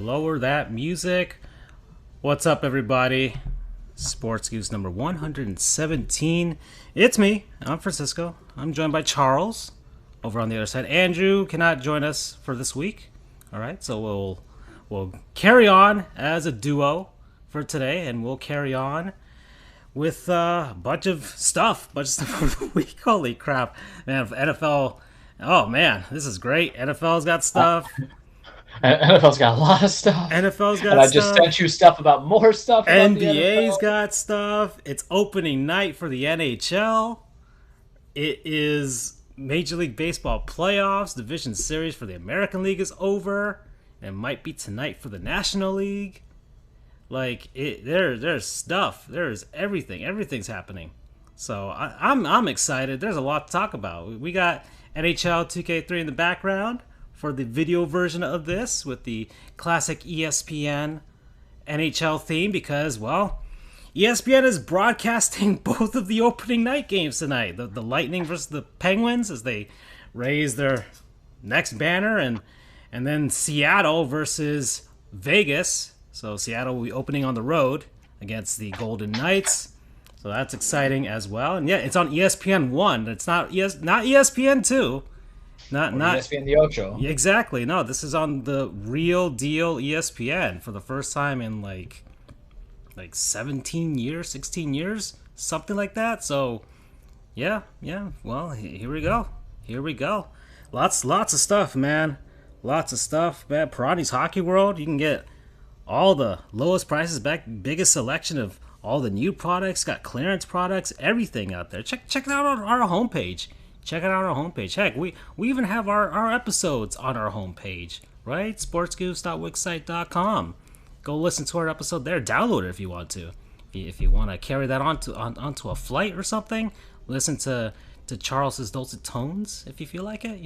lower that music. What's up, everybody? Sports Goofs number 117. It's me. I'm Francisco. I'm joined by Charles over on the other side. Andrew cannot join us for this week. All right, so we'll carry on as a duo for today, and we'll carry on with a bunch of stuff for the week. Holy crap, man! NFL. Oh man, this is great. NFL's got stuff. NFL's got a lot of stuff. NFL's got and I stuff. just sent you stuff about more stuff. About NBA's got stuff. It's opening night for the NHL. It is Major League Baseball playoffs. Division series for the American League is over. It might be tonight for the National League. There's stuff. There's everything. Everything's happening. So I'm excited. There's a lot to talk about. We got NHL 2K3 in the background for the video version of this with the classic ESPN NHL theme because, well, ESPN is broadcasting both of the opening night games tonight. The Lightning versus the Penguins as they raise their next banner, and then Seattle versus Vegas. So Seattle will be opening on the road against the Golden Knights. So that's exciting as well. And yeah, it's on ESPN 1. It's not ESPN 2. Not ESPN the Ocho. Exactly. No, this is on the real deal ESPN for the first time in like 17 years, 16 years, something like that. So yeah. Well, here we go. Lots of stuff, man. Parati's Hockey World. You can get all the lowest prices back, biggest selection of all the new products, got clearance products, everything out there. Check it out on our homepage. Heck, we even have our episodes on our homepage, right? sportsgoofs.wixsite.com. Go listen to our episode there. Download it if you want to. If you want to carry that onto a flight or something, listen to Charles's dulcet tones if you feel like it,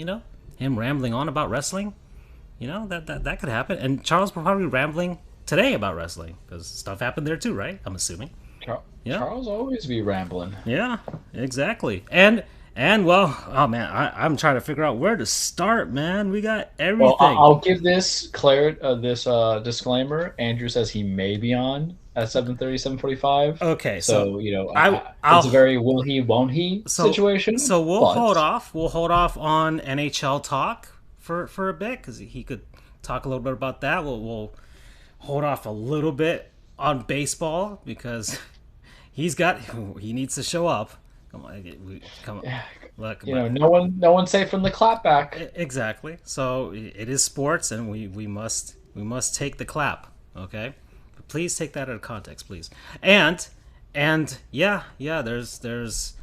him rambling on about wrestling. That could happen. And Charles will probably be rambling today about wrestling because stuff happened there too, right? I'm assuming. Charles always be rambling. Yeah, exactly. And well, oh man, I'm trying to figure out where to start, man. We got everything. Well, I'll give this disclaimer. Andrew says he may be on at 7:30, 7:45. Okay, so it's a very will he, won't he situation. So we'll hold off. We'll hold off on NHL talk for a bit because he could talk a little bit about that. We'll hold off a little bit on baseball because he needs to show up. Come on. Look, no one's safe from the clapback. Exactly. So it is sports, and we must take the clap. Okay, but please take that out of context, please. And yeah. There's.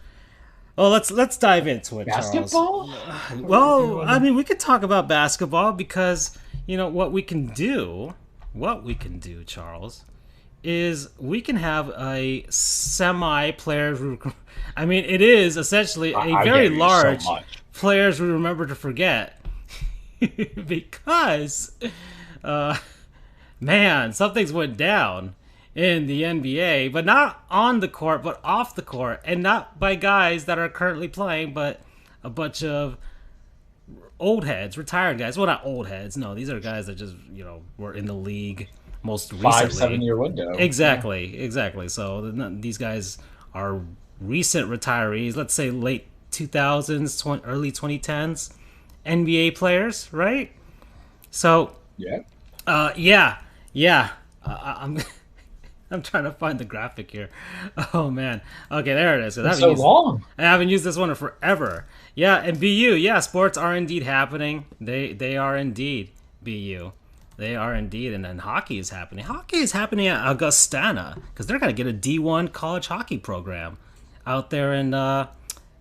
Well, let's dive into it, basketball? Charles. Well, I mean, we could talk about basketball because what we can do, Charles, is we can have a semi-players. I mean, it is essentially a very large players we remember to forget because, man, something's went down in the NBA, but not on the court, but off the court, and not by guys that are currently playing, but a bunch of old heads, retired guys. Well, not old heads. No, these are guys that just were in the league most recently. 5-7 year window. Exactly. So these guys are recent retirees. Let's say late 2000s, early 2010s NBA players, right? So yeah. I'm trying to find the graphic here. Oh man. Okay, there it is. It's so long. I haven't used this one in forever. Yeah, and BU. Yeah, sports are indeed happening. They are indeed BU. They are indeed, and then hockey is happening. Hockey is happening at Augustana because they're going to get a D1 college hockey program out there in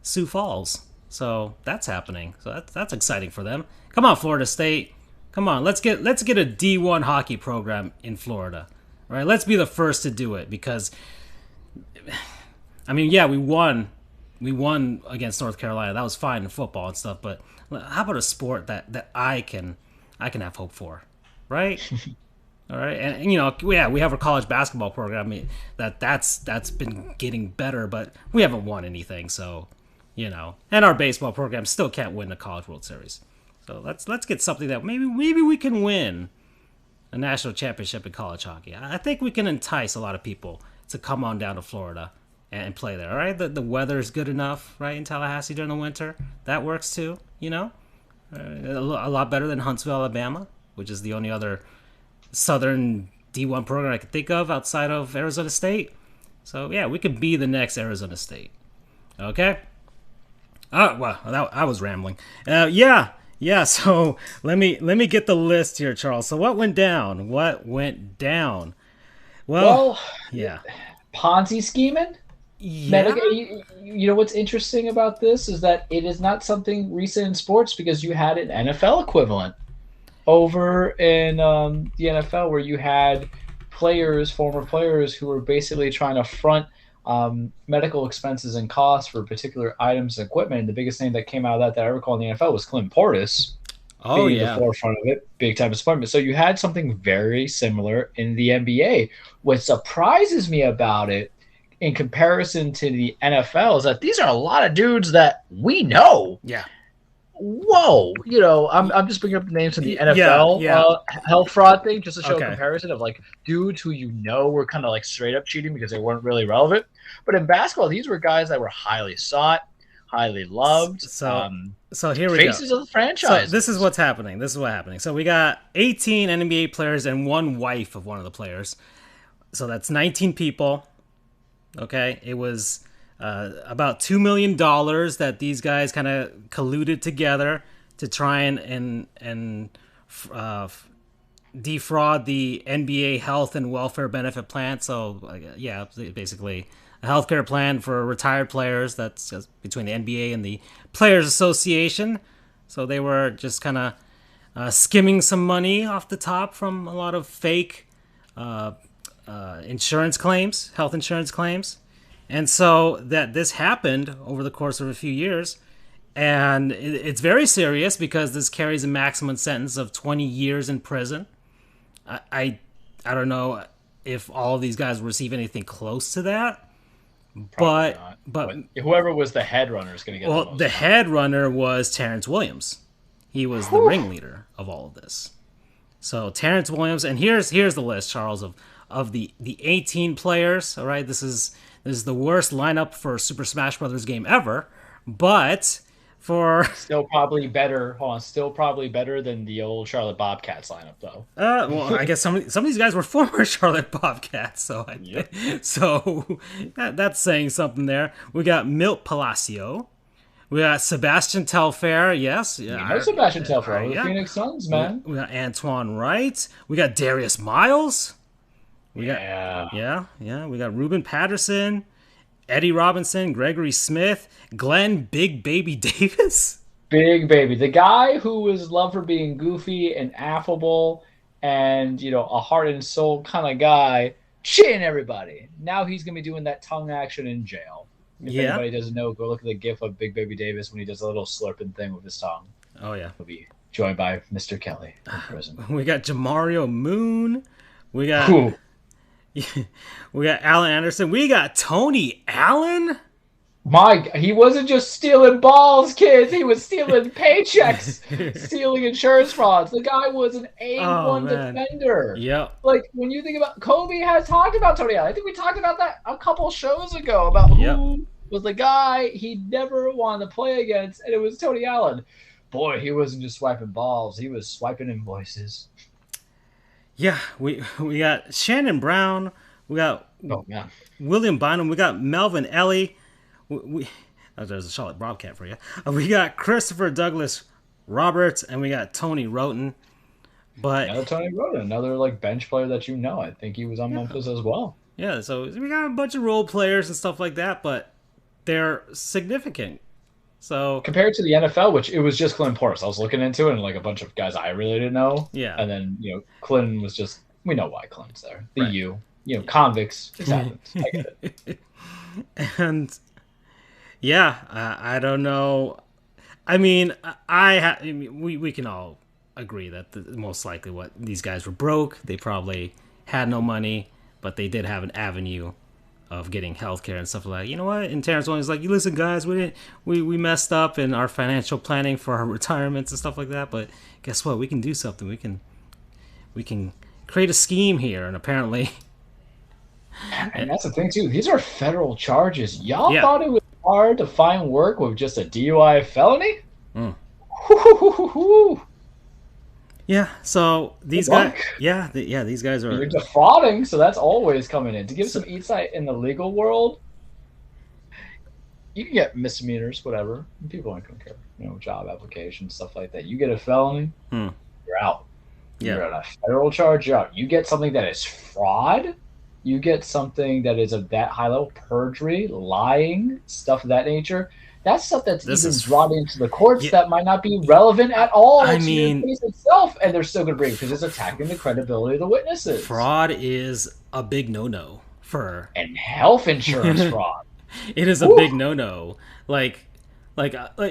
Sioux Falls. So that's happening. So that's exciting for them. Come on, Florida State. Come on, let's get a D1 hockey program in Florida. All right, let's be the first to do it because, I mean, yeah, we won against North Carolina. That was fine in football and stuff. But how about a sport that I can have hope for? Right? All right, and we have a college basketball program. I mean, that's been getting better, but we haven't won anything. So, and our baseball program still can't win the College World Series. So let's get something that maybe we can win a national championship in college hockey. I think we can entice a lot of people to come on down to Florida and play there. All right, the weather is good enough, right, in Tallahassee during the winter. That works too. A lot better than Huntsville, Alabama, which is the only other Southern D1 program I can think of outside of Arizona State. So yeah, we could be the next Arizona State. Okay. Oh well, I was rambling. Yeah. So let me get the list here, Charles. So what went down? Well, yeah. Ponzi scheming. Yeah. You know what's interesting about this is that it is not something recent in sports because you had an NFL equivalent over in the NFL where you had former players who were basically trying to front medical expenses and costs for particular items and equipment. And the biggest name that came out of that I recall in the NFL was Clint Portis. Oh being yeah. the forefront of it, big time disappointment. So you had something very similar in the NBA. What surprises me about it in comparison to the NFL is that these are a lot of dudes that we know. Yeah. Whoa, I'm just bringing up the names of the NFL health fraud thing just to show a comparison of like dudes who were kind of like straight up cheating because they weren't really relevant. But in basketball, these were guys that were highly sought, highly loved. So here we faces go. of the franchise. So this is what's happening. So we got 18 NBA players and one wife of one of the players. So that's 19 people. Okay, it was about $2 million that these guys kind of colluded together to try and defraud the NBA health and welfare benefit plan. So yeah, basically a healthcare plan for retired players. That's just between the NBA and the Players Association. So they were just kind of skimming some money off the top from a lot of fake insurance claims, health insurance claims. And so this happened over the course of a few years. And it's very serious because this carries a maximum sentence of 20 years in prison. I don't know if all of these guys will receive anything close to that. Probably but whoever was the head runner is going to get well, the head runner was Terrence Williams. He was the ringleader of all of this. So Terrence Williams, and here's the list, Charles, of the 18 players. All right, this is the worst lineup for Super Smash Brothers game ever, but still probably better. Hold on, still probably better than the old Charlotte Bobcats lineup, though. Well, I guess some of these guys were former Charlotte Bobcats, so that's saying something there. We got Milt Palacio. We got Sebastian Telfair, yes. Yeah, Sebastian Telfair, the Phoenix Suns, man. We got Antoine Wright. We got Darius Miles. We got Ruben Patterson, Eddie Robinson, Gregory Smith, Glenn Big Baby Davis. Big Baby. The guy who was loved for being goofy and affable and, a heart and soul kind of guy, shitting everybody. Now he's going to be doing that tongue action in jail. If anybody doesn't know, go look at the gif of Big Baby Davis when he does a little slurping thing with his tongue. Oh, yeah. He'll be joined by Mr. Kelly in prison. We got Jamario Moon. We got Alan Anderson. We got Tony Allen. He wasn't just stealing balls, kids. He was stealing paychecks, stealing insurance frauds. The guy was an A1 defender. Yep. Like, when you think about Kobe has talked about Tony Allen. I think we talked about that a couple shows ago about who was the guy he never wanted to play against, and it was Tony Allen. Boy, he wasn't just swiping balls. He was swiping invoices. Yeah, we got Shannon Brown. We got William Bynum. We got Melvin Ellie. There's a Charlotte Bobcat for you. We got Christopher Douglas Roberts, and we got Tony Roten. But another Tony Roten, another bench player that you know. I think he was on Memphis as well. Yeah, so we got a bunch of role players and stuff like that, but they're significant. So compared to the NFL, which it was just Clint Portis. I was looking into it and a bunch of guys I really didn't know. Yeah. And then, Clinton was just, we know why Clinton's there. Convicts. It happens. I get it. And I don't know. I mean, we can all agree that most likely what these guys were broke. They probably had no money, but they did have an avenue of getting healthcare and stuff like that. You know what? And Terrence Williams was like, "You listen, guys, we messed up in our financial planning for our retirements and stuff like that. But guess what? We can do something. We can create a scheme here, and apparently, And that's the thing too. These are federal charges. Y'all yeah, thought it was hard to find work with just a DUI felony? mm. Hoo-hoo-hoo-hoo-hoo. Yeah. So Good these guys, luck. yeah, these guys You're are. defrauding, so that's always coming in. To give So, some insight in the legal world, you can get misdemeanors, whatever. People aren't gonna care. Job applications, stuff like that. You get a felony, hmm, you're out. yeah, You're on a federal charge, you're out. You get something that is fraud, you get something that is of that high level, perjury, lying, stuff of that nature. That's stuff that's this even is. brought into the courts Yeah, that might not be relevant at all I to your mean, case itself, and they're still going to bring it because it's attacking the credibility of the witnesses. fraud is a big no-no for. And health insurance fraud. It is a Woo. big no-no. Like,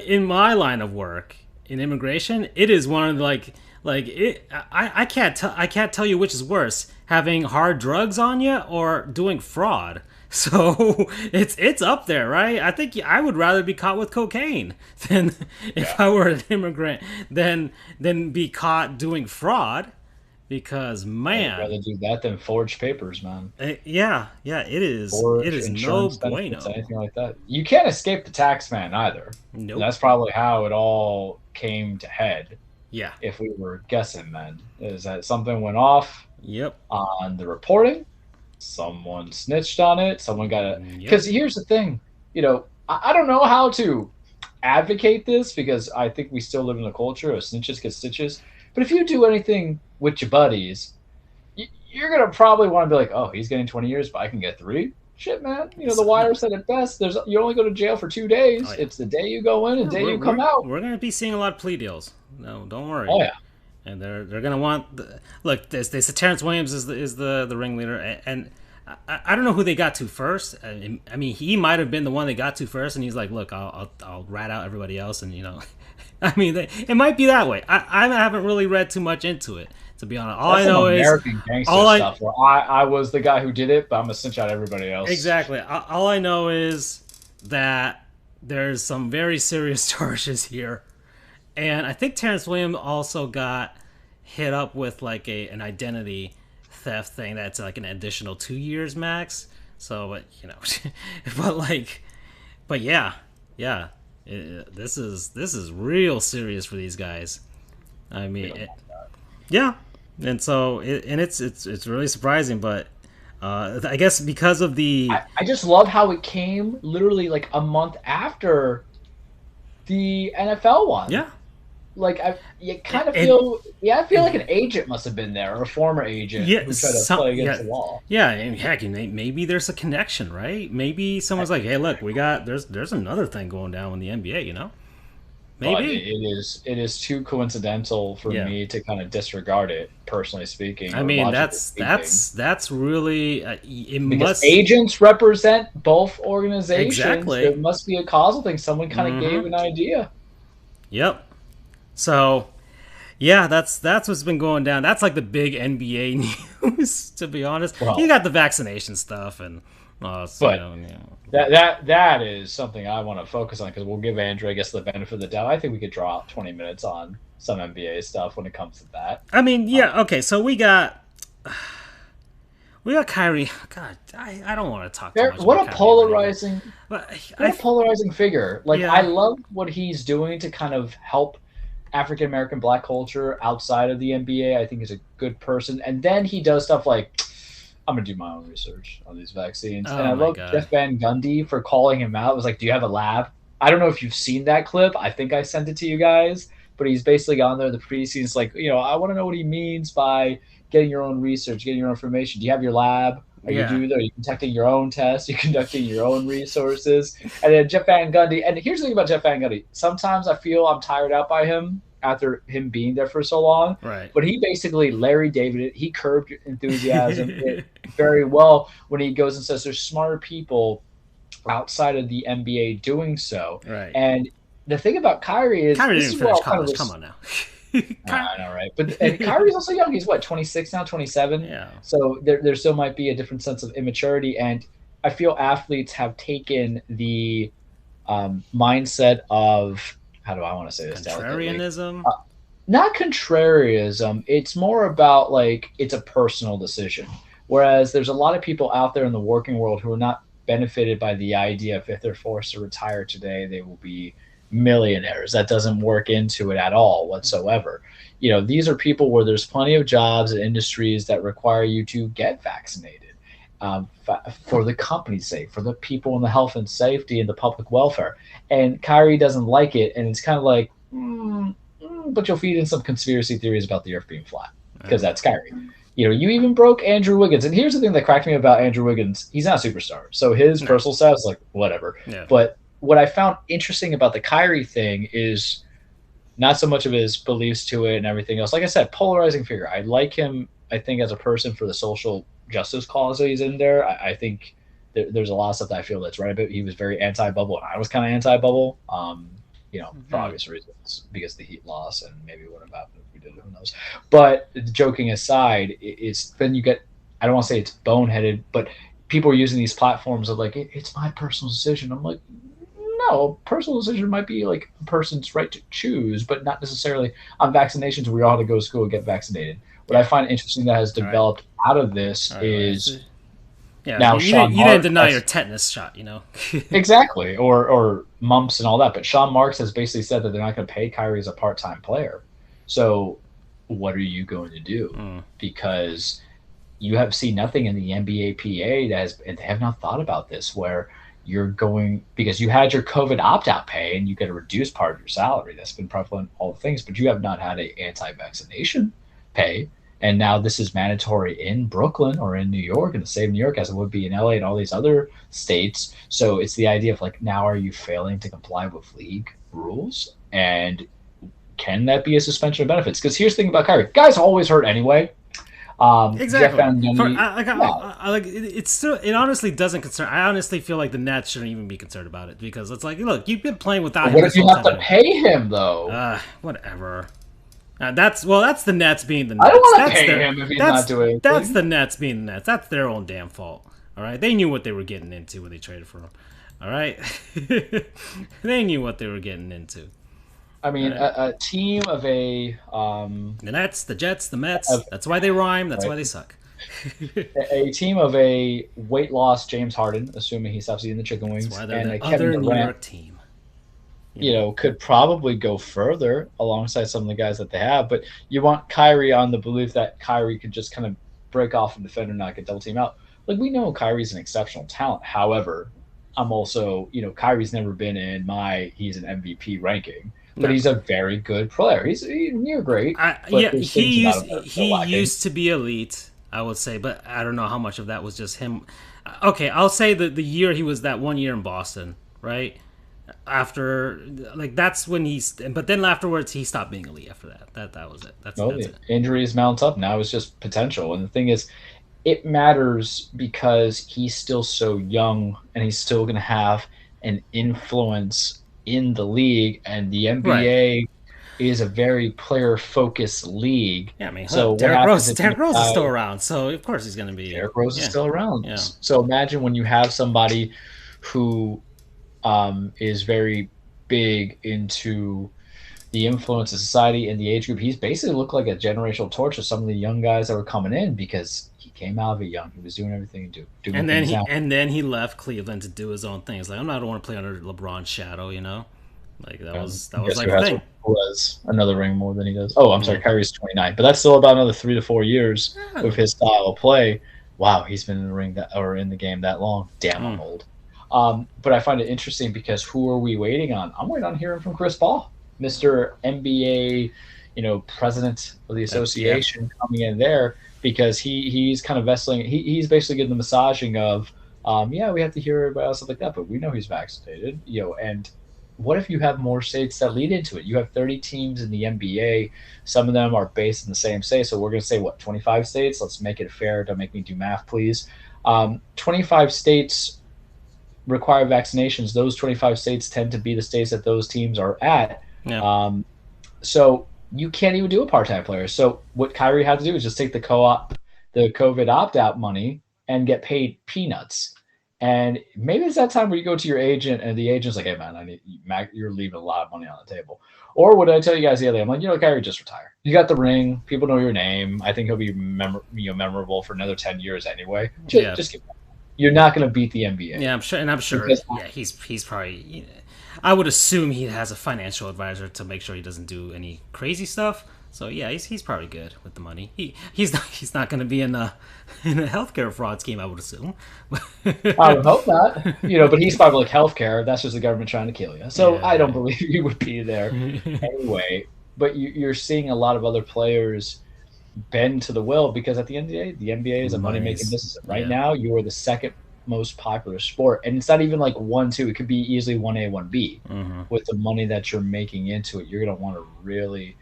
in my line of work in immigration, it is one of the, like it. I can't tell you which is worse: having hard drugs on you or doing fraud. So it's up there, right? I think I would rather be caught with cocaine than if Yeah. I were an immigrant than be caught doing fraud because I'd man, rather do that than forge papers, man. yeah, it Forge is no insurance benefits, bueno. anything like that. You can't escape the tax man either. And Nope. that's probably how it all came to head. Yeah. If we were guessing, then is that something went off Yep. on the reporting, someone snitched on it, someone got it. Yep. Because here's the thing, I don't know how to advocate this because I think we still live in a culture of snitches get stitches. But if you do anything with your buddies, you're gonna probably want to be like, oh, he's getting 20 years, but I can get 3. Shit, man. The No. Wire said it best. You only go to jail for 2 days. Oh yeah. It's the day you go in and the day you come out. We're gonna be seeing a lot of plea deals. No, don't worry. Oh yeah. And they're gonna want look. They said Terrence Williams is the ringleader, and I don't know who they got to first. I mean, he might have been the one they got to first, and he's like, look, I'll rat out everybody else, and I mean, it might be that way. I haven't really read too much into it, to be honest. All That's I know some is American gangster stuff where I was the guy who did it, but I'm gonna cinch out everybody else. exactly. All I know is that there's some very serious charges here, and I think Terrence Williams also got hit up with like an identity theft thing that's like an additional 2 years max. So, but but yeah, this is real serious for these guys. I mean, yeah, and so it's really surprising, but I guess because of the I just love how it came literally like a month after the NFL one. yeah. Like you kind of And- feel, I feel like an agent must have been there or a former agent Yeah, who tried to play against the wall. Yeah, and heck, maybe there's a connection, right? Maybe someone's like, "Hey, look, there's another thing going down in the NBA," But Maybe. it is too coincidental for Yeah. me to kind of disregard it, personally speaking. I or mean, logically speaking. that's really it Because must agents represent both organizations. Exactly. There must be a causal thing. Someone kind of gave an idea. Yep. So, yeah, that's what's been going down. That's like the big NBA news, to be honest. Well, You got the vaccination stuff and But that is something I want to focus on because we'll give Andrew, I guess, the benefit of the doubt. I think we could draw out 20 minutes on some NBA stuff when it comes to that. I mean, yeah, okay. So we got Kyrie. God, I don't want to talk too much What about a Kyrie, polarizing, but what a polarizing figure. Like Yeah. I love what he's doing to kind of help African American Black culture outside of the NBA. I think he's a good person, and then he does stuff like, I'm gonna do my own research on these vaccines. Oh And I my love God. Jeff Van Gundy for calling him out. It was like, do you have a lab? I don't know if you've seen that clip. I think I sent it to you guys, but he's basically gone there the preseason. It's like, I want to know what he means by getting your own research, getting your own information. Do you have your lab? Are Yeah. you conducting your own tests? You're conducting your own resources. And then Jeff Van Gundy. And here's the thing about Jeff Van Gundy. Sometimes I feel I'm tired out by him after him being there for so long. Right. But he basically Larry David. He curbed enthusiasm very well when he goes and says there's smarter people outside of the NBA doing so. Right. And the thing about Kyrie is Kyrie this didn't is where finish I'll kind of college. Come on now. I know, right? But and Kyrie's also young. He's what, 26 now, 27? Yeah. So there still might be a different sense of immaturity. And I feel athletes have taken the mindset of, how do I want to say this delicately? Contrarianism. not contrarianism. It's more about like it's a personal decision. Whereas there's a lot of people out there in the working world who are not benefited by the idea of if they're forced to retire today, they will be millionaires. That doesn't work into it at all whatsoever. You know, these are people where there's plenty of jobs and industries that require you to get vaccinated. For the company's sake, for the people in the health and safety and the public welfare. And Kyrie doesn't like it, and it's kind of like, but you'll feed in some conspiracy theories about the Earth being flat because that's Kyrie. You know, you even broke Andrew Wiggins, and here's the thing that cracked me about Andrew Wiggins: he's not a superstar, so his No. personal status, like whatever. Yeah. But what I found interesting about the Kyrie thing is not so much of his beliefs to it and everything else. Like I said, polarizing figure. I like him. I think as a person for the social justice cause that he's in there. I think there's a lot of stuff that I feel that's right about. He was very anti-bubble, and I was kind of anti-bubble. You know, for obvious reasons, because the Heat loss and maybe what would have happened if we did, who knows. But joking aside, it's then you get, I don't want to say it's boneheaded, but people are using these platforms of like, it's my personal decision. I'm like, no, personal decision might be like a person's right to choose, but not necessarily on vaccinations. We all have to go to school and get vaccinated. What I find interesting that has developed out of this is yeah, now you didn't deny your tetanus shot, you know. exactly, or mumps and all that. But Sean Marks has basically said that they're not going to pay Kyrie as a part-time player. So what are you going to do? Because you have seen nothing in the NBA PA that has, and they have not thought about this, where you're going, because you had your COVID opt-out pay and you get a reduced part of your salary. That's been prevalent in all the things, but you have not had a anti-vaccination pay. And now this is mandatory in Brooklyn or in New York, in the state of New York, as it would be in LA and all these other states. So it's the idea of like, now are you failing to comply with league rules? And can that be a suspension of benefits? Because here's the thing about Kyrie. Guys always hurt anyway. Exactly. Yeah. It's still. It honestly doesn't concern. I honestly feel like the Nets shouldn't even be concerned about it because it's like, look, you've been playing without him. What if you have to pay him though? Whatever. That's the Nets being the Nets. I don't want to pay him if he's not doing anything. That's the Nets being the Nets. That's their own damn fault. All right, they knew what they were getting into when they traded for him. All right, they knew what they were getting into. I mean, a team of the Nets, the Jets, the Mets. That's why they rhyme. That's why they suck. A team of a weight loss James Harden, assuming he stops eating the chicken wings, that's why they're and the a Kevin other Durant, New York team. you know, could probably go further alongside some of the guys that they have. But you want Kyrie on the belief that Kyrie could just kind of break off and defend and not get double team out. Like, we know Kyrie's an exceptional talent. However, I'm also, you know, Kyrie's never been in he's an MVP ranking. But he's a very good player. He's near great. He used to be elite, I would say, but I don't know how much of that was just him. Okay, I'll say that the year he was that 1 year in Boston, right? After, like, that's when but then afterwards he stopped being elite after that. That was it. That's it. Injuries mount up. Now it's just potential. And the thing is, it matters because he's still so young and he's still going to have an influence in the league, and the NBA is a very player-focused league. Yeah, I mean, so Derrick Rose is still around, so of course he's going to be. Derrick Rose is still around. Yeah. So imagine when you have somebody who is very big into the influence of society and the age group. He's basically looked like a generational torch of some of the young guys that were coming in because he came out of it young. He was doing everything doing and then he left Cleveland to do his own thing. It's like, I don't want to play under LeBron's shadow, you know. Like that was like the thing. Was another ring more than he does. Oh, I'm sorry, Kyrie's 29, but that's still about another 3 to 4 years with his style of play. Wow, he's been in the ring in the game that long. Damn, I'm old. But I find it interesting because who are we waiting on? I'm waiting on hearing from Chris Paul, Mr. NBA, president of the association, coming in there because he's kind of vessling. He's basically getting the massaging of, we have to hear everybody else stuff like that, but we know he's vaccinated, and what if you have more states that lead into it? You have 30 teams in the NBA. Some of them are based in the same state. So we're going to say, 25 states? Let's make it fair. Don't make me do math, please. 25 states require vaccinations. Those 25 states tend to be the states that those teams are at. Yeah. So you can't even do a part-time player. So what Kyrie had to do is just take the COVID opt-out money and get paid peanuts. And maybe it's that time where you go to your agent and the agent's like, "Hey man, you're leaving a lot of money on the table." Or what did I tell you guys the other day? I'm like, Kyrie, just retire. You got the ring. People know your name. I think he'll be memorable for another 10 years anyway. Yeah. Just you're not going to beat the NBA. Yeah, I'm sure, and I'm sure. Because Yeah, he's probably. I would assume he has a financial advisor to make sure he doesn't do any crazy stuff. So yeah, he's probably good with the money. He's not going to be in a healthcare fraud scheme. I would assume. I would hope not. But he's probably like healthcare. That's just the government trying to kill you. So Yeah. I don't believe he would be there anyway. But you're seeing a lot of other players bend to the will because at the end of the day, the NBA is a money making business. Right now, you are the second most popular sport, and it's not even like 1-2. It could be easily 1A, 1B. With the money that you're making into it, you're going to want to really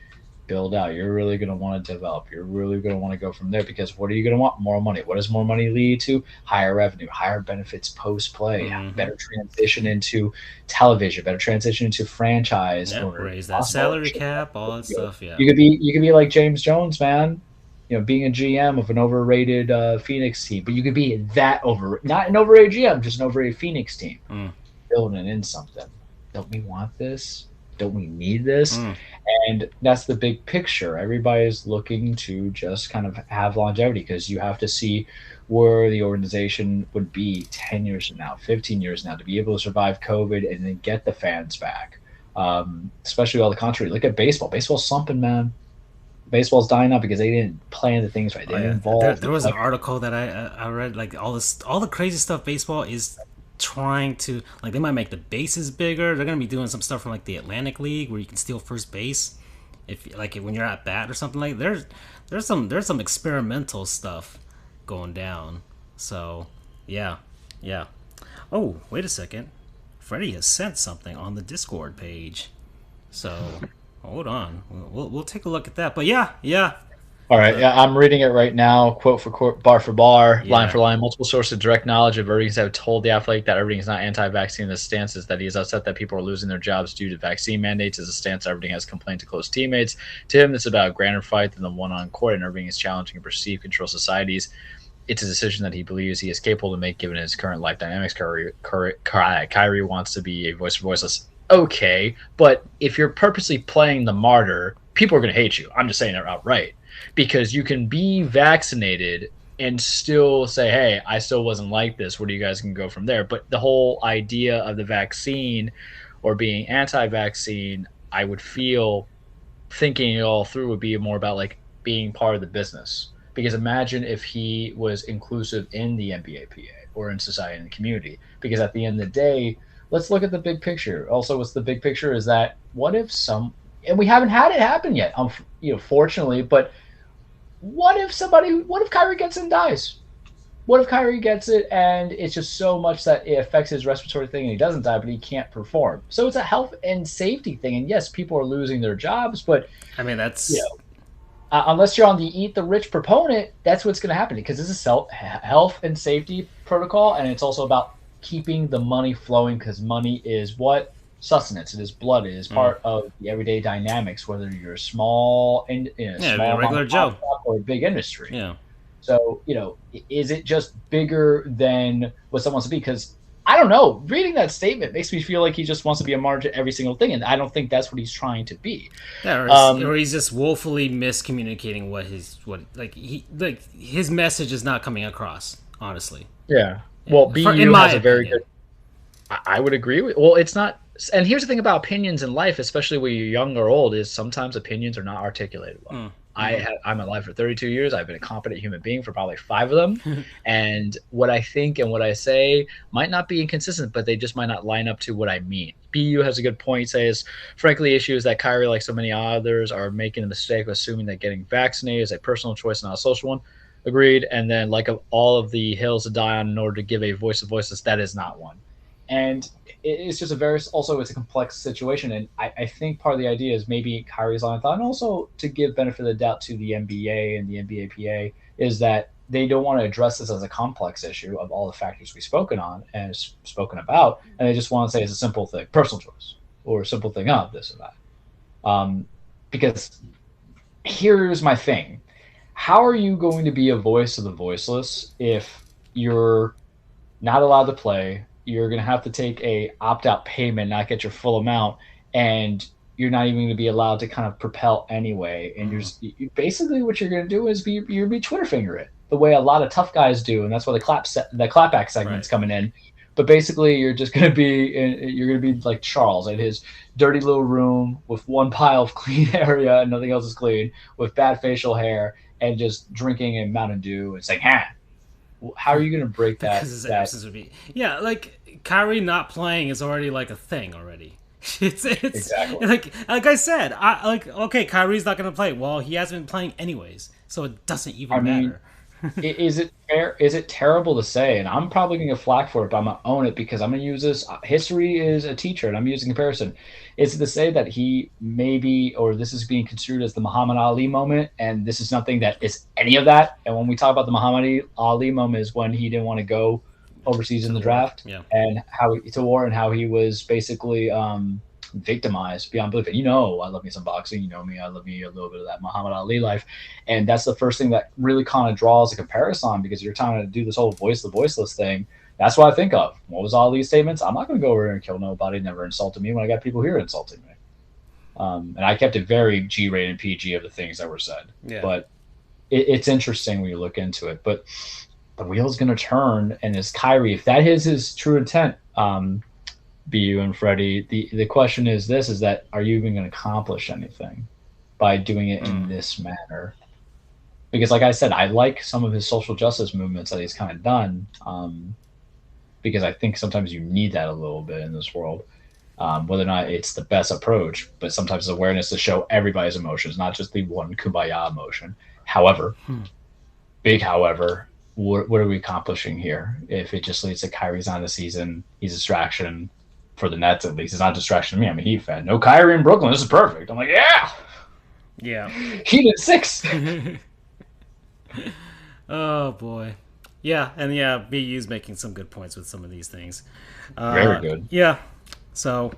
build out. You're really going to want to develop. You're really going to want to go from there because what are you going to want? More money. What does more money lead to? Higher revenue, higher benefits post play, better transition into television, better transition into franchise. Raise that salary cap, all that stuff. Yeah, you could be like James Jones, man. Being a GM of an overrated Phoenix team, but you could be not an overrated GM, just an overrated Phoenix team, building in something. Don't we want this? Don't we need this? And that's the big picture. Everybody's looking to just kind of have longevity because you have to see where the organization would be 10 years from now, 15 years from now, to be able to survive COVID and then get the fans back. Especially all the country. Look at baseball. Baseball's slumping, man. Baseball's dying out because they didn't plan the things right. They didn't involve. There was an article that I read, like all the crazy stuff baseball is trying to, like, they might make the bases bigger. They're gonna be doing some stuff from like the Atlantic League where you can steal first base if like when you're at bat or something like. There's some experimental stuff going down. So yeah. Oh, wait a second. Freddie has sent something on the Discord page. So hold on, we'll take a look at that. But yeah. All right, I'm reading it right now, quote for quote, bar for bar, line for line. Multiple sources of direct knowledge of Irving have told the Athletic that Irving is not anti-vaccine. The stance is that he is upset that people are losing their jobs due to vaccine mandates. Is a stance Irving has complained to close teammates. To him, it's about a grander fight than the one on court, and Irving is challenging and perceived control societies. It's a decision that he believes he is capable to make given his current life dynamics. Kyrie wants to be a voice for voiceless. Okay, but if you're purposely playing the martyr, people are going to hate you. I'm just saying it outright. Because you can be vaccinated and still say, hey, I still wasn't like this. Where do you guys can go from there? But the whole idea of the vaccine or being anti-vaccine, I would feel thinking it all through would be more about like being part of the business. Because imagine if he was inclusive in the NBAPA or in society and the community. Because at the end of the day, let's look at the big picture. Also, what's the big picture is that what if and we haven't had it happen yet, fortunately, but what if Kyrie gets it and dies? What if Kyrie gets it and it's just so much that it affects his respiratory thing and he doesn't die, but he can't perform? So it's a health and safety thing. And yes, people are losing their jobs, but I mean, that's unless you're on the eat the rich proponent, that's what's going to happen because this is health and safety protocol, and it's also about keeping the money flowing because money is what? Sustenance. It is blood. It is part of the everyday dynamics, whether you're small and small regular Joe or a big industry. Yeah. So is it just bigger than what someone wants to be? Because I don't know. Reading that statement makes me feel like he just wants to be a martyr to every single thing, and I don't think that's what he's trying to be. Yeah, or he's just woefully miscommunicating his message is not coming across. Honestly. Yeah. Well, BU has a very good. I would agree with. Well, it's not. And here's the thing about opinions in life, especially when you're young or old, is sometimes opinions are not articulated well. I'm alive for 32 years. I've been a competent human being for probably 5 of them. And what I think and what I say might not be inconsistent, but they just might not line up to what I mean. BU has a good point. Says, frankly, the issue is that Kyrie, like so many others, are making the mistake of assuming that getting vaccinated is a personal choice, not a social one. Agreed. And then like of all of the hills to die on in order to give a voice of voiceless, that is not one. And it's just it's a complex situation. And I think part of the idea is maybe Kyrie's line of thought, and also to give benefit of the doubt to the NBA and the NBAPA, is that they don't want to address this as a complex issue of all the factors we've spoken on and spoken about. And they just want to say it's a simple thing, personal choice, or a simple thing of this or that. Because here's my thing. How are you going to be a voice of the voiceless if you're not allowed to play. You're going to have to take a opt out payment, not get your full amount, and you're not even going to be allowed to kind of propel anyway. And basically what you're going to do is you're be Twitter finger it the way a lot of tough guys do, and that's why the clapback segment's Right. coming in. But basically, you're just going to be like Charles in his dirty little room with one pile of clean area and nothing else is clean, with bad facial hair and just drinking a Mountain Dew and saying, "Ha, how are you going to break Because that his that absence would be, yeah, like Kyrie not playing is already like a thing already. It's exactly?" like I said, I like okay, Kyrie's not gonna play. Well, he hasn't been playing anyways, so it doesn't I even mean, matter. is it fair? Is it terrible to say? And I'm probably going to get flack for it, but I'm going to own it because I'm going to use this. History is a teacher, and I'm using comparison. Is it to say that he maybe, or this is being construed as the Muhammad Ali moment, and this is nothing that is any of that? And when we talk about the Muhammad Ali moment, is when he didn't want to go overseas To in the the war, draft, yeah, and how to war, and how he was basically victimized beyond belief. And you know, I love me some boxing. You know me, I love me a little bit of that Muhammad Ali life. And that's the first thing that really kind of draws a comparison because you're trying to do this whole voice the voiceless thing. That's what I think of. What was Ali's statements? I'm not going to go over there and kill nobody. Never insulted me when I got people here insulting me. And I kept it very G-rated PG of the things that were said. yeah. But it's interesting when you look into it. But the wheel's going to turn, and is Kyrie, if that is his true intent, BU and Freddie, the question is this: is that are you even going to accomplish anything by doing it in this manner? Because, like I said, I like some of his social justice movements that he's kind of done, because I think sometimes you need that a little bit in this world. Whether or not it's the best approach, but sometimes awareness to show everybody's emotions, not just the one kumbaya emotion. However, big however, what are we accomplishing here? If it just leads to Kyrie's on the season, he's a distraction for the Nets at least. It's not a distraction to me. I'm a Heat fan. No Kyrie in Brooklyn. This is perfect. I'm like, yeah, Yeah. Heat at 6. Oh boy. Yeah, and yeah, BU's making some good points with some of these things. Very good. Yeah. So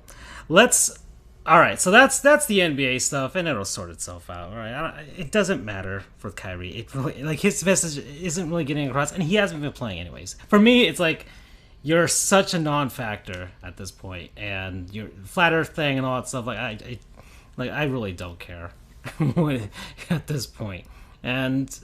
let's. All right. So that's the NBA stuff, and it'll sort itself out. All right. It doesn't matter for Kyrie. It really, like his message isn't really getting across, and he hasn't been playing anyways. For me, it's like you're such a non-factor at this point, and your flat Earth thing and all that stuff. I really don't care at this point, and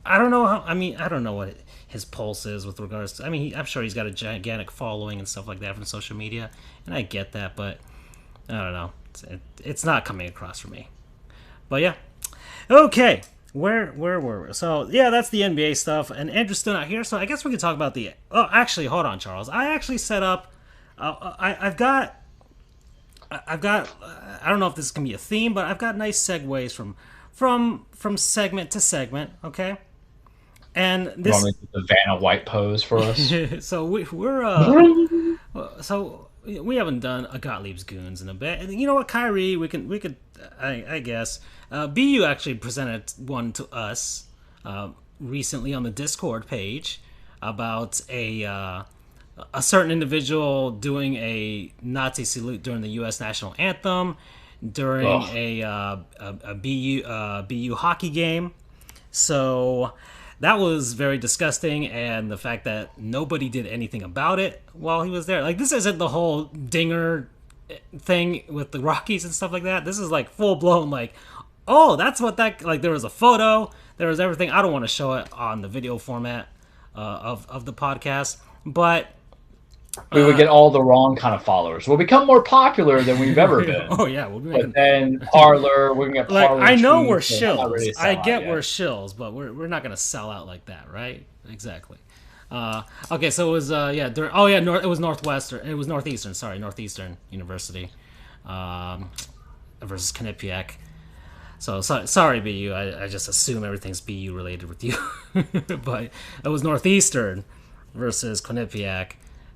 I don't know how. I mean, I don't know what his pulse is with regards to. I mean, I'm sure he's got a gigantic following and stuff like that from social media, and I get that, but I don't know. It's not coming across for me. But yeah, okay. Where were we? So yeah, that's the NBA stuff, and Andrew's still not here, so I guess we can talk about the. Oh, actually, hold on, Charles. I actually set up. I've got. I don't know if this is gonna be a theme, but I've got nice segues from segment to segment. Okay. And You this, want me to do the Vanna White pose for us? so so we haven't done a Gottlieb's Goons in a bit. And you know what, Kyrie, we could, I guess. BU actually presented one to us recently on the Discord page about a certain individual doing a Nazi salute during the U.S. national anthem during a BU hockey game. So that was very disgusting, and the fact that nobody did anything about it while he was there. Like, this isn't the whole dinger thing with the Rockies and stuff like that. This is like full blown, like, oh, that's what that, like, there was a photo, there was everything. I don't want to show it on the video format of the podcast, but we would get all the wrong kind of followers. We'll become more popular than we've ever been. oh yeah, we'll be making, But then Parlor, we're gonna get like, Parlor. I know tweets, we're and I'm not ready shills. to sell I out get yet. we're shills, but we're not gonna sell out like that, right? Exactly. Okay, so it was it was Northwestern. It was Northeastern. Sorry, Northeastern University versus Quinnipiac. So sorry, BU. I just assume everything's BU related with you, but it was Northeastern versus Quinnipiac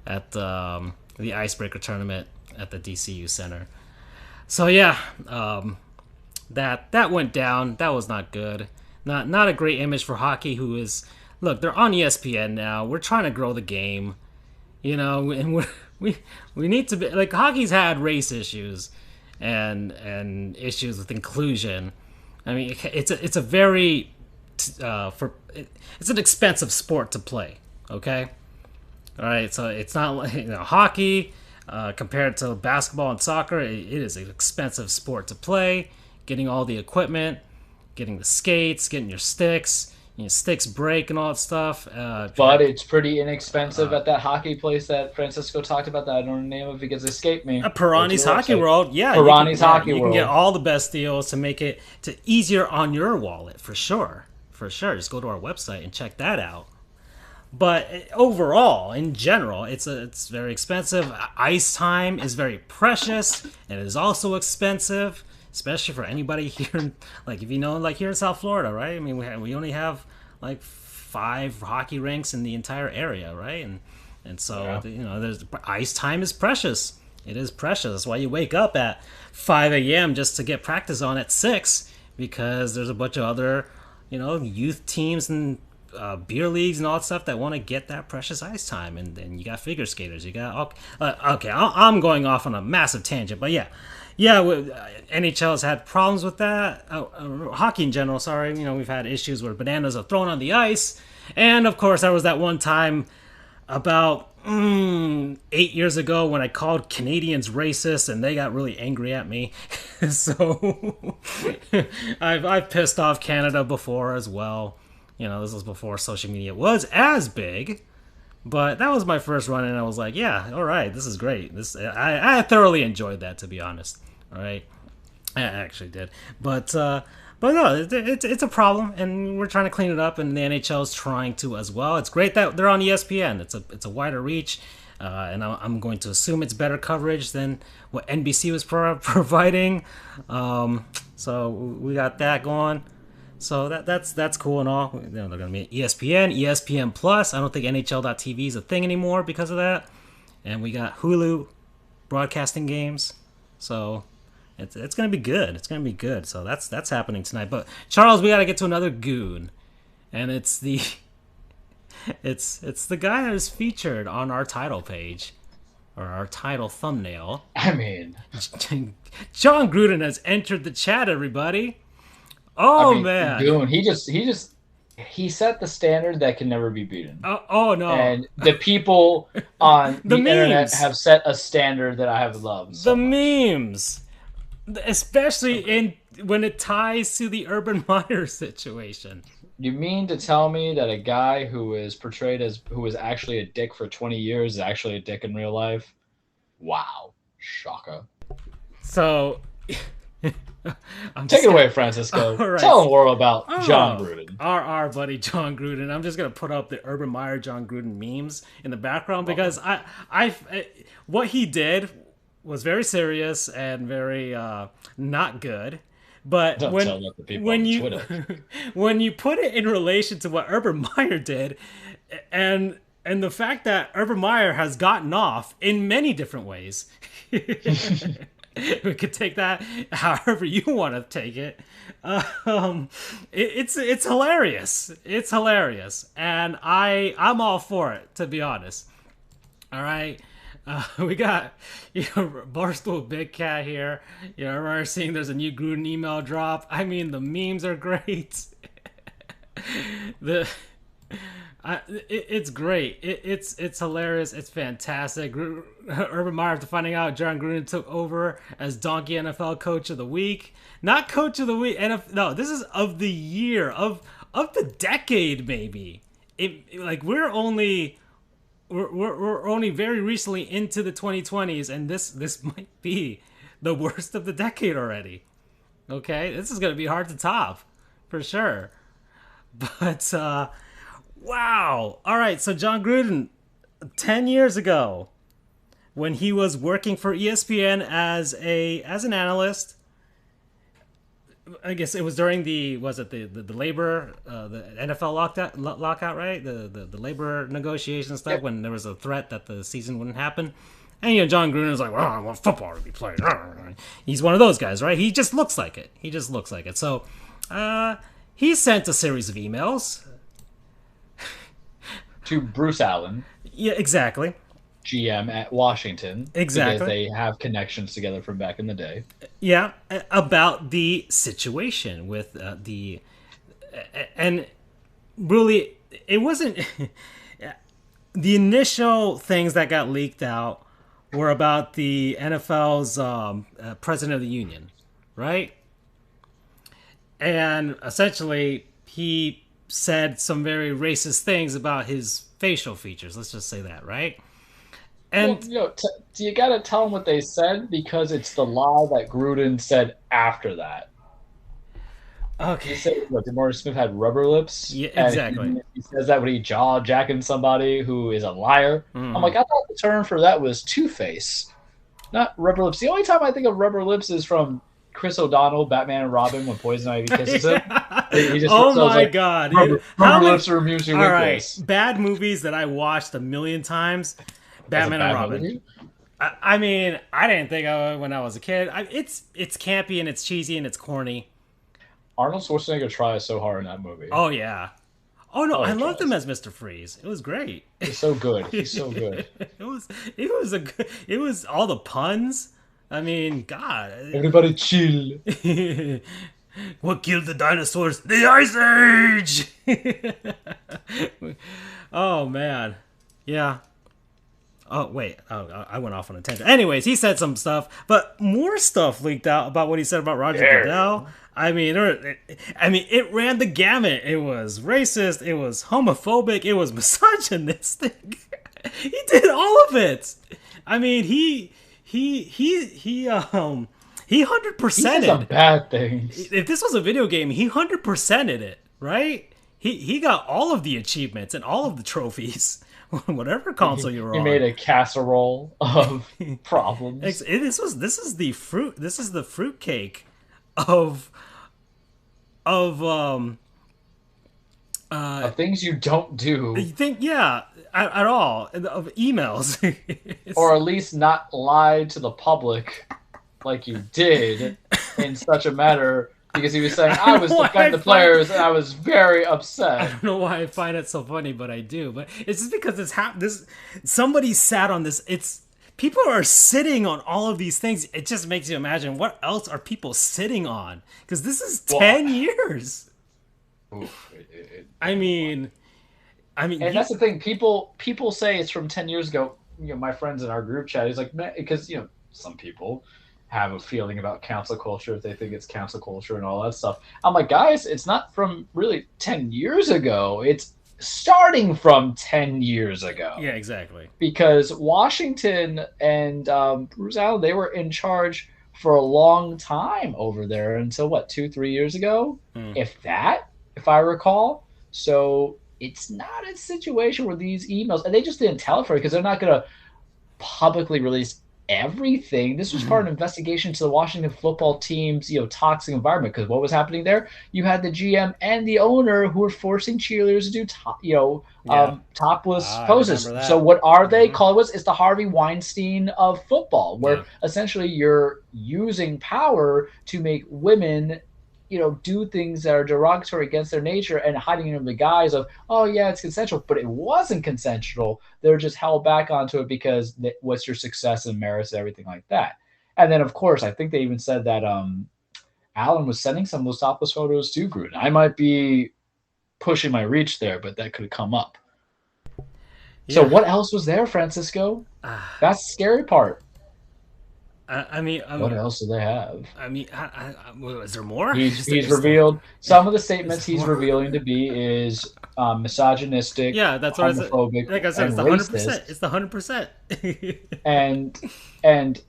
at the Icebreaker tournament at the DCU Center. So yeah, that went down. That was not good. Not a great image for hockey. Who is, look, they're on ESPN now. We're trying to grow the game, you know, and we need to be like, hockey's had race issues and issues with inclusion. I mean, it's a very it's an expensive sport to play. Okay. All right, so it's not like hockey compared to basketball and soccer. It is an expensive sport to play. Getting all the equipment, getting the skates, getting your sticks. Sticks break and all that stuff. But it's pretty inexpensive at that hockey place that Francisco talked about that I don't know the name of because it escaped me. Go to Pirani's the Hockey website. World, yeah, Pirani's Hockey you can get World. all the best deals to make it to easier on your wallet for sure, for sure. Just go to our website and check that out. But overall, in general, it's very expensive. Ice time is very precious, and it is also expensive, especially for anybody here. Like if you know, like here in South Florida, right? I mean, we only have like 5 hockey rinks in the entire area, right? And so there's ice time is precious. It is precious. That's why you wake up at 5 a.m. just to get practice on at 6 because there's a bunch of other youth teams and beer leagues and all that stuff that want to get that precious ice time, and then you got figure skaters. You got okay. I'm going off on a massive tangent, but NHL has had problems with that. Hockey in general, sorry. We've had issues where bananas are thrown on the ice, and of course there was that one time about 8 years ago when I called Canadians racist and they got really angry at me. So I've pissed off Canada before as well. This was before social media was as big, but that was my first run, and I was like, yeah, all right, this is great. I thoroughly enjoyed that, to be honest. All right, I actually did, but no, it's a problem, and we're trying to clean it up, and the NHL is trying to as well. It's great that they're on ESPN. It's a wider reach, and I'm going to assume it's better coverage than what NBC was providing. So we got that going. So that's cool and all. They're going to be ESPN, ESPN Plus. I don't think NHL.tv is a thing anymore because of that. And we got Hulu broadcasting games. So it's going to be good. It's going to be good. So that's happening tonight. But Charles, we got to get to another goon, and it's the guy that is featured on our title page or our title thumbnail. I mean, John Gruden has entered the chat. Everybody. Oh man, Goon, he set the standard that can never be beaten. Oh no. And the people on the internet memes have set a standard that I have loved. The memes, especially when it ties to the Urban Meyer situation. You mean to tell me that a guy who is portrayed as who was actually a dick for 20 years is actually a dick in real life? Wow, shocker. So. Take it away, Francisco. Right. Tell the world about John Gruden. Our buddy John Gruden. I'm just gonna put up the Urban Meyer John Gruden memes in the background because what he did was very serious and very not good. But when you put it in relation to what Urban Meyer did, and the fact that Urban Meyer has gotten off in many different ways. We could take that however you want to take it. It's hilarious. It's hilarious, and I'm all for it, to be honest. All right, we got Barstool Big Cat here. I remember seeing there's a new Gruden email drop. I mean, the memes are great. It's great. It's hilarious. It's fantastic. Urban Meyer, after finding out John Gruden took over as Donkey NFL Coach of the Week, not Coach of the Week. No, this is of the year of the decade, maybe. We're only very recently into the 2020s, and this might be the worst of the decade already. Okay, this is gonna be hard to top, for sure. But wow. All right, so John Gruden, 10 years ago, when he was working for ESPN as an analyst, I guess it was during the labor, the NFL lockout, right? The labor negotiation stuff, yep. When there was a threat that the season wouldn't happen. And John Gruden was like, well, I want football to be played. He's one of those guys, right? He just looks like it. So he sent a series of emails to Bruce Allen. Yeah, exactly. GM at Washington. Exactly. Because they have connections together from back in the day. Yeah, about the situation with and really, it wasn't. the initial things that got leaked out were about the NFL's president of the union, right? And essentially, he said some very racist things about his facial features. Let's just say that, right? Well, And you got to tell them what they said because it's the lie that Gruden said after that. He okay, said, "Look, DeMaurice Smith had rubber lips," yeah, and exactly. he says that when he jaw jacking somebody who is a liar. I'm Hmm. like, I thought the term for that was two face, not rubber lips. The only time I think of rubber lips is from Chris O'Donnell, Batman and Robin, when Poison Ivy kisses him. He just Oh throws my like god! How rubber many? lips are immune to All right, weakness. bad movies that I watched a million times. As a Batman and bad Robin. movie. I mean, I didn't think of it when I was a kid. It's campy and it's cheesy and it's corny. Arnold Schwarzenegger tries so hard in that movie. Oh yeah. Oh no, Oh, I he loved him tries. as Mr. Freeze. It was great. He's so good. He's so good. It was all the puns. I mean, God. Everybody chill. What killed the dinosaurs? The Ice Age. Oh man, yeah. Oh wait, I went off on a tangent. Anyways, he said some stuff, but more stuff leaked out about what he said about Roger Goodell. I mean, it ran the gamut. It was racist. It was homophobic. It was misogynistic. He did all of it. I mean, he hundred He said some percented. bad things. If this was a video game, he 100%ed it, right? He got all of the achievements and all of the trophies, whatever console you were He made on. a casserole of problems. This is the fruit cake of of Of things you don't you do, think yeah at all of emails. or at least not lie to the public like you did in such a manner because he was saying, I was why I defending the find players and I was very I upset. don't know why I find it so funny, but I do. But it's just because this somebody sat on this. It's people are sitting on all of these things. It just makes you imagine what else are people sitting on? Because this is Well, 10 years. oof, I mean, and you, that's the thing. People say it's from 10 years ago. My friends in our group chat, he's like, man, because some people have a feeling about cancel culture if they think it's cancel culture and all that stuff. I'm like, guys, it's not from really 10 years ago. It's starting from 10 years ago yeah, exactly. because Washington and Bruce Allen, they were in charge for a long time over there until what, 2, 3 years ago, Hmm. if that, if I recall. So it's not a situation where these emails, and they just didn't tell it for because they're not going to publicly release everything. This was part of an investigation to the Washington football team's toxic environment because what was happening there? You had the GM and the owner who were forcing cheerleaders to do Yeah, topless I remember poses. So that. what are they? Hmm. Call it was it's the Harvey Weinstein of football, Yeah, where essentially you're using power to make women do things that are derogatory against their nature and hiding it in the guise of, oh, yeah, it's consensual, but it wasn't consensual. They're just held back onto it because what's your success and merits and everything like that. And then, of course, I think they even said that Alan was sending some of those topless photos to Gruden. I might be pushing my reach there, but that could come up. So yeah. what else was there, Francisco? That's the scary part. I mean, What else do they have? is there more? He's Is there revealed some of the is statements there he's more? revealing to be is misogynistic, Yeah, that's what I said. homophobic, Like I said, and it's the 100%. racist. It's the 100%. And and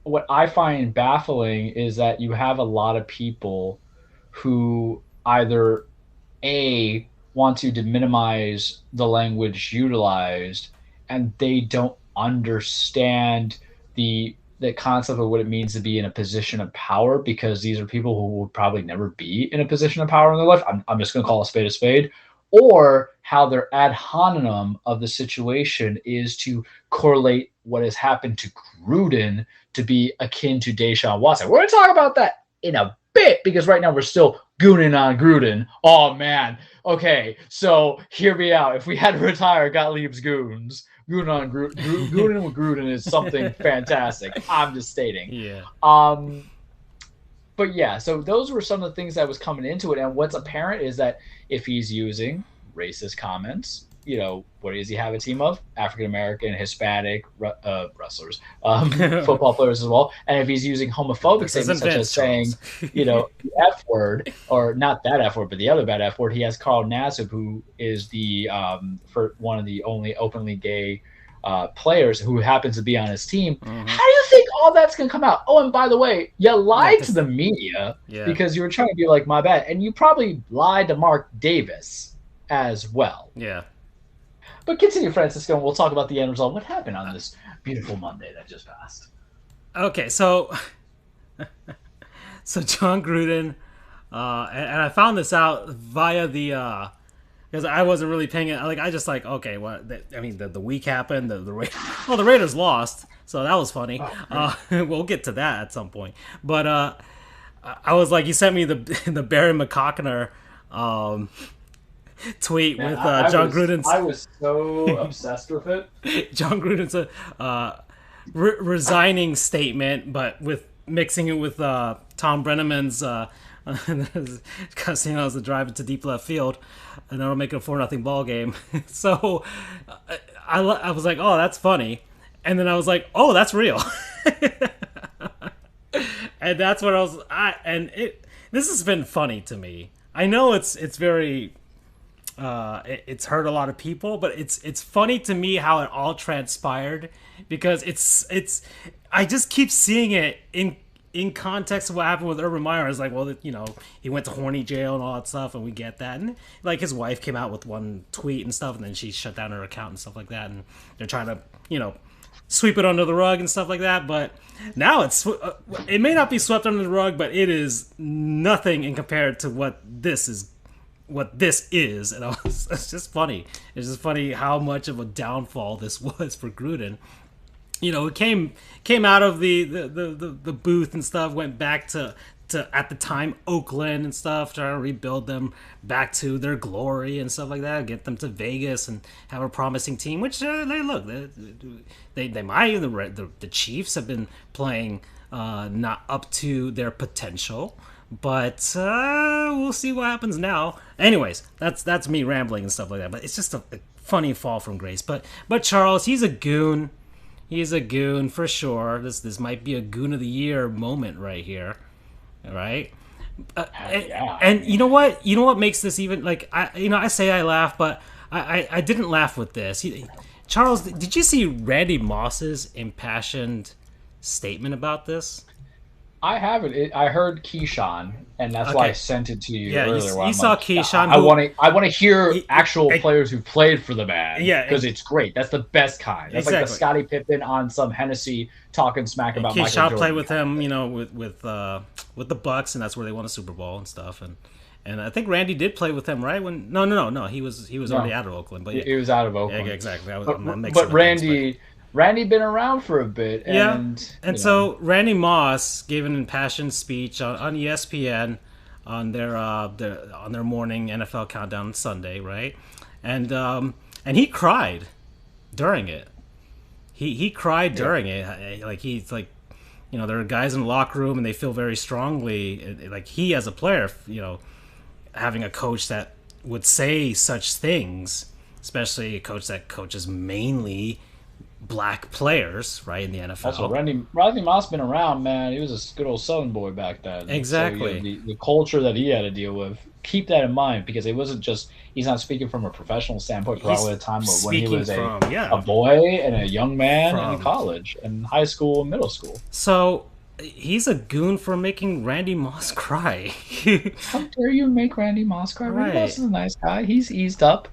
what I find baffling is that you have a lot of people who either a want to minimize the language utilized, and they don't understand the concept of what it means to be in a position of power because these are people who will probably never be in a position of power in their life. I'm just going to call a spade, or how their ad hominem of the situation is to correlate what has happened to Gruden to be akin to Deshaun Watson. We're going to talk about that in a bit because right now we're still gooning on Gruden. Oh man. Okay, so hear me out. If we had to retire Gottlieb's goons, Goonin with Gruden is something fantastic. I'm just stating. Yeah. Um, but yeah, so those were some of the things that was coming into it. And what's apparent is that if he's using racist comments, what does he have a team of? African American, Hispanic wrestlers, football players as well. And if he's using homophobic This statements isn't such Vince, as saying, Charles. the F word, or not that F word, but the other bad F word, he has Carl Nassib, who is the for one of the only openly gay players who happens to be on his team. Mm-hmm. How do you think all that's going to come out? Oh, and by the way, you lied to Cause, the media yeah. because you were trying to be like, my bad. And you probably lied to Mark Davis as well. Yeah. But continue, Francisco, and we'll talk about the end result. What happened on this beautiful Monday that just passed? Okay, so John Gruden, and I found this out via the because I wasn't really paying it. Like I just like okay, what? I mean, the week happened. The Raiders lost, so that was funny. We'll get to that at some point. But I was like, you sent me the Barry McCockner tweet with John Gruden's. I was so obsessed with it. John Gruden's resigning statement, but with mixing it with Tom Brenneman's casinos to drive it to deep left field, and that'll make it a 4-0 ball game. So I was like, oh, that's funny, and then I was like, oh, that's real, and that's what I was. This has been funny to me. I know it's very. It's hurt a lot of people, but it's funny to me how it all transpired because it's I just keep seeing it in context of what happened with Urban Meyer. It's like, well, he went to horny jail and all that stuff, and we get that. And like his wife came out with one tweet and stuff, and then she shut down her account and stuff like that. And they're trying to sweep it under the rug and stuff like that. But now it may not be swept under the rug, but it is nothing in compared to what this is. And it's just funny. It's just funny how much of a downfall this was for Gruden. It came out of the booth and stuff, went back to at the time Oakland and stuff, trying to rebuild them back to their glory and stuff like that, get them to Vegas and have a promising team. Which they might. The Chiefs have been playing not up to their potential. But we'll see what happens now. Anyways, that's me rambling and stuff like that. But it's just a funny fall from grace. But Charles, he's a goon. He's a goon for sure. This might be a goon of the year moment right here, right? And you know what? You know what makes this even like I say I laugh, but I didn't laugh with this. Charles, did you see Randy Moss's impassioned statement about this? I haven't. I heard Keyshawn, and that's why I sent it to you earlier. You saw Keyshawn. I want to hear actual players who played for the man. Yeah, because it's great. That's the best kind. That's like the Scottie Pippen on some Hennessy talking smack about Michael Jordan. Keyshawn played with him, with the Bucks, and that's where they won a Super Bowl and stuff. And I think Randy did play with him, right? No. He was already out of Oakland, but he was out of Oakland. Yeah, exactly. But Randy been around for a bit, and so Randy Moss gave an impassioned speech on ESPN on their morning NFL countdown Sunday, right? And he cried during it. He cried during it. Like he's like, there are guys in the locker room and they feel very strongly, like he as a player, having a coach that would say such things, especially a coach that coaches mainly black players, right, in the NFL. Also, Randy Moss been around, man. He was a good old Southern boy back then. Exactly. So, the culture that he had to deal with. Keep that in mind because it wasn't just he's not speaking from a professional standpoint. Probably a time when he was a boy and a young man in college and high school and middle school. So he's a goon for making Randy Moss cry. How dare you make Randy Moss cry? Right. Randy Moss is a nice guy. He's eased up.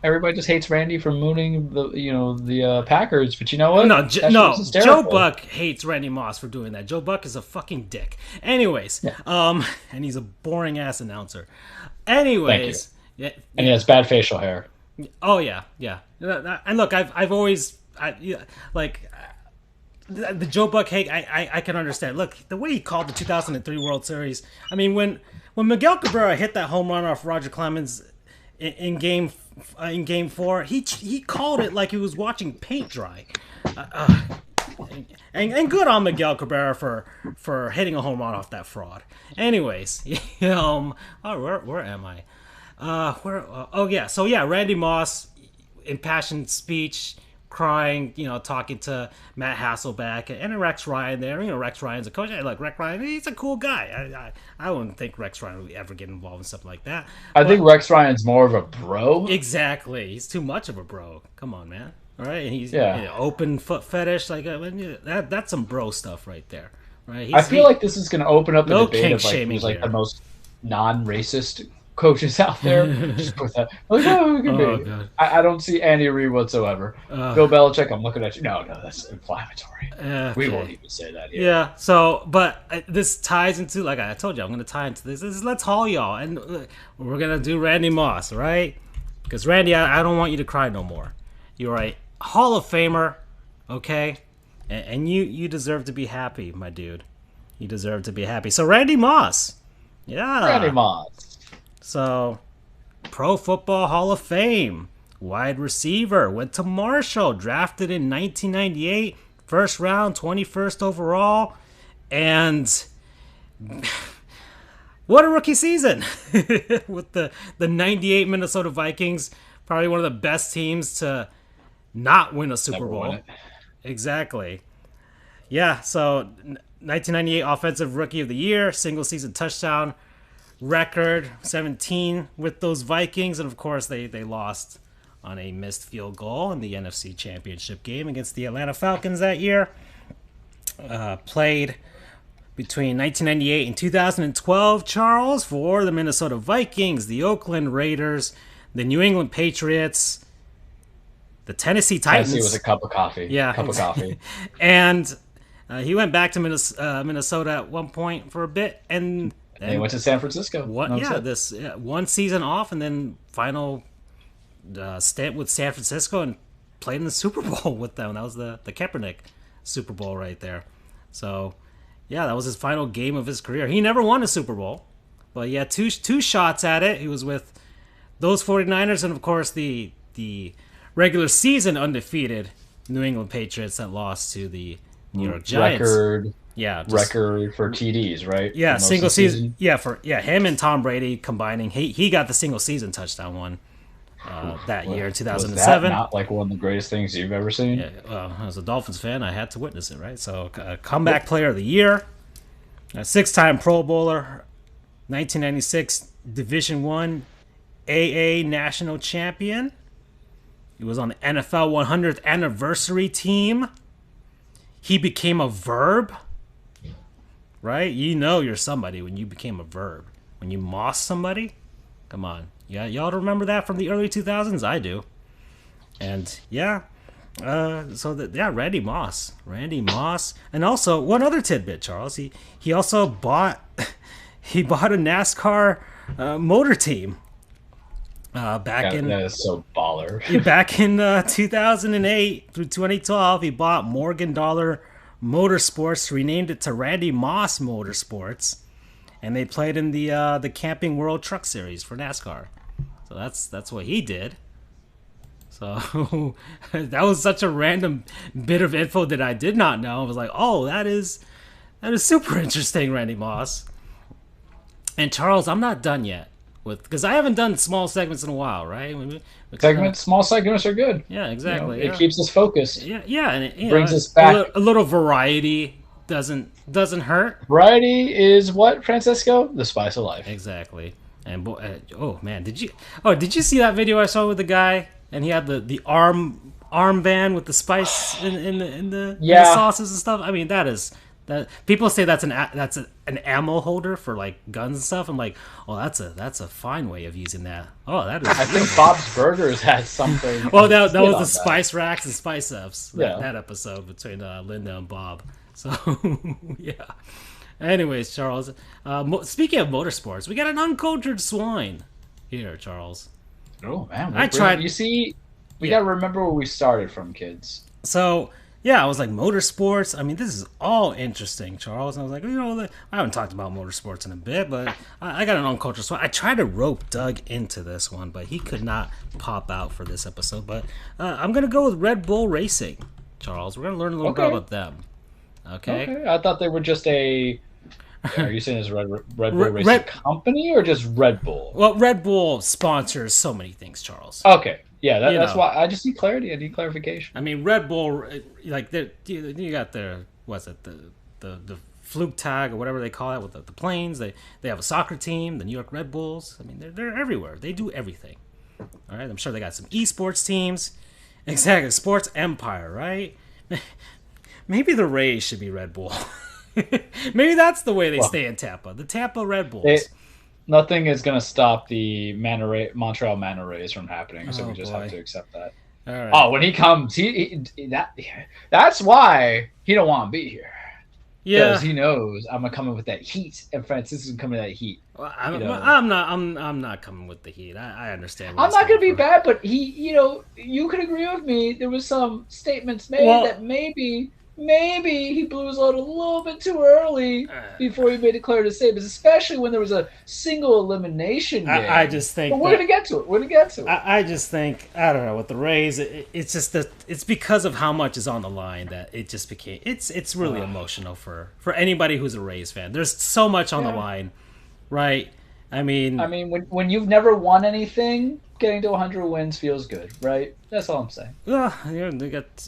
Everybody just hates Randy for mooning the Packers, but you know what? Joe Buck hates Randy Moss for doing that. Joe Buck is a fucking dick. Anyways, and he's a boring ass announcer. Anyways, and he has bad facial hair. Oh yeah. And look, I've always like the Joe Buck hate. I can understand. Look, the way he called the 2003 World Series. I mean, when Miguel Cabrera hit that home run off Roger Clemens in game 4, he called it like he was watching paint dry, and good on Miguel Cabrera for hitting a home run off that fraud. Anyways, where am I? Where? Oh yeah. So yeah, Randy Moss, impassioned speech, crying. Talking to Matt Hasselbeck and Rex Ryan there. Rex Ryan's a coach. Hey, look, Rex Ryan, he's a cool guy. I wouldn't think Rex Ryan would ever get involved in something like that. I But think Rex Ryan's more of a bro. exactly, he's too much of a bro. Come on, man. All right, and he's Yeah. open foot fetish. Like that's some bro stuff right there. Right? I feel like this is going to open up a No debate kink of like shaming who's like here. the most non-racist coaches out there. Just put that. Like, oh, it could Oh be. god. I don't see Andy Reid whatsoever. Bill Belichick, I'm looking at you. No, that's inflammatory. We won't Okay. even say that here. Yeah. So, but this ties into, like I told you, I'm going to tie into this. This is Let's Haul Y'all, and we're going to do Randy Moss, right? Because Randy, I don't want you to cry no more. You're a Hall of Famer, okay? And you deserve to be happy, my dude. You deserve to be happy. So Randy Moss. Yeah. Randy Moss. So, Pro Football Hall of Fame, wide receiver, went to Marshall, drafted in 1998, first round, 21st overall, and what a rookie season with the 98 Minnesota Vikings, probably one of the best teams to not win a Super Never won Bowl. it. Exactly. Yeah, so 1998 Offensive Rookie of the Year, single season touchdown record, 17 with those Vikings, and of course they lost on a missed field goal in the NFC Championship game against the Atlanta Falcons that year. Played between 1998 and 2012, Charles, for the Minnesota Vikings, the Oakland Raiders, the New England Patriots, the Tennessee Titans. Tennessee was a cup of coffee. Yeah, Cup of coffee. and he went back to Minnesota at one point for a bit, and And they went to San Francisco. this one season off, and then final stint with San Francisco, and played in the Super Bowl with them. That was the Kaepernick Super Bowl right there. So, yeah, that was his final game of his career. He never won a Super Bowl, but he had two shots at it. He was with those 49ers, and of course the regular season undefeated New England Patriots that lost to the New York Giants. Record for TDs, right? Yeah, Most single of the season. Yeah, him and Tom Brady combining, he got the single season touchdown one that year in Was 2007. that not like one of the greatest things you've ever seen? Yeah, well, as a Dolphins fan, I had to witness it, right? So, comeback player of the year, a six-time Pro Bowler, 1996 Division I AA national champion. He was on the NFL 100th anniversary team. He became a verb, right? You know you're somebody when you became a verb. When you moss somebody, come on. Yeah, y'all remember that from the early 2000s? I do. And yeah, Randy Moss. And also, one other tidbit, Charles. He also bought a NASCAR motor team. Back in That is so baller. back in 2008 through 2012, he bought Morgan Dollar Motorsports, renamed it to Randy Moss Motorsports, and they played in the Camping World Truck Series for NASCAR. So that's what he did. So that was such a random bit of info that I did not know. I was like, oh, that is super interesting, Randy Moss. And Charles, I'm not done yet. Because I haven't done small segments in a while, right? Small segments are good. Yeah, exactly. It keeps us focused. Yeah, and it brings us back. A little variety doesn't hurt. Variety is what, Francisco? The spice of life. Exactly. And oh man, did you see that video I saw with the guy and he had the armband with the spice in the sauces and stuff? I mean, that people say that's an ammo holder for like guns and stuff. I'm like, oh, that's a fine way of using that. Oh, that is. I think Bob's Burgers had something. Well, that was the spice racks and spice ups. Yeah. That episode between Linda and Bob. So yeah. Anyways, Charles. Speaking of motorsports, we got an uncultured swine here, Charles. Oh man, I tried. You see, we gotta remember where we started from, kids. So yeah, I was like, motorsports. I mean, this is all interesting, Charles. And I was like, I haven't talked about motorsports in a bit, but I got an uncultured swine. I tried to rope Doug into this one, but he could not pop out for this episode. But I'm gonna go with Red Bull Racing, Charles. We're gonna learn a little bit about them. Okay. I thought they were just a Are you saying it's Red Bull Racing Red, Company or just Red Bull? well, Red Bull sponsors so many things, Charles. Okay, yeah, You that's know, why I just need clarity. I need clarification. I mean, Red Bull, like you got their what's it the fluke tag or whatever they call it with the planes. They have a soccer team, the New York Red Bulls. I mean, they're everywhere. They do everything. All right, I'm sure they got some esports teams. Exactly, sports empire, right? Maybe the Rays should be Red Bull. Maybe that's the way they stay in Tampa. The Tampa Red Bulls. Nothing is going to stop the Montreal Manta Rays from happening, so we just have to accept that. All right. Oh, when he comes, that's why he don't want to be here. Yeah, Because he knows I'm gonna come in with that heat, and Francisco's coming with that heat. well, I'm not coming with the heat. I understand. I'm not gonna be bad, but you could agree with me. There was some statements made that maybe he blew his load a little bit too early before he made declarative statements, especially when there was a single elimination game. I just think. But we're gonna get to it. I just think, I don't know, with the Rays, it's just that it's because of how much is on the line that it just became it's really emotional for anybody who's a Rays fan. There's so much on the line, right? I mean, when you've never won anything, getting to 100 wins feels good, right? That's all I'm saying. They got,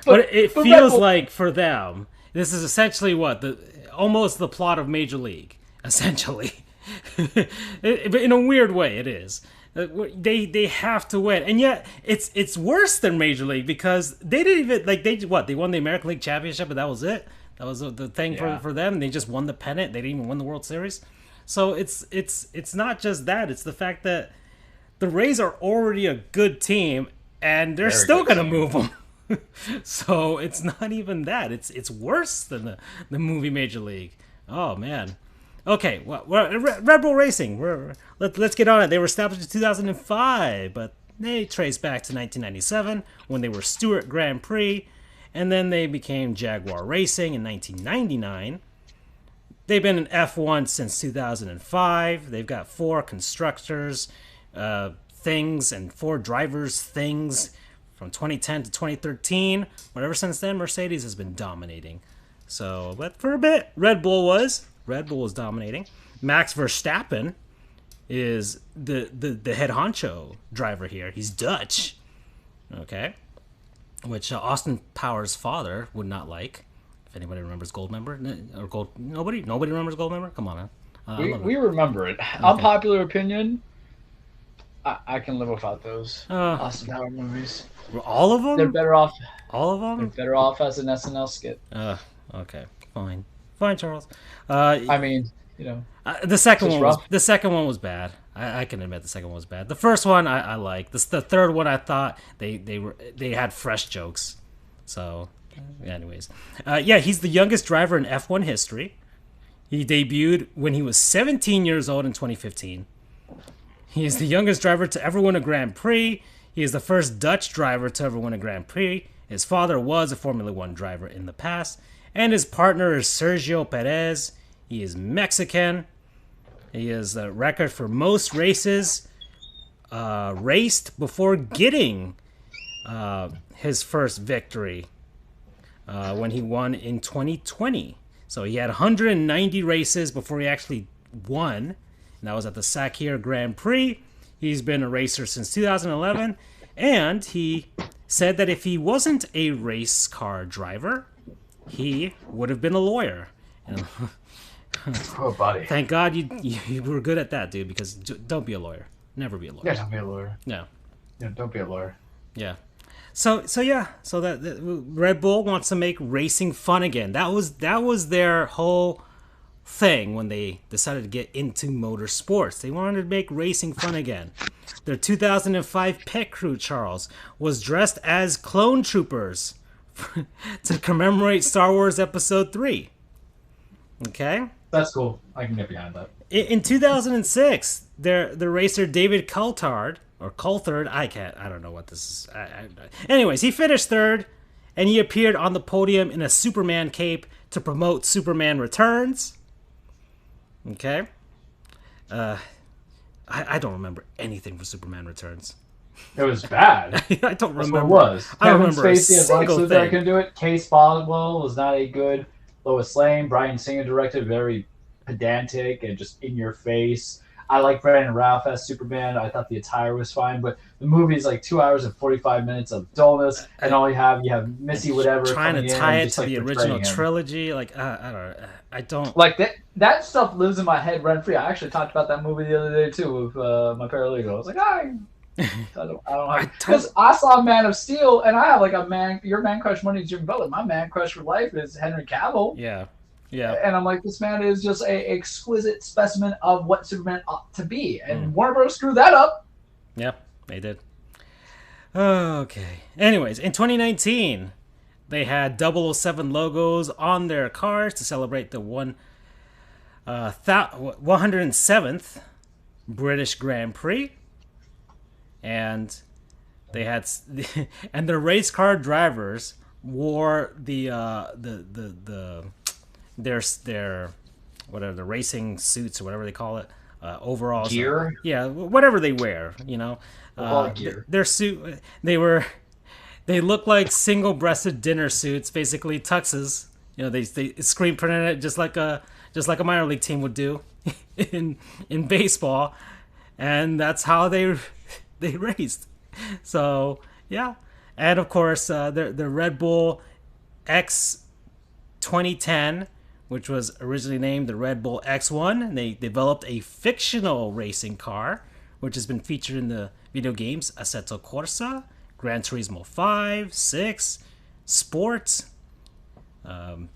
but it feels like for them, this is essentially almost the plot of Major League, essentially. In a weird way, it is. They have to win, and yet it's worse than Major League because they didn't even they won the American League Championship, but that was it. That was the thing for them. They just won the pennant. They didn't even win the World Series. So it's not just that. It's the fact that the Rays are already a good team, and they're still going to move them. So it's not even that. It's worse than the movie Major League. Oh man. Okay, well, Red Bull Racing. Let's get on it. They were established in 2005, but they trace back to 1997 when they were Stewart Grand Prix, and then they became Jaguar Racing in 1999. They've been in F1 since 2005. They've got 4 constructors things and 4 drivers things from 2010 to 2013. But ever since then, Mercedes has been dominating. So, but for a bit, Red Bull was dominating. Max Verstappen is the head honcho driver here. He's Dutch, okay, which Austin Powers' father would not like. If anybody remembers Goldmember or Gold, nobody remembers Goldmember. Come on, man. We remember it. Okay. Unpopular opinion. I can live without those Austin Powers movies. All of them? They're better off. All of them? They're better off as an SNL skit. Okay, fine, Charles. The second one was bad. I can admit the second one was bad. The first one I liked. The third one I thought they had fresh jokes. So, anyways, he's the youngest driver in F1 history. He debuted when he was 17 years old in 2015. He is the youngest driver to ever win a Grand Prix. He is the first Dutch driver to ever win a Grand Prix. His father was a Formula One driver in the past. And his partner is Sergio Perez. He is Mexican. He has the record for most races raced before getting his first victory when he won in 2020. So he had 190 races before he actually won. And that was at the Sakir Grand Prix. He's been a racer since 2011. And he said that if he wasn't a race car driver, he would have been a lawyer. Oh, buddy. Thank God you were good at that, dude, because don't be a lawyer. Never be a lawyer. Yeah, don't be a lawyer. No. Yeah, don't be a lawyer. Yeah. So that Red Bull wants to make racing fun again. That was their whole thing when they decided to get into motorsports. They wanted to make racing fun again. Their 2005 pit crew, Charles, was dressed as clone troopers to commemorate Star Wars Episode 3. Okay? That's cool. I can get behind that. In 2006, the racer David Coulthard, I don't know what this is. Anyways, he finished third, and he appeared on the podium in a Superman cape to promote Superman Returns. Okay? I don't remember anything from Superman Returns. It was bad. I don't remember. That's what it was. I don't remember a Spacey and Lex single Luthor thing. couldn't do it. Case Boswell was not a good Lois Lane. Bryan Singer directed, very pedantic and just in your face. I like Brandon Routh as Superman. I thought the attire was fine, but the movie is like 2 hours and 45 minutes of dullness, and all you have Missy whatever Trying to coming in tie and it just to like the original portraying him. trilogy, like I don't, I don't. Like that stuff lives in my head rent free. I actually talked about that movie the other day too with my paralegal. I was like, I don't I have don't. because I saw Man of Steel and I have like a man. Your man crush money is Jim Butler. My man crush for life is Henry Cavill. Yeah, yeah, And I'm like, this man is just a exquisite specimen of what Superman ought to be. And Mm. Warner Bros. Screwed that up. yeah. They did. Okay. Anyways, in 2019, they had 007 logos on their cars to celebrate the 107th British Grand Prix, and they had and the race car drivers wore their whatever, the racing suits or whatever they call it, overalls, Gear? yeah, whatever they wear, you know, We'll call it gear. their suit, they look like single-breasted dinner suits, basically tuxes. You know, they screen printed it just like a minor league team would do in baseball, and that's how they raced. So yeah, and of course the Red Bull X 2010, which was originally named the Red Bull X1, and they developed a fictional racing car, which has been featured in the video games Assetto Corsa, Gran Turismo 5, 6, Sports, and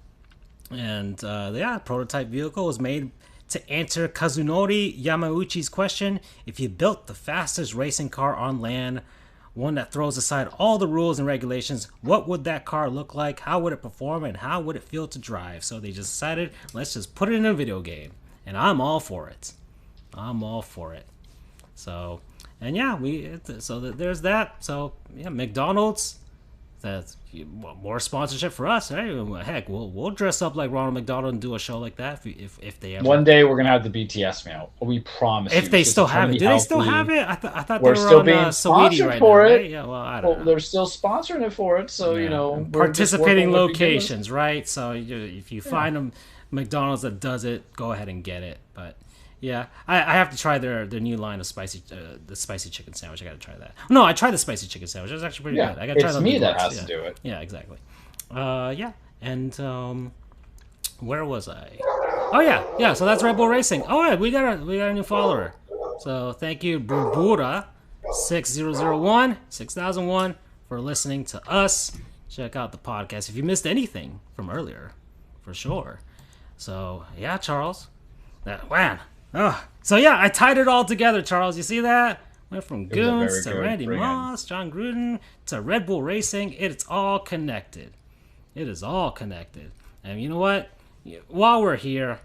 yeah, prototype vehicle was made to answer Kazunori Yamauchi's question: if you built the fastest racing car on land, one that throws aside all the rules and regulations, what would that car look like? How would it perform, and how would it feel to drive? So they just decided, let's just put it in a video game, and I'm all for it. I'm all for it. So, and yeah, there's that. So yeah, McDonald's. That's more sponsorship for us, right? Heck, we'll dress up like Ronald McDonald and do a show like that if they ever. One day we're gonna have the BTS meal. We promise. If they still have it, do they still have it? I thought they We're were still on being Saweetie sponsored right for now, it. right? Yeah, well, I don't know. They're still sponsoring it for it, so you know, we're just Participating working with the locations, right? So if you find a McDonald's that does it, go ahead and get it. But yeah, I have to try their new line of the spicy chicken sandwich. I got to try that. No, I tried the spicy chicken sandwich. It was actually pretty Yeah, good. I got to try it's the me big that ones. has to do it. Yeah, exactly. Yeah, and where was I? Oh yeah. So that's Red Bull Racing. Oh yeah, we got a new follower. So thank you, Burbura 6001 for listening to us. Check out the podcast if you missed anything from earlier, for sure. So yeah, Charles, that man. Oh, so yeah, I tied it all together, Charles. You see that? Went from Goons to Randy Moss, John Gruden to Red Bull Racing. It's all connected. It is all connected. And you know what? While we're here,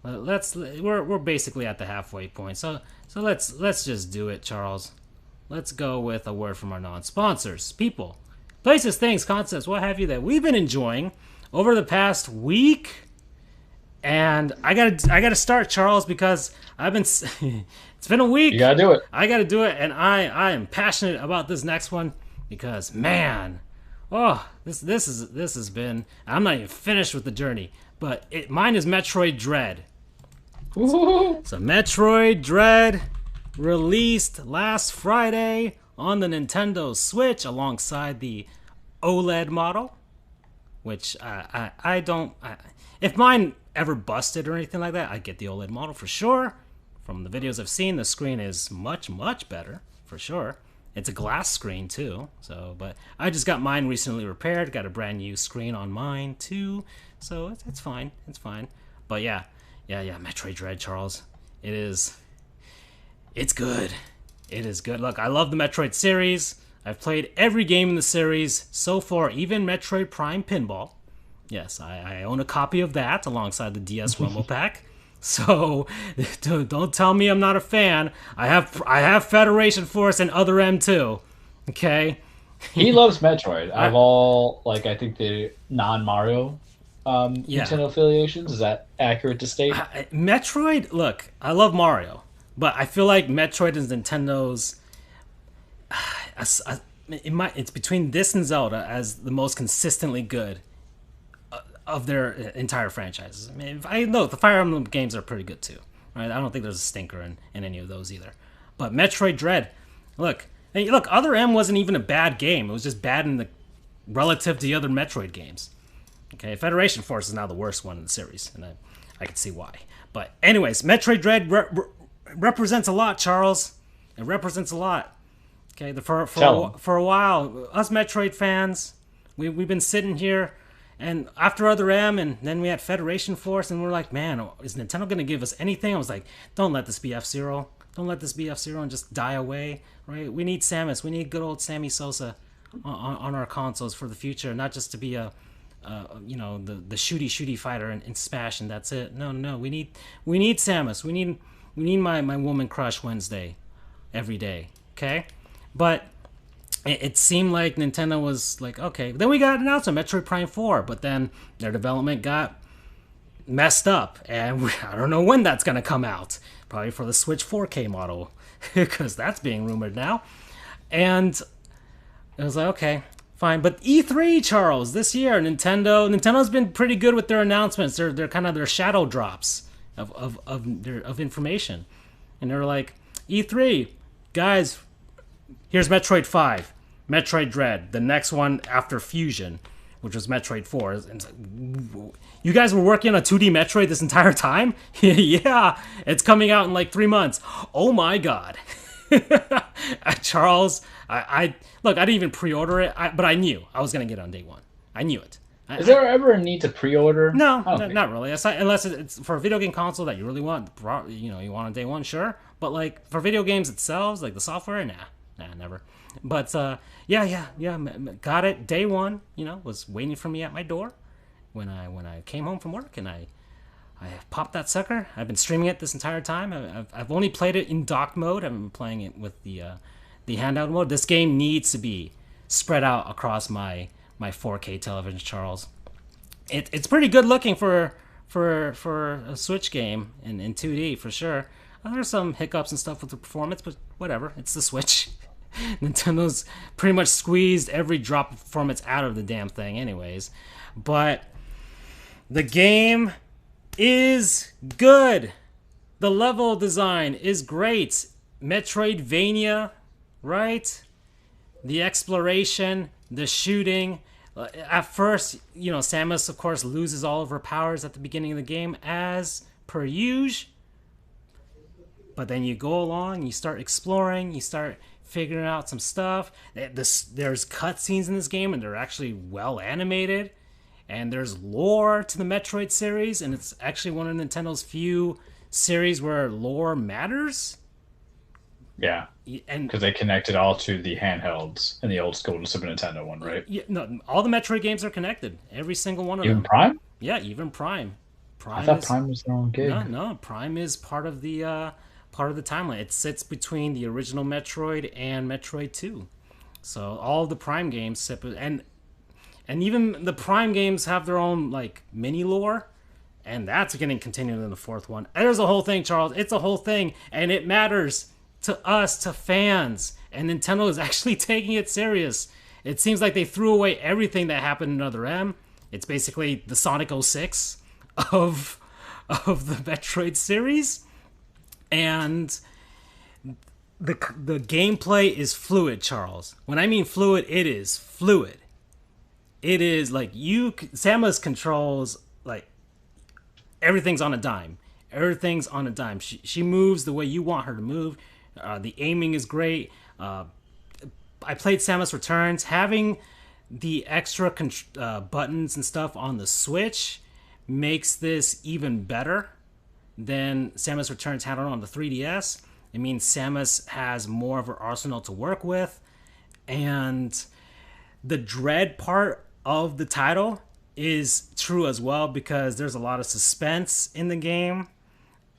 we're basically at the halfway point. So let's just do it, Charles. Let's go with a word from our non-sponsors, people, places, things, concepts, what have you, that we've been enjoying over the past week. And I gotta start, Charles, because I've been. It's been a week. You gotta do it. I gotta do it, and I am passionate about this next one because man, this has been. I'm not even finished with the journey, but mine is Metroid Dread. Woo-hoo. So Metroid Dread released last Friday on the Nintendo Switch alongside the OLED model, which I don't. If mine ever busted or anything like that, I'd get the OLED model for sure. From the videos I've seen, the screen is much better for sure. It's a glass screen too. So, but I just got mine recently repaired. Got a brand new screen on mine too. So it's fine. It's fine. But yeah. Metroid Dread, Charles. It's good. It is good. Look, I love the Metroid series. I've played every game in the series so far, even Metroid Prime Pinball. Yes, I own a copy of that alongside the DS Rumble Pack. So don't tell me I'm not a fan. I have Federation Force and Other M too. Okay. He loves Metroid. Of all, I think the non-Mario Nintendo affiliations. Is that accurate to state? Metroid. Look, I love Mario, but I feel like Metroid is Nintendo's. It's between this and Zelda as the most consistently good of their entire franchises. I mean, I know the Fire Emblem games are pretty good too. Right? I don't think there's a stinker in any of those either. But Metroid Dread, look, hey, look, Other M wasn't even a bad game. It was just bad in the relative to the other Metroid games. Okay, Federation Force is now the worst one in the series, and I can see why. But anyways, Metroid Dread represents a lot, Charles. It represents a lot. Okay, for a while, us Metroid fans, we've been sitting here, and after Other M, and then we had Federation Force, and we're like, man, is Nintendo going to give us anything? I was like, don't let this be F-Zero. Don't let this be F-Zero and just die away, right? We need Samus. We need good old Sammy Sosa on our consoles for the future, not just to be the shooty fighter in Smash and that's it. No, we need Samus. We need my woman crush Wednesday every day, okay? But it seemed like Nintendo was like, okay. Then we got an announcement, Metroid Prime 4, but then their development got messed up, and I don't know when that's going to come out. Probably for the Switch 4K model, because that's being rumored now. And it was like, okay, fine. But E3, Charles, this year, Nintendo's been pretty good with their announcements. They're kind of their shadow drops of information. And they're like, E3, guys, here's Metroid 5, Metroid Dread, the next one after Fusion, which was Metroid 4. And you guys were working on a 2D Metroid this entire time? Yeah, it's coming out in like 3 months. Oh my god. Charles, I look, I didn't even pre-order it, but I knew I was going to get it on day one. I knew it. Is there ever a need to pre-order? No, not really. Unless it's for a video game console that you really want, you want on day one, sure. But like for video games itself, like the software, nah, never. But yeah, got it day one. Was waiting for me at my door when I came home from work, and I popped that sucker. I've been streaming it this entire time. I've only played it in docked mode. I've been playing it with the handheld mode. This game needs to be spread out across my 4K television, Charles. It's pretty good looking for a Switch game in 2D for sure. There's some hiccups and stuff with the performance, but whatever. It's the Switch. Nintendo's pretty much squeezed every drop of performance out of the damn thing anyways. But the game is good. The level design is great. Metroidvania, right? The exploration, the shooting. At first, Samus, of course, loses all of her powers at the beginning of the game, as per usual. But then you go along, you start exploring, you start figuring out some stuff. There's cutscenes in this game, and they're actually well animated. And there's lore to the Metroid series, and it's actually one of Nintendo's few series where lore matters. Yeah, and because they connected all to the handhelds in the old school Super Nintendo one, right? Yeah, no, all the Metroid games are connected. Every single one of them. Even Prime? Yeah, even Prime. I thought Prime was their own gig. No, Prime is part of the timeline. It sits between the original Metroid and Metroid 2. So all of the Prime games sit, and even the Prime games have their own like mini lore, and that's getting continued in the fourth one. There's a whole thing, Charles. It's a whole thing, and it matters to us, to fans, and Nintendo is actually taking it serious. It seems like they threw away everything that happened in Other M. It's basically the Sonic 06 of the Metroid series, and the gameplay is fluid, Charles. When I mean fluid, it is fluid. It is like Samus controls like everything's on a dime. Everything's on a dime. She moves the way you want her to move. The aiming is great. I played Samus Returns. Having the extra buttons and stuff on the Switch makes this even better than Samus Returns had on the 3DS. It means Samus has more of her arsenal to work with. And the dread part of the title is true as well, because there's a lot of suspense in the game.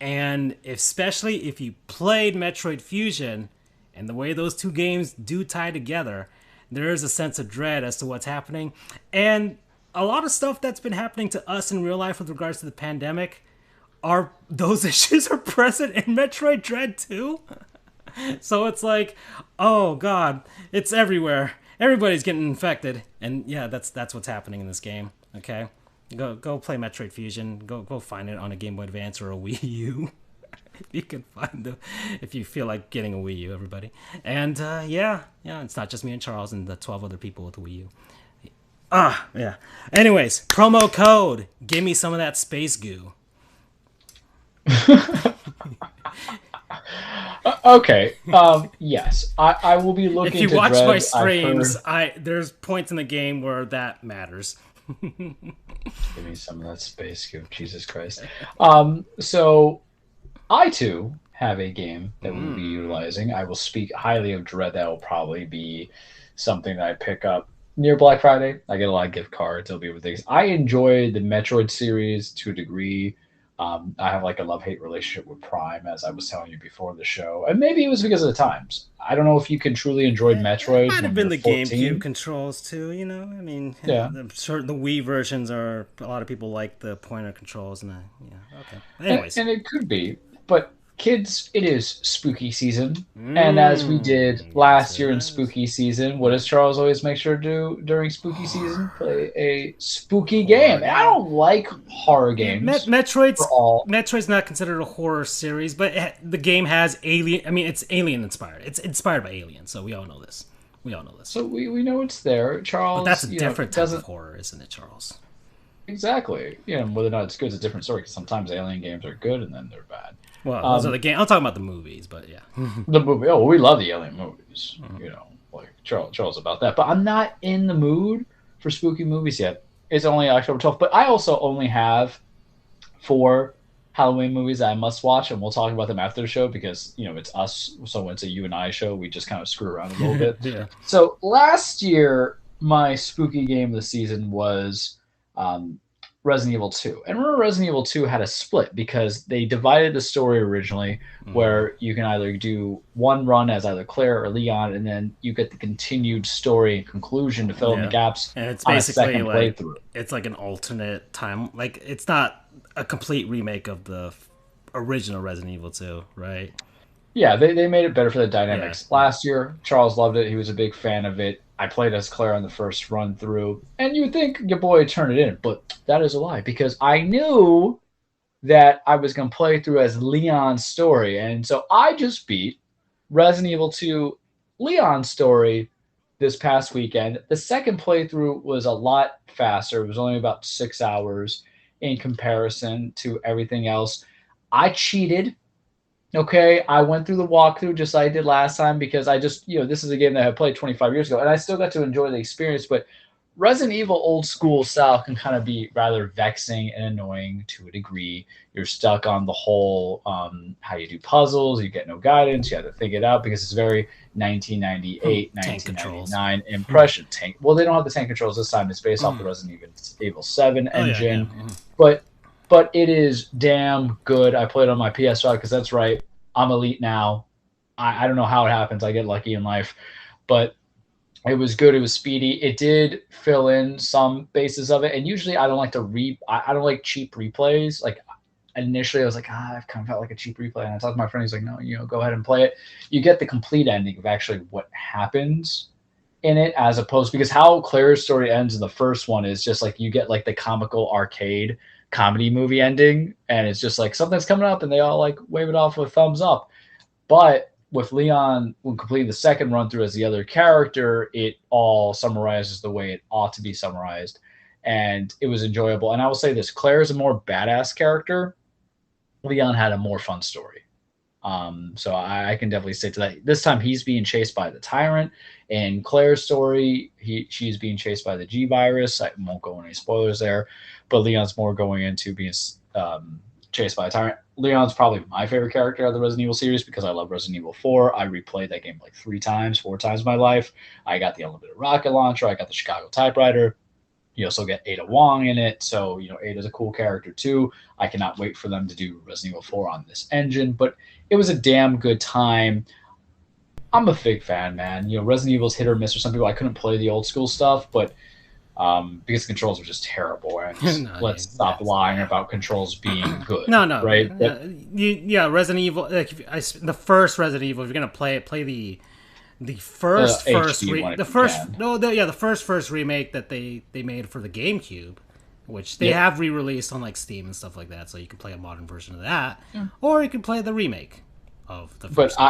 And especially if you played Metroid Fusion, and the way those two games do tie together, there is a sense of dread as to what's happening. And a lot of stuff that's been happening to us in real life with regards to the pandemic, those issues are present in Metroid Dread too. So it's like, oh god, it's everywhere. Everybody's getting infected. And yeah, that's what's happening in this game, okay? Go play Metroid Fusion. Go find it on a Game Boy Advance or a Wii U. You can find them if you feel like getting a Wii U, everybody. And yeah, it's not just me and Charles and the 12 other people with the Wii U. Yeah. Anyways, promo code. Give me some of that space goo. Okay. Yes, I will be looking. If you to watch Dread. my streams, there's points in the game where that matters. Give me some of that space goo. Jesus Christ. So I too have a game that we'll be utilizing. I will speak highly of Dread. That will probably be something that I pick up near Black Friday. I get a lot of gift cards. It'll be with things. I enjoy the Metroid series to a degree. I have like a love-hate relationship with Prime, as I was telling you before the show, and maybe it was because of the times. I don't know if you can truly enjoy Metroid. It might have when been you're the 14. GameCube controls too. You know, I mean, Yeah. the Wii versions are a lot of people like the pointer controls, and okay. Anyways, And it could be, but kids, it is spooky season, and as we did last year in spooky season, what does Charles always make sure to do during spooky season? Play a spooky game. And I don't like horror games. Metroid's not considered a horror series, but the game has alien. I mean, it's alien inspired. It's inspired by aliens, so we all know this. So we know it's there, Charles. But that's a different type of horror, isn't it, Charles? Exactly. Whether or not it's good is a different story, because sometimes alien games are good and then they're bad. Well, those are the game. I'm talking about the movies, but yeah. The movie. Oh, we love the alien movies. Like Charles about that. But I'm not in the mood for spooky movies yet. It's only October 12th. But I also only have 4 Halloween movies that I must watch, and we'll talk about them after the show because it's us. So when it's a you and I show, we just kind of screw around a little bit. Yeah. So last year, my spooky game of the season was Resident Evil 2. And remember, Resident Evil 2 had a split because they divided the story originally where you can either do one run as either Claire or Leon, and then you get the continued story and conclusion to fill in the gaps. And it's on basically a second like playthrough. It's like an alternate time. Like, it's not a complete remake of the original Resident Evil 2, right? Yeah, they made it better for the dynamics. Yeah. Last year, Charles loved it. He was a big fan of it. I played as Claire on the first run through, and you would think your boy turned it in, but that is a lie because I knew that I was going to play through as Leon's story, and so I just beat Resident Evil 2 Leon's story this past weekend. The second playthrough was a lot faster. It was only about 6 hours in comparison to everything else. I cheated. Okay, I went through the walkthrough just like I did last time because I just, this is a game that I played 25 years ago, and I still got to enjoy the experience, but Resident Evil old school style can kind of be rather vexing and annoying to a degree. You're stuck on the whole how you do puzzles, you get no guidance, you have to think it out because it's very 1998, 1999 impression. Tank. Well, they don't have the tank controls this time. It's based off the Resident Evil 7 engine, but it is damn good. I played on my PS5 because that's right. I'm elite now. I don't know how it happens. I get lucky in life. But it was good. It was speedy. It did fill in some bases of it. And usually I don't like to I don't like cheap replays. Like initially I was like, I've kind of felt like a cheap replay. And I talked to my friend. He's like, no, go ahead and play it. You get the complete ending of actually what happens in it as opposed because how Claire's story ends in the first one is just like you get like the comical arcade comedy movie ending, and it's just like something's coming up and they all like wave it off with a thumbs up. But with Leon, when completing the second run through as the other character, it all summarizes the way it ought to be summarized, and it was enjoyable. And I will say this, Claire is a more badass character. Leon had a more fun story. So I can definitely say to that. This time he's being chased by the Tyrant. In Claire's story, she's being chased by the G virus. I won't go into any spoilers there, but Leon's more going into being chased by a Tyrant. Leon's probably my favorite character of the Resident Evil series because I love Resident Evil 4. I replayed that game like 4 times in my life. I got the unlimited rocket launcher. I got the Chicago typewriter. You also get Ada Wong in it. So, Ada's a cool character too. I cannot wait for them to do Resident Evil 4 on this engine, but it was a damn good time. I'm a big fan, man. Resident Evil's hit or miss for some people. I couldn't play the old school stuff, but because the controls are just terrible. And let's stop lying about controls being good. No, right? Resident Evil. Like the first Resident Evil. If you're gonna play it, play the first remake that they made for the GameCube, which they Yep. have re-released on like Steam and stuff like that, so you can play a modern version of that, Yeah. or you can play the remake of the But first game.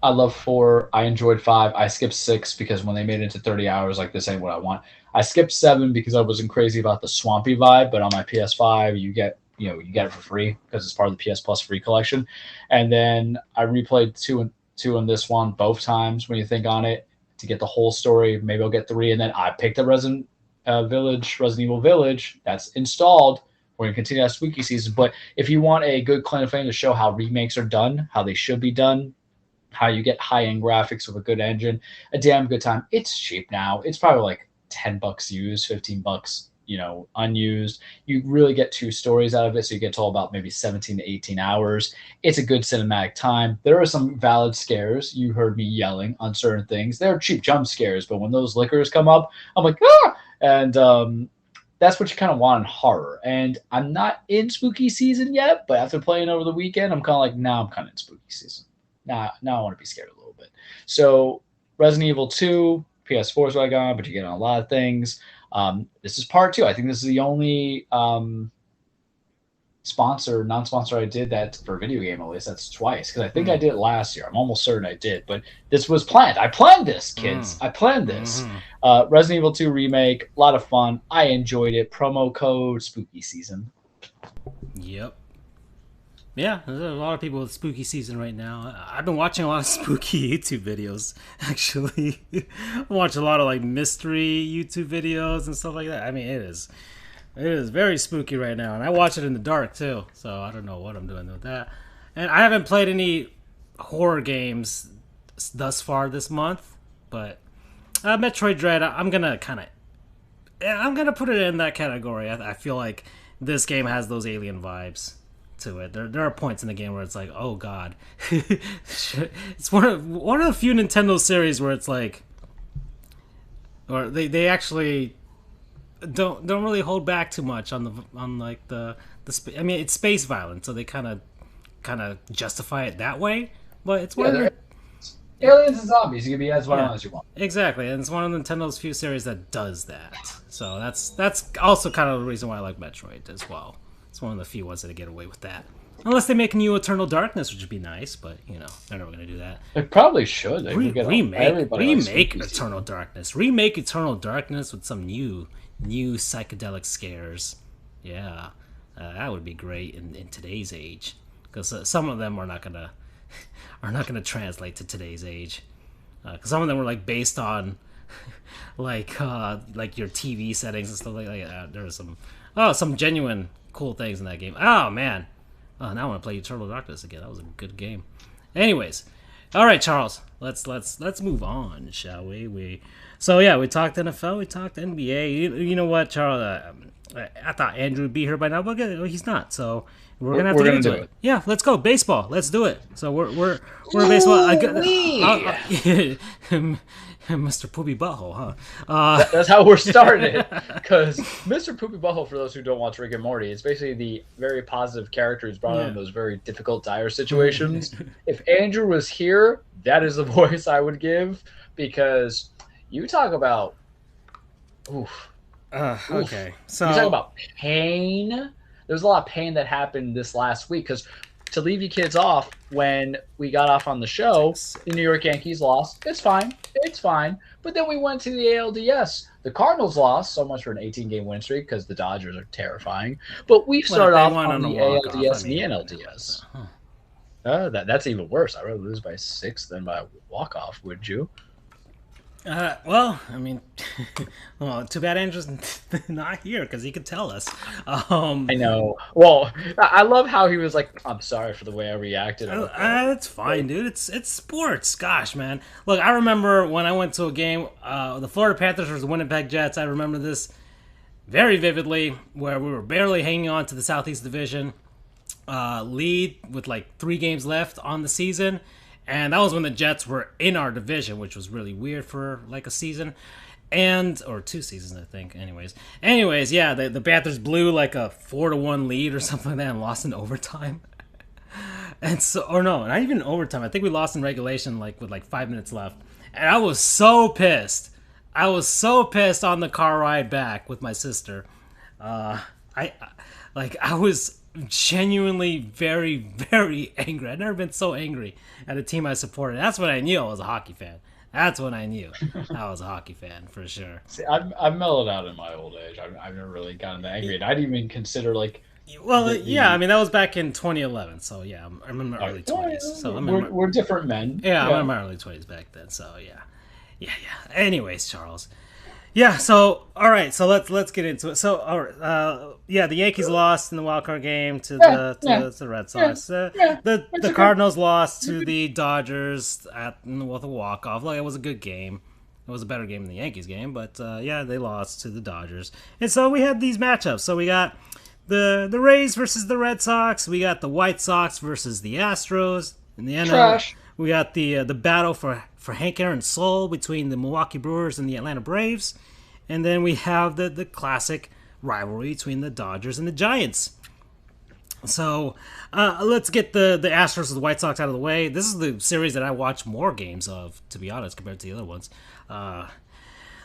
I loved 4. I enjoyed 5. I skipped 6 because when they made it to 30 hours, like this ain't what I want. I skipped 7 because I wasn't crazy about the swampy vibe. But on my PS5, you get it for free because it's part of the PS Plus free collection. And then I replayed 2 and this one both times. When you think on it, to get the whole story, maybe I'll get 3, and then I picked up Resident Evil Village that's installed. We're gonna continue that spooky season, but if you want a good claim to fame to show how remakes are done, how they should be done, how you get high end graphics with a good engine, a damn good time. It's cheap now. It's probably like $10 used, $15, unused. You really get 2 stories out of it, so you get to all about maybe 17 to 18 hours. It's a good cinematic time. There are some valid scares. You heard me yelling on certain things. They're cheap jump scares, but when those lickers come up, I'm like, ah! And that's what you kind of want in horror. And I'm not in spooky season yet, but after playing over the weekend, I'm kind of like, now I'm kind of in spooky season. Now I want to be scared a little bit. So Resident Evil 2, PS4 is what I got, but you get on a lot of things. This is part 2. I think this is the only non-sponsor I did that for a video game, at least. That's twice, because I think I did it last year. I'm almost certain I did, but this was planned. I planned this, kids. I planned this. Resident Evil 2 remake, a lot of fun. I enjoyed it. Promo code spooky season. Yep. Yeah, there's a lot of people with spooky season right now. I've been watching a lot of spooky YouTube videos, actually. I watch a lot of like mystery YouTube videos and stuff like that. I mean, it is very spooky right now, and I watch it in the dark too. So I don't know what I'm doing with that. And I haven't played any horror games thus far this month, but Metroid Dread, I'm gonna put it in that category. I feel like this game has those alien vibes to it. There are points in the game where it's like, oh god, it's one of the few Nintendo series where it's like, or they actually don't really hold back too much on the I mean, it's space violence, so they kind of justify it that way. But it's one of the aliens and zombies. You can be as violent as you want. Exactly, and it's one of Nintendo's few series that does that. So that's also kind of the reason why I like Metroid as well. It's one of the few ones that get away with that. Unless they make a new Eternal Darkness, which would be nice, but they're never gonna do that. They probably should. Remake Eternal Darkness. Remake Eternal Darkness with some new psychedelic scares. Yeah, that would be great in today's age, because some of them are not gonna translate to today's age. Because some of them were like based on like your TV settings and stuff like that. There was some genuine cool things in that game. Oh man, now I want to play Eternal Darkness again. That was a good game. Anyways, all right, Charles, let's move on, shall we? So yeah, we talked NFL, we talked NBA. You know what, Charles? I thought Andrew would be here by now, but he's not. So we're gonna have to get into it. Yeah, let's go baseball. Let's do it. So we're baseball. Mr. Poopy Butthole, huh? That's how we're started. Because Mr. Poopy Butthole, for those who don't watch Rick and Morty, is basically the very positive character who's brought in those very difficult, dire situations. If Andrew was here, that is the voice I would give, because you talk about okay. So you talk about pain. There's a lot of pain that happened this last week, because to leave you kids off, when we got off on the show, the New York Yankees lost. It's fine. But then we went to the ALDS. The Cardinals lost, so much for an 18-game win streak, because the Dodgers are terrifying. But we started off on the ALDS and the NLDS. That's even worse. I'd rather lose by 6 than by a walk-off, would you? Well, I mean, well, too bad Andrew's not here, because he could tell us. I know. Well, I love how he was like, "I'm sorry for the way I reacted." It's fine, dude. It's sports. Gosh, man. Look, I remember when I went to a game, the Florida Panthers versus the Winnipeg Jets. I remember this very vividly, where we were barely hanging on to the Southeast Division lead with like 3 games left on the season. And that was when the Jets were in our division, which was really weird for like a season, or 2 seasons, I think. Anyways, yeah, the Panthers blew like a 4-1 lead or something like that and lost in overtime. And so, or no, not even overtime. I think we lost in regulation, like with like 5 minutes left. And I was so pissed. I was so pissed on the car ride back with my sister. I like I was genuinely very very angry. I've never been so angry at a team I supported. That's when I knew I was a hockey fan. That's when I knew I was a hockey fan for sure. See, I've mellowed out in my old age. I've never really gotten that angry, and I didn't even consider like Well, yeah, I the mean that was back in 2011, so yeah, I'm in my all right, early well, 20s. So we're different men. yeah, I'm Yeah, in my early 20s back then. So yeah, yeah. Anyways, Charles. Yeah. So all right. So let's get into it. So all right. Yeah, the Yankees lost in the wild card game to yeah, to the Red yeah, Sox. yeah. It's The okay. Cardinals lost to the Dodgers with a walk off. Like it was a good game. It was a better game than the Yankees game, but yeah, they lost to the Dodgers. And so we had these matchups. So we got the Rays versus the Red Sox. We got the White Sox versus the Astros. In the NL, Trash. we got the battle for Hank Aaron's soul between the Milwaukee Brewers and the Atlanta Braves. And then we have the classic rivalry between the Dodgers and the Giants. So let's get the Astros and the White Sox out of the way. This is the series that I watch more games of, to be honest, compared to the other ones.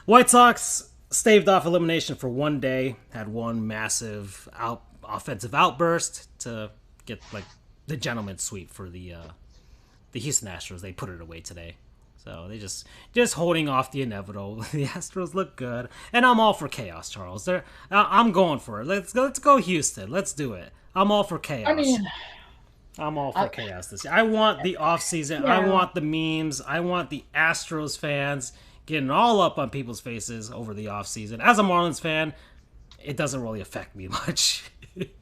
White Sox staved off elimination for one day, had one massive offensive outburst to get like the gentleman's sweep for the Houston Astros. They put it away today. So they just holding off the inevitable. The Astros look good, and I'm all for chaos, Charles. I'm going for it. Let's go Houston. Let's do it. I'm all for I chaos. mean, I'm all for chaos this year. I want the off season. I yeah. want the memes. I want the Astros fans getting all up on people's faces over the off season. As a Marlins fan, it doesn't really affect me much.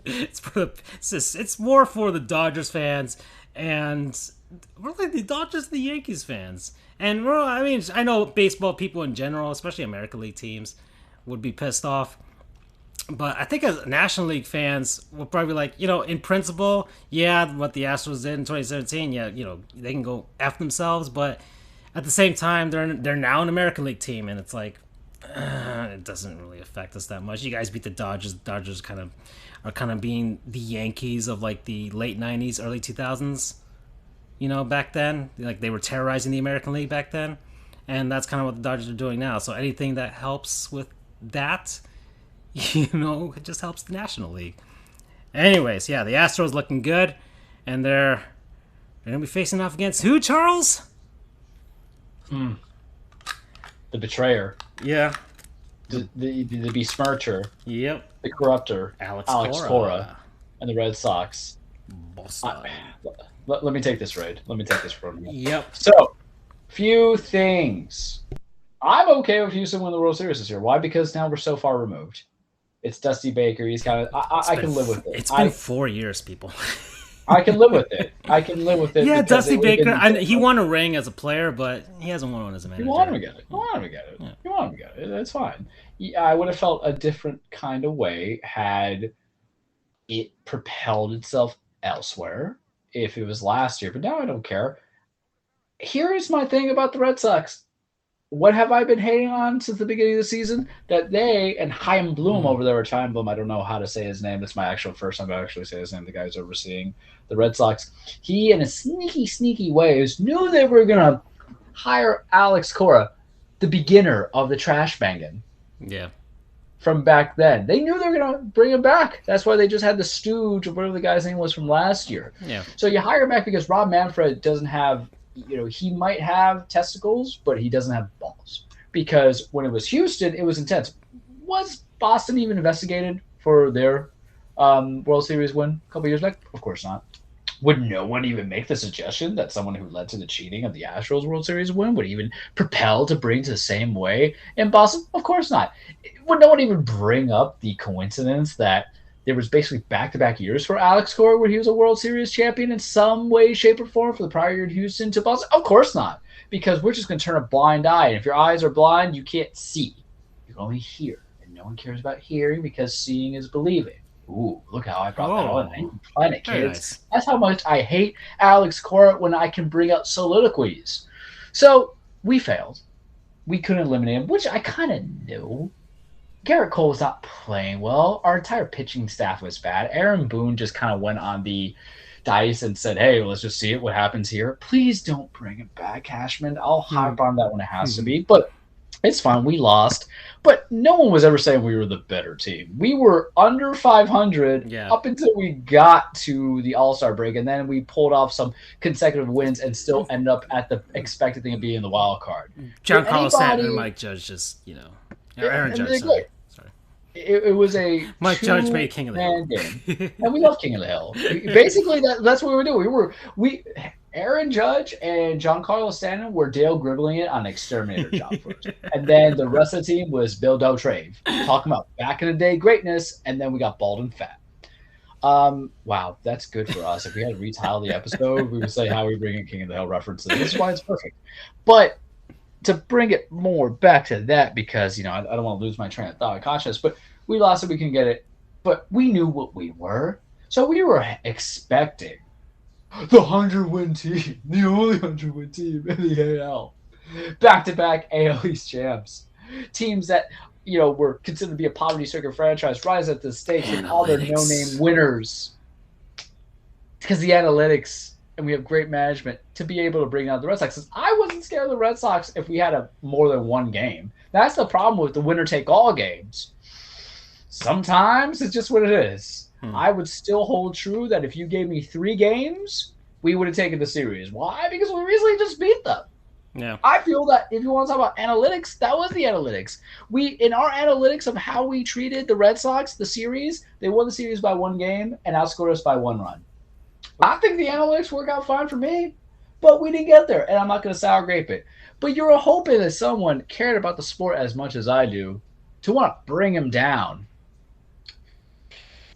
It's more for the Dodgers fans and really the Dodgers and the Yankees fans. And well, I mean, I know baseball people in general, especially American League teams, would be pissed off. But I think as National League fans, will probably be like, in principle, yeah, what the Astros did in 2017, yeah, they can go F themselves. But at the same time, they're now an American League team, and it's like, it doesn't really affect us that much. You guys beat the Dodgers. The Dodgers are kind of being the Yankees of like the late 90s, early 2000s. Back then, like they were terrorizing the American League back then, and that's kind of what the Dodgers are doing now. So anything that helps with that, it just helps the National League. Anyways, yeah, the Astros looking good, and they're gonna be facing off against who, Charles? the betrayer, Yeah. the besmircher, Yep. the corrupter, Alex Cora, Cora. and the Red Sox. Boston. Let me take this, Raid. Let me take this from you. Yep. So, few things. I'm okay with Houston winning the World Series this year. Why? Because now we're so far removed. It's Dusty Baker. He's kind of. I can live with it. It's been 4 years, people. I can live with it. I can live with it. Yeah, because Dusty it would've Baker. been- He won a ring as a player, but he hasn't won one as a manager. You want him to get it. You want him to get it. Yeah. You want him to get it. That's fine. Yeah, I would have felt a different kind of way had it propelled itself elsewhere if it was last year. But now I don't care. Here is my thing about the Red Sox. What have I been hating on since the beginning of the season? That they and Chaim Bloom over there, or Chaim Bloom, I don't know how to say his name. That's my actual first time I actually say his name. The guy's overseeing the Red Sox. He, in a sneaky ways, knew they were going to hire Alex Cora, the beginner of the trash banging Yeah. from back then. They knew they were going to bring him back. That's why they just had the stooge or whatever the guy's name was from last year. Yeah. So you hire him back because Rob Manfred doesn't have, he might have testicles, but he doesn't have balls. Because when it was Houston, it was intense. Was Boston even investigated for their World Series win a couple years back? Of course not. Would no one even make the suggestion that someone who led to the cheating of the Astros World Series win would even propel to bring to the same way in Boston? Of course not. Would no one even bring up the coincidence that there was basically back-to-back years for Alex Cora where he was a World Series champion in some way, shape, or form for the prior year in Houston to Boston? Of course not, because we're just going to turn a blind eye. And if your eyes are blind, you can't see. You can only hear. And no one cares about hearing because seeing is believing. Ooh, look how I brought that on. Ain't playing it, kids. Nice. That's how much I hate Alex Cora when I can bring out soliloquies. So we failed. We couldn't eliminate him, which I kind of knew. Garrett Cole was not playing well. Our entire pitching staff was bad. Aaron Boone just kind of went on the dice and said, hey, let's just see what happens here. Please don't bring it back, Cashman. I'll harp on that when it has to be. But It's fine. We lost, but no one was ever saying we were the better team. We were under 500 Yeah. up until we got to the All-Star break, and then we pulled off some consecutive wins and still ended up at the expected thing of being the wild card. Did Giancarlo Stanton and anybody? Mike Judge just, Aaron And Judge, they're sorry. good. It was a Mike Judge made King of the two-man game, Hill. and we love King of the Hill. Basically, that's what we were doing. We Aaron Judge and Giancarlo Stanton were Dale Gribbling it on an exterminator job first, and then the rest of the team was Bill Dautrave talking about back in the day greatness, and then we got bald and fat. Wow, that's good for us. If we had to retile the episode, we would say how we bring in King of the Hill references. This is why it's perfect. But to bring it more back to that, because I don't want to lose my train of thought conscious, but we lost it, we can get it. But we knew what we were. So we were expecting the 100-win team, the only 100-win team in the AL. Back-to-back AL East champs. Teams that, were considered to be a poverty stricken franchise rise at the stakes and all their no-name winners. Because the analytics, and we have great management to be able to bring out the Red Sox. I wasn't scared of the Red Sox if we had more than one game. That's the problem with the winner-take-all games. Sometimes it's just what it is. I would still hold true that if you gave me 3 games, we would have taken the series. Why? Because we recently just beat them. Yeah. I feel that if you want to talk about analytics, that was the analytics. In our analytics of how we treated the Red Sox, the series, they won the series by 1 game and outscored us by 1 run. I think the analytics work out fine for me, but we didn't get there, and I'm not going to sour grape it. But you're hoping that someone cared about the sport as much as I do to want to bring him down.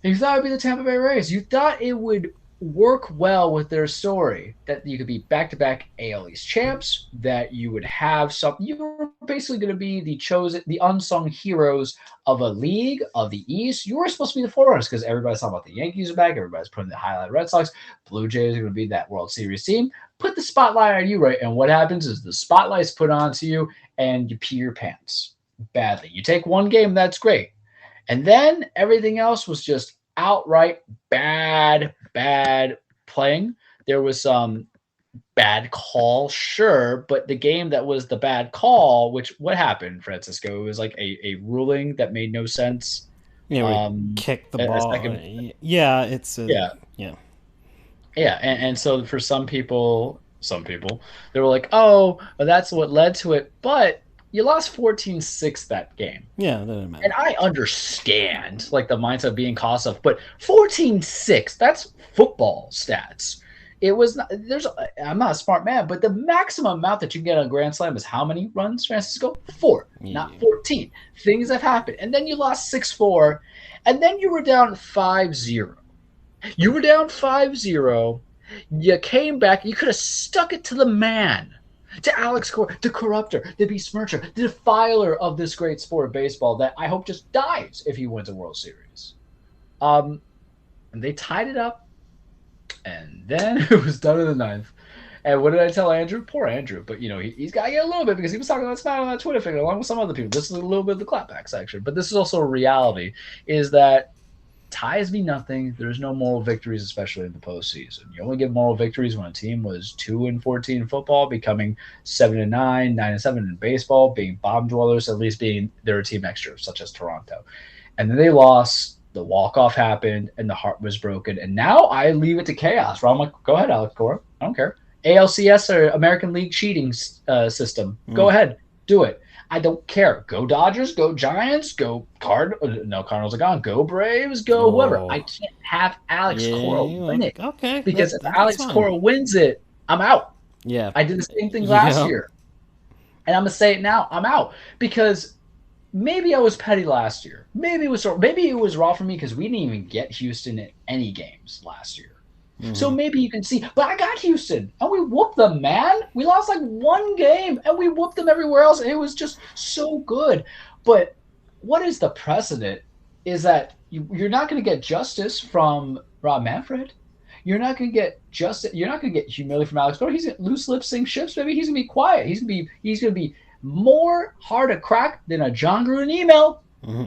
And you thought it would be the Tampa Bay Rays. You thought it would work well with their story, that you could be back-to-back AL East champs, that you would have something. You were basically going to be the unsung heroes of a league of the East. You were supposed to be the forerunners because everybody's talking about the Yankees are back. Everybody's putting the highlight Red Sox. Blue Jays are going to be that World Series team. Put the spotlight on you, right? And what happens is the spotlight's put onto you and you pee your pants badly. You take 1 game, that's great. And then everything else was just outright bad playing. There was some bad call, sure, but the game that was the bad call, what happened, Francisco? It was like a ruling that made no sense. Yeah, we kicked the ball. Yeah, it's and so for some people, they were like, oh, well, that's what led to it, but you lost 14-6 that game. Yeah, that doesn't matter. And I understand, the mindset of being cost of, but 14-6, that's football stats. It was not, I'm not a smart man, but the maximum amount that you can get on a Grand Slam is how many runs, Francisco? 4, not 14. Things have happened. And then you lost 6-4, and then you were down 5-0. You were down 5-0. You came back. You could have stuck it to the man. To Alex Cora, the corruptor, the besmircher, the defiler of this great sport of baseball that I hope just dies if he wins a World Series. And they tied it up, and then it was done in the 9th. And what did I tell Andrew? Poor Andrew, but he's got to get a little bit because he was talking about smack on that Twitter figure along with some other people. This is a little bit of the clapback section, but this is also a reality: is that ties mean nothing. There's no moral victories, especially in the postseason. You only get moral victories when a team was 2-14 in football, becoming 7-9, 9-7 in baseball, being bomb dwellers, at least being they're a team extra, such as Toronto. And then they lost. The walk-off happened, and the heart was broken. And now I leave it to chaos. I'm like, go ahead, Alex Cora. I don't care. ALCS or American League cheating system. Go ahead. Do it. I don't care. Go Dodgers, go Giants, go Cardinals are gone. Go Braves, go whoever. I can't have Alex Cora win it. Okay. Because if Alex Cora wins it, I'm out. Yeah. I did the same thing last year. And I'm going to say it now. I'm out. Because maybe I was petty last year. Maybe it was raw for me because we didn't even get Houston in any games last year. Mm-hmm. So maybe you can see, but I got Houston, and we whooped them, man. We lost 1 game, and we whooped them everywhere else, and it was just so good. But what is the precedent is that you're not going to get justice from Rob Manfred. You're not going to get justice. You're not going to get humility from Alex Cora. He's going to loose lips, sing ships, baby. He's going to be quiet. He's going to be more hard to crack than a John Gruden email. Mm-hmm.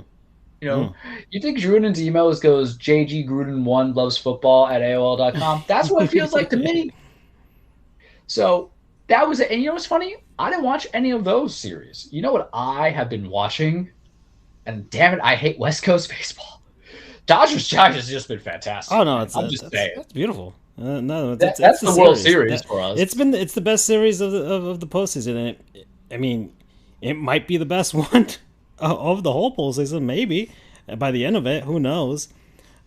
You think Gruden's email goes JGGruden1 loves football at AOL.com? That's what it feels like to me. So that was it. And you know what's funny? I didn't watch any of those series. You know what I have been watching? And damn it, I hate West Coast baseball. Dodgers Giants has just been Oh fantastic, no, man. it's I'm just saying. that's beautiful. No, it's That's the the World series Series that for us. it's the best series of the postseason, and I mean, it might be the best one of the whole postseason. Maybe by the end of it, who knows?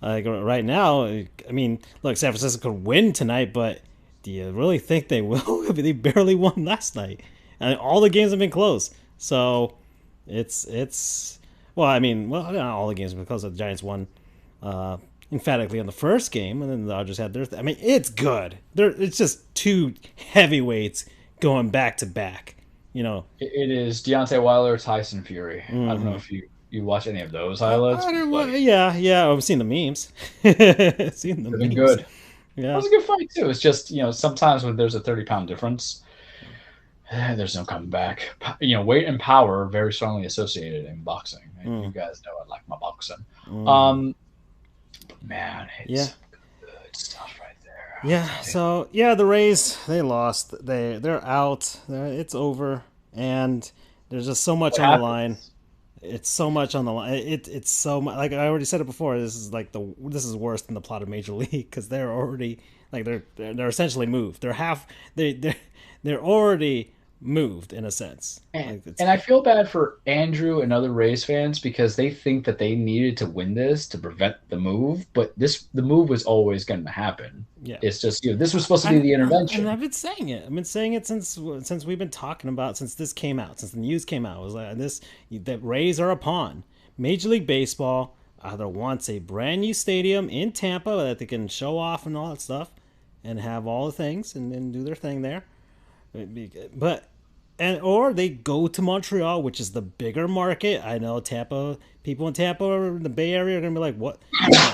Like right now, I mean, look, San Francisco could win tonight, but do you really think they will? I mean, they barely won last night, and all the games have been close. So it's well, I mean, well, not all the games have been close. The Giants won uh, emphatically on the first game, and then the Dodgers had theirs. I mean, it's good. It's just two heavyweights going back to back. You know, It is Deontay Wilder, Tyson Fury. I don't know if you watch any of those highlights, I don't, but yeah. I've seen the memes. Seen the they've been memes. good. That Yeah. was a good fight too. It's just sometimes when there's a 30-pound difference, there's no coming back. Weight and power are very strongly associated in boxing. And you Mm, guys know I like my boxing. mm, Um, man, yeah. it's good stuff right there. I'll Yeah. tell you. So yeah, the Rays they lost. They're out. It's over, and there's just so much What on the line. happens? It's so much on the line. It's so much. Like I already said it before. This is worse than the plot of Major League because they're already like they're essentially moved. They're already moved in a sense. And, Like it's and I feel bad for Andrew and other Rays fans because they think that they needed to win this to prevent the move, but the move was always going to happen. yeah. It's just this was supposed to be the And intervention. I've been saying it. I've been saying it since we've been talking about since this came out, since the news came out. It was like this that Rays are upon. Major League Baseball either wants a brand new stadium in Tampa that they can show off and all that stuff, and have all the things and do their thing there, but and or they go to Montreal, which is the bigger market. I know Tampa people in Tampa or in the Bay Area are gonna be like, "What?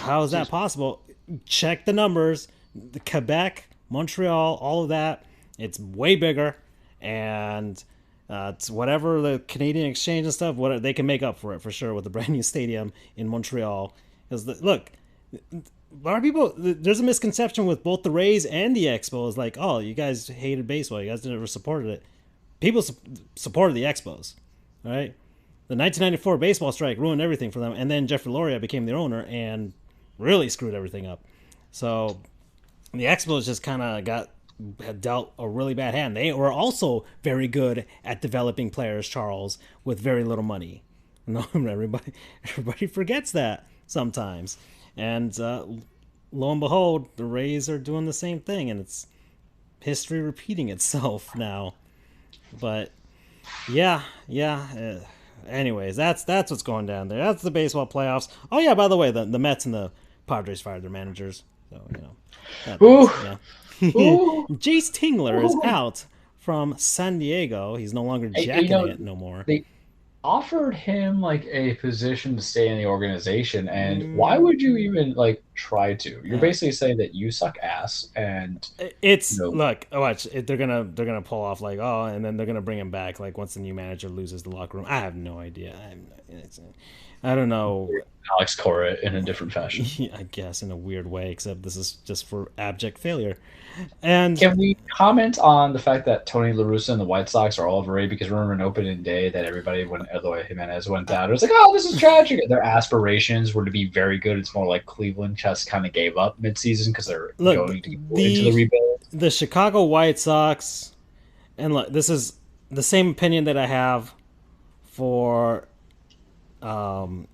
How is that possible?" Check the numbers. The Quebec, Montreal, all of that. It's way bigger, and it's whatever the Canadian exchange and stuff. What they can make up for it for sure with the brand new stadium in Montreal. Because look, a lot of people there's a misconception with both the Rays and the Expos. Like, oh, you guys hated baseball. You guys never supported it. People supported the Expos, right? The 1994 baseball strike ruined everything for them, and then Jeffrey Loria became their owner and really screwed everything up. So the Expos just kind of had dealt a really bad hand. They were also very good at developing players, Charles, with very little money. No, everybody forgets that sometimes. And lo and behold, the Rays are doing the same thing, and it's history repeating itself now. But yeah. Anyways, that's what's going down there. That's the baseball playoffs. Oh yeah, by the way, the Mets and the Padres fired their managers, so Ooh, yeah. ooh, Jace Tingler is ooh. out from San Diego. He's no longer Hey, jacking it no more. they offered him like a position to stay in the organization, and why Mm, would you even like try to? You're uh, basically saying that you suck ass, and you it's know, look, watch. They're gonna pull off like oh, and then they're gonna bring him back like once the new manager loses the locker room. I have no idea. I don't know. Alex Cora in a different fashion. I guess in a weird way, except this is just for abject failure. And Can we comment on the fact that Tony La Russa and the White Sox are all overrated? Because remember, in opening day, that everybody, when Eloy Jimenez went uh, down, it was like, "Oh, this is tragic." Their aspirations were to be very good. It's more like Cleveland just kind of gave up midseason because they're look, going to go into the the rebuild. the Chicago White Sox, and look, this is the same opinion that I have for um,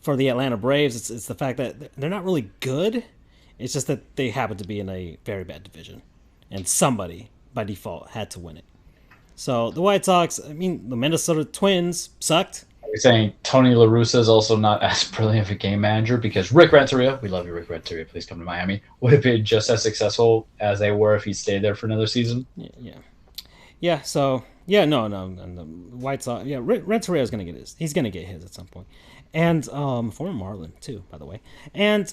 for the Atlanta Braves. It's the fact that they're not really good. It's just that they happen to be in a very bad division, and somebody by default had to win it. So the White Sox, I mean, the Minnesota Twins sucked. You're saying Tony La Russa is also not as brilliant of a game manager because Rick Renteria, we love you, Rick Renteria, please come to Miami, would have been just as successful as they were if he stayed there for another season. Yeah. So yeah, no, and the White Sox. Yeah, Renteria is gonna get his. He's gonna get his at some point, and former Marlin too, by the way. And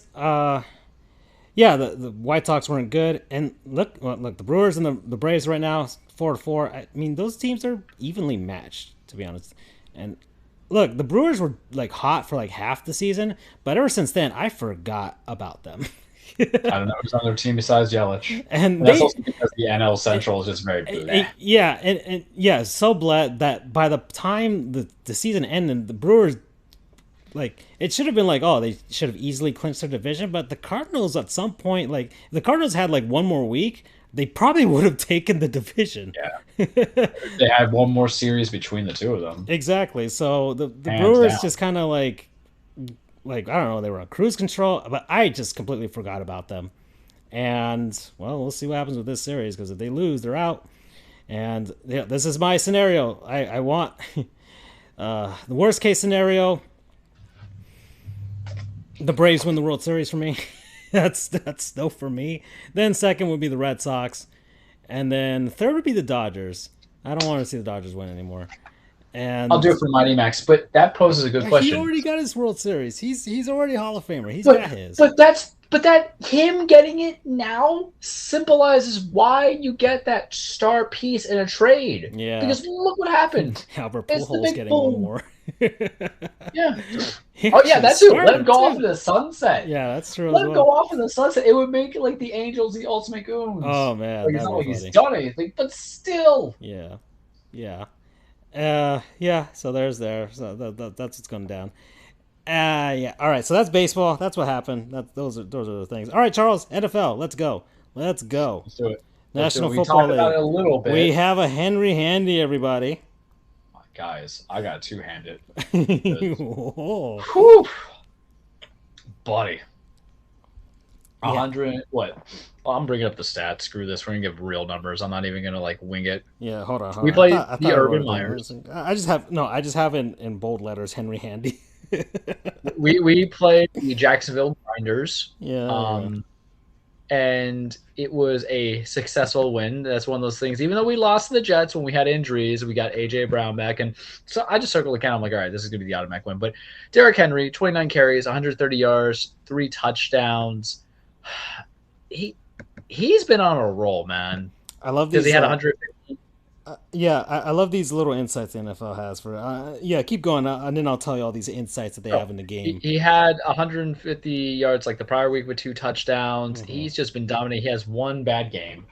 yeah, the White Sox weren't good. And look, the Brewers and the Braves right now 4-4. I mean, those teams are evenly matched, to be honest. And look, the Brewers were like hot for like half the season, but ever since then, I forgot about them. I don't know who's on their team besides Yelich. And And that's they also because the NL Central is just very bleh. yeah, and yeah, so glad that by the time the season ended, the Brewers, like, it should have been like, oh, they should have easily clinched their division, but the Cardinals at some point, like, if the Cardinals had like one more week, they probably would have taken the division. Yeah. They had one more series between the two of them. Exactly. So the Hands Brewers down. just kind of like I don't know, they were on cruise control, but I just completely forgot about them. And well, we'll see what happens with this series, because if they lose, they're out. And yeah, this is my scenario. I want the worst case scenario. The Braves win the World Series for me. That's no for me. Then second would be the Red Sox, and then third would be the Dodgers. I don't want to see the Dodgers win anymore. I'll And do it for Mighty Max, but that poses a good he question. already got his World Series. He's already Hall of Famer. He's But got his. that him getting it now symbolizes why you get that star piece in a trade. Yeah. Because look what happened. Albert It's the Pujols big getting one boom. more. Yeah. He Oh yeah, actually that too. Let him started, go off too. in the sunset. Yeah, that's true Let as him go well. off in the sunset. It would make like the Angels the ultimate goons. Oh man, Like it's that'd not be like he's funny. done anything, but still. Yeah, yeah, yeah. So there's there. So that's what's going down. Yeah. All right. So that's baseball. That's what happened. Those are the things. All right, Charles. NFL. Let's go. Let's go. Let's do it. National We Football talked about League. it a little We bit. have a Henry Handy, everybody. Guys, I got two-handed. Whoa. Whew. Buddy. Yeah. 100 what? Well, I'm bringing up the stats. Screw this. We're gonna give real numbers. I'm not even gonna like wing it. Yeah. Hold on. Hold We on. played I the I wrote Urban it down. Myers. I just have in bold letters Henry Handy. We played the Jacksonville Grinders. Yeah. And it was a successful win. That's one of those things. Even though we lost to the Jets when we had injuries, we got AJ Brown back, and so I just circled the count. I'm like, all right, this is gonna be the automatic win. But Derrick Henry, 29 carries, 130 yards, 3 touchdowns. He's been on a roll, man. I love Because these. he had 150. Yeah, I love these little insights the NFL has for. Yeah, keep going, and then I'll tell you all these insights that they have in the game. He had 150 yards like the prior week with 2 touchdowns. Mm-hmm. He's just been dominating. He has one bad game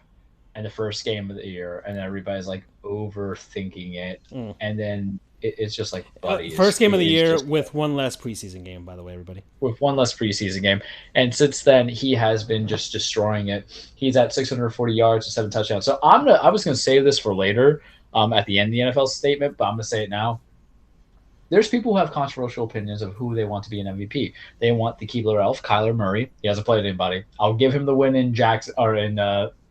in the first game of the year, and everybody's like overthinking it. And then it's just like, buddy. First game of the year with one less preseason game, by the way, everybody. With one less preseason game. And since then, he has been just destroying it. He's at 640 yards and 7 touchdowns. So I was going to save this for later at the end of the NFL statement, but I'm going to say it now. There's people who have controversial opinions of who they want to be an MVP. They want the Keebler elf, Kyler Murray. He hasn't played anybody. I'll give him the win in Jackson or in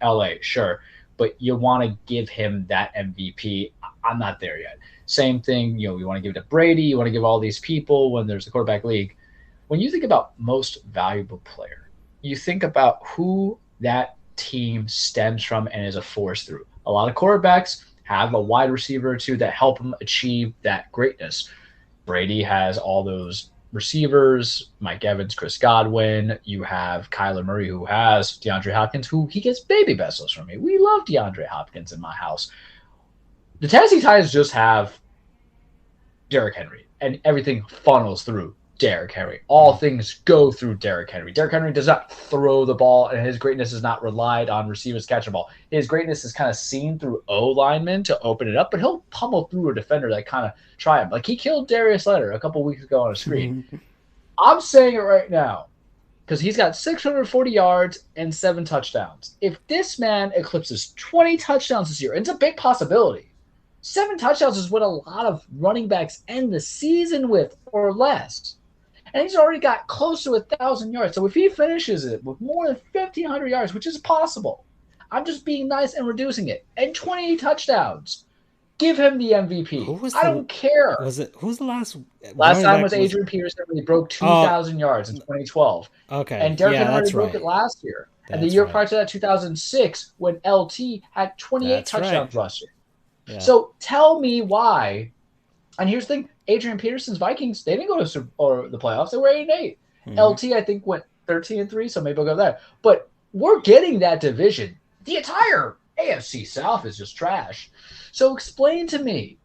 LA, sure. But you want to give him that MVP. I'm not there yet. Same thing, you want to give it to Brady. You want to give all these people when there's a quarterback league. When you think about most valuable player, you think about who that team stems from and is a force through. A lot of quarterbacks have a wide receiver or two that help them achieve that greatness. Brady has all those receivers, Mike Evans, Chris Godwin. You have Kyler Murray, who has DeAndre Hopkins, who he gets baby vessels from me. We love DeAndre Hopkins in my house. The Tennessee Titans just have Derrick Henry, and everything funnels through Derrick Henry. All things go through Derrick Henry. Derrick Henry does not throw the ball, and his greatness is not relied on receivers catching the ball. His greatness is kind of seen through O linemen to open it up, but he'll pummel through a defender that kind of try him. Like he killed Darius Leonard a couple weeks ago on a screen. I'm saying it right now because he's got 640 yards and 7 touchdowns. If this man eclipses 20 touchdowns this year, and it's a big possibility, 7 touchdowns is what a lot of running backs end the season with or less. And he's already got close to 1,000 yards. So if he finishes it with more than 1,500 yards, which is possible, I'm just being nice and reducing it, and 20 touchdowns, give him the MVP. I don't care. Who's the last? Last time was Adrian Peterson when he broke 2,000 yards in 2012. Okay. And Derrick Henry broke it last year. And the year prior to that, 2006, when LT had 28 touchdowns last year. Yeah. So tell me why. And here's the thing: Adrian Peterson's Vikings, they didn't go to the playoffs. They were 8-8. Mm-hmm. LT, I think, went 13-3. So maybe I'll go there. But we're getting that division. The entire AFC South is just trash. So explain to me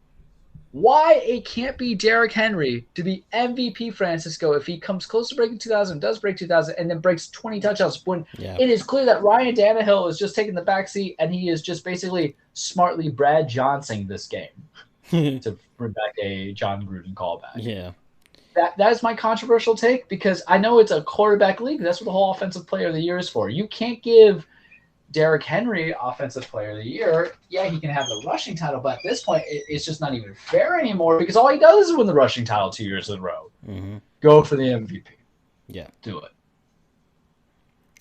Why it can't be Derrick Henry to be MVP Francisco if he comes close to breaking 2,000, does break 2,000, and then breaks 20 touchdowns when Yeah. it is clear that Ryan Tannehill is just taking the backseat and he is just basically smartly Brad Johnsoning this game to bring back a John Gruden callback. Yeah. That is my controversial take because I know it's a quarterback league. That's what the whole offensive player of the year is for. You can't give Derrick Henry Offensive Player of the Year. Yeah, he can have the rushing title, but at this point, it's just not even fair anymore because all he does is win the rushing title 2 years in a row. Mm-hmm. Go for the MVP. Yeah. Do it.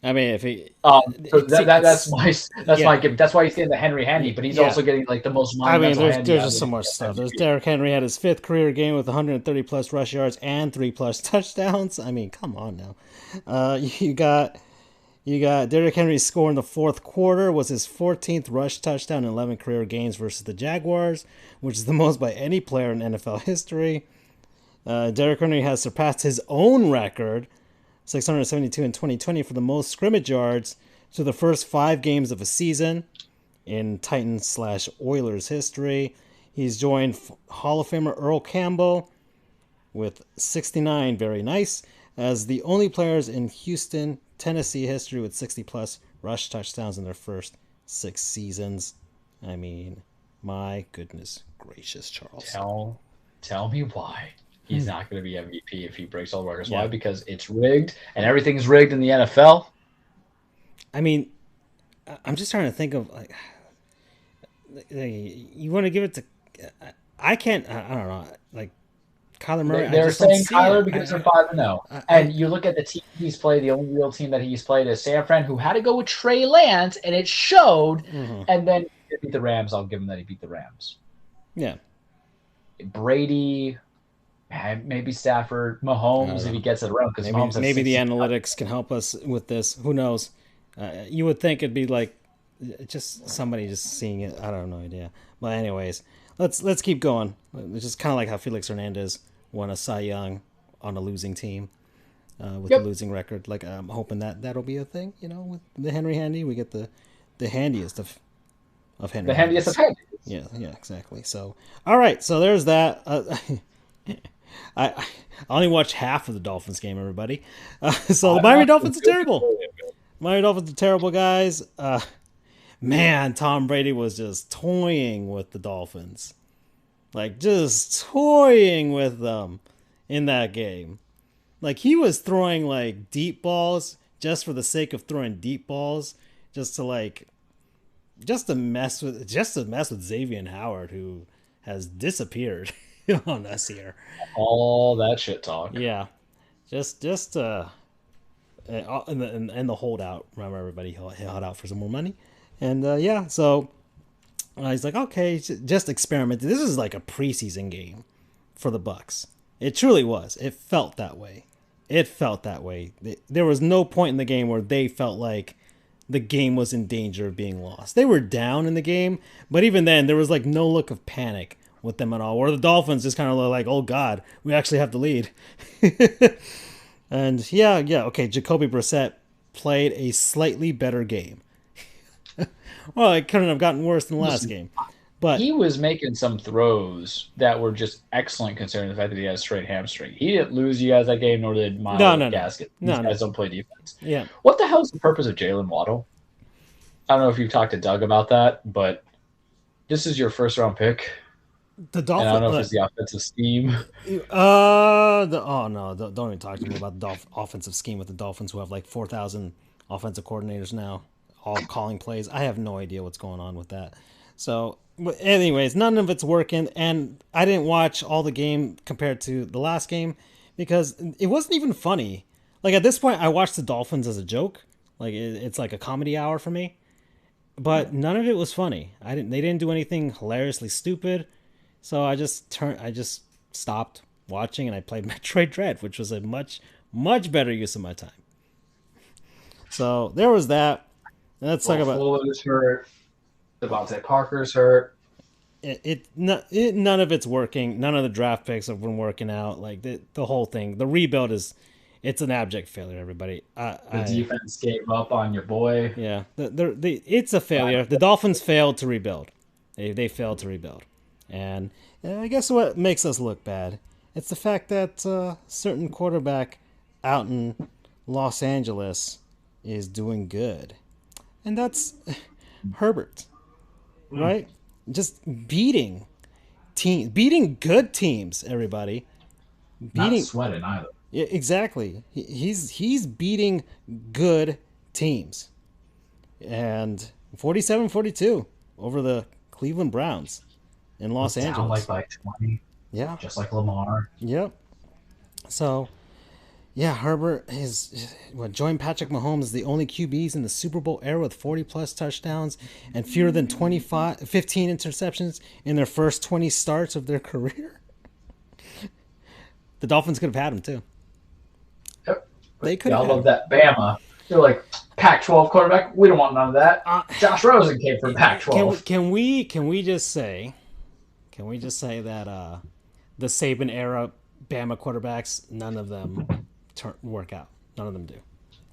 I mean, if he, so that's my give. That's why he's getting the Henry handy, but he's Yeah. also getting like the most I mean, monumental handy. there's just so much stuff. There's Derrick Henry had his 5th career game with 130 plus rush yards and 3 plus touchdowns. I mean, come on now. You got Derrick Henry's score in the 4th quarter was his 14th rush touchdown and 11 career games versus the Jaguars, which is the most by any player in NFL history. Derrick Henry has surpassed his own record, 672 in 2020, for the most scrimmage yards to the first 5 games of a season in Titans/Oilers history. He's joined Hall of Famer Earl Campbell with 69, very nice, as the only players in Houston, Tennessee history with 60-plus rush touchdowns in their first 6 seasons. I mean, my goodness gracious, Charles. Tell me why he's not going to be MVP if he breaks all the records. Yeah. Why? Because it's rigged, and everything's rigged in the NFL. I mean, I'm just trying to think of, like, you want to give it to... I can't... I don't know. Like, Kyler Murray... They're saying Kyler because they're 5-0. And you look at the team he's played, the only real team that he's played is San Fran, who had to go with Trey Lance, and it showed. Mm-hmm. And then he beat the Rams. I'll give him that he beat the Rams. Yeah. Brady... Maybe Stafford, Mahomes if he gets it around. Because maybe the analytics can help us with this. Who knows? You would think it'd be like just somebody just seeing it. I don't have no idea. But anyways, let's keep going. It's just kind of like how Felix Hernandez won a Cy Young on a losing team with a losing record. Like I'm hoping that'll be a thing. You know, with the Henry Handy, we get the handiest of Henry. The handiest of handies. Yeah, exactly. So all right, so there's that. I only watched half of the Dolphins game, everybody. So the Miami Dolphins are terrible. Miami Dolphins are terrible, guys. Man, Tom Brady was just toying with the Dolphins. Like, just toying with them in that game. Like, he was throwing, like, deep balls just for the sake of throwing deep balls. Just to mess with Xavier Howard, who has disappeared on us here. All that shit talk. Yeah. Just and the holdout. Remember, everybody held out for some more money. And so he's like, okay, just experiment. This is like a preseason game for the Bucs. It truly was. It felt that way. There was no point in the game where they felt like the game was in danger of being lost. They were down in the game, but even then, there was like no look of panic with them at all. Where the Dolphins just kind of like, oh God, we actually have the lead. And okay, Jacoby Brissett played a slightly better game. Well, it couldn't have gotten worse than the last game. But he was making some throws that were just excellent considering the fact that he had a straight hamstring. He didn't lose you guys that game, nor did Myles Gaskin. These guys don't play defense. Yeah. What the hell is the purpose of Jalen Waddle? I don't know if you've talked to Doug about that, but this is your first round pick. The Dolphins. I don't know if it's the offensive scheme. Don't even talk to me about the offensive scheme with the Dolphins, who have like 4,000 offensive coordinators now, all calling plays. I have no idea what's going on with that. So, anyways, none of it's working, and I didn't watch all the game compared to the last game because it wasn't even funny. Like at this point, I watched the Dolphins as a joke. Like it's like a comedy hour for me, but none of it was funny. They didn't do anything hilariously stupid. So I just stopped watching and I played Metroid Dread, which was a much, much better use of my time. So there was that. Let's talk about. Fuller's hurt. Devontae Parker's hurt. None of it's working. None of the draft picks have been working out. Like the whole thing, the rebuild it's an abject failure. Everybody, the defense gave up on your boy. Yeah, it's a failure. The Dolphins failed to rebuild. They failed to rebuild. And I guess what makes us look bad? It's the fact that certain quarterback out in Los Angeles is doing good. And that's Herbert, right? Just beating good teams, everybody. Not Beating sweating either. Yeah, exactly. He's beating good teams. And 47-42 over the Cleveland Browns in Was Los down like Angeles. by 20, Yeah. just like Lamar. Yep. So, yeah, Herbert is what joined Patrick Mahomes as the only QBs in the Super Bowl era with 40 plus touchdowns and fewer than 15 interceptions in their first 20 starts of their career. The Dolphins could have had him too. Yep. They could Yeah, I have had love him. that. Bama. They're like Pac-12 quarterback. We don't want none of that. Uh, Josh Rosen came from Pac-12. Can we just say that the Saban era Bama quarterbacks, none of them work out. None of them do.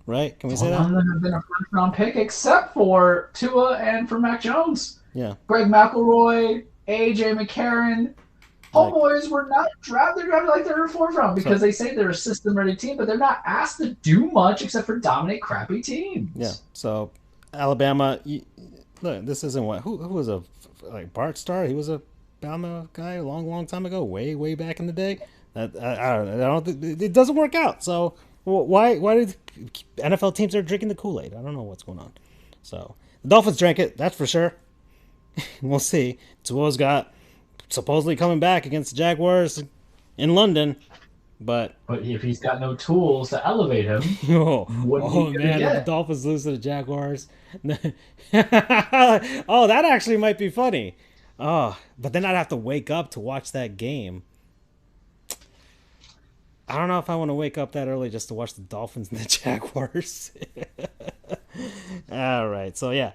Right? Can we say Well, that? none of them have been a first-round pick except for Tua and for Mac Jones. Yeah. Greg McElroy, A.J. McCarron. Like, Homeboys were not drafted. They're drafted like they're a fourth round because so they say they're a system-ready team, but they're not asked to do much except for dominate crappy teams. yeah. So Alabama. Look, this isn't what who was a like Bart Starr. He was a Bama guy a long time ago, way back in the day. That I don't know. I don't think it doesn't work out. So why did NFL teams are drinking the Kool-Aid? I don't know what's going on. So the Dolphins drank it. That's for sure. We'll see. Tua's got supposedly coming back against the Jaguars in London, but But if he's got no tools to elevate him, what are you gonna man, if the get? Dolphins lose to the Jaguars, oh, that actually might be funny. Oh, but then I'd have to wake up to watch that game. I don't know if I want to wake up that early just to watch the Dolphins and the Jaguars. All right, so yeah,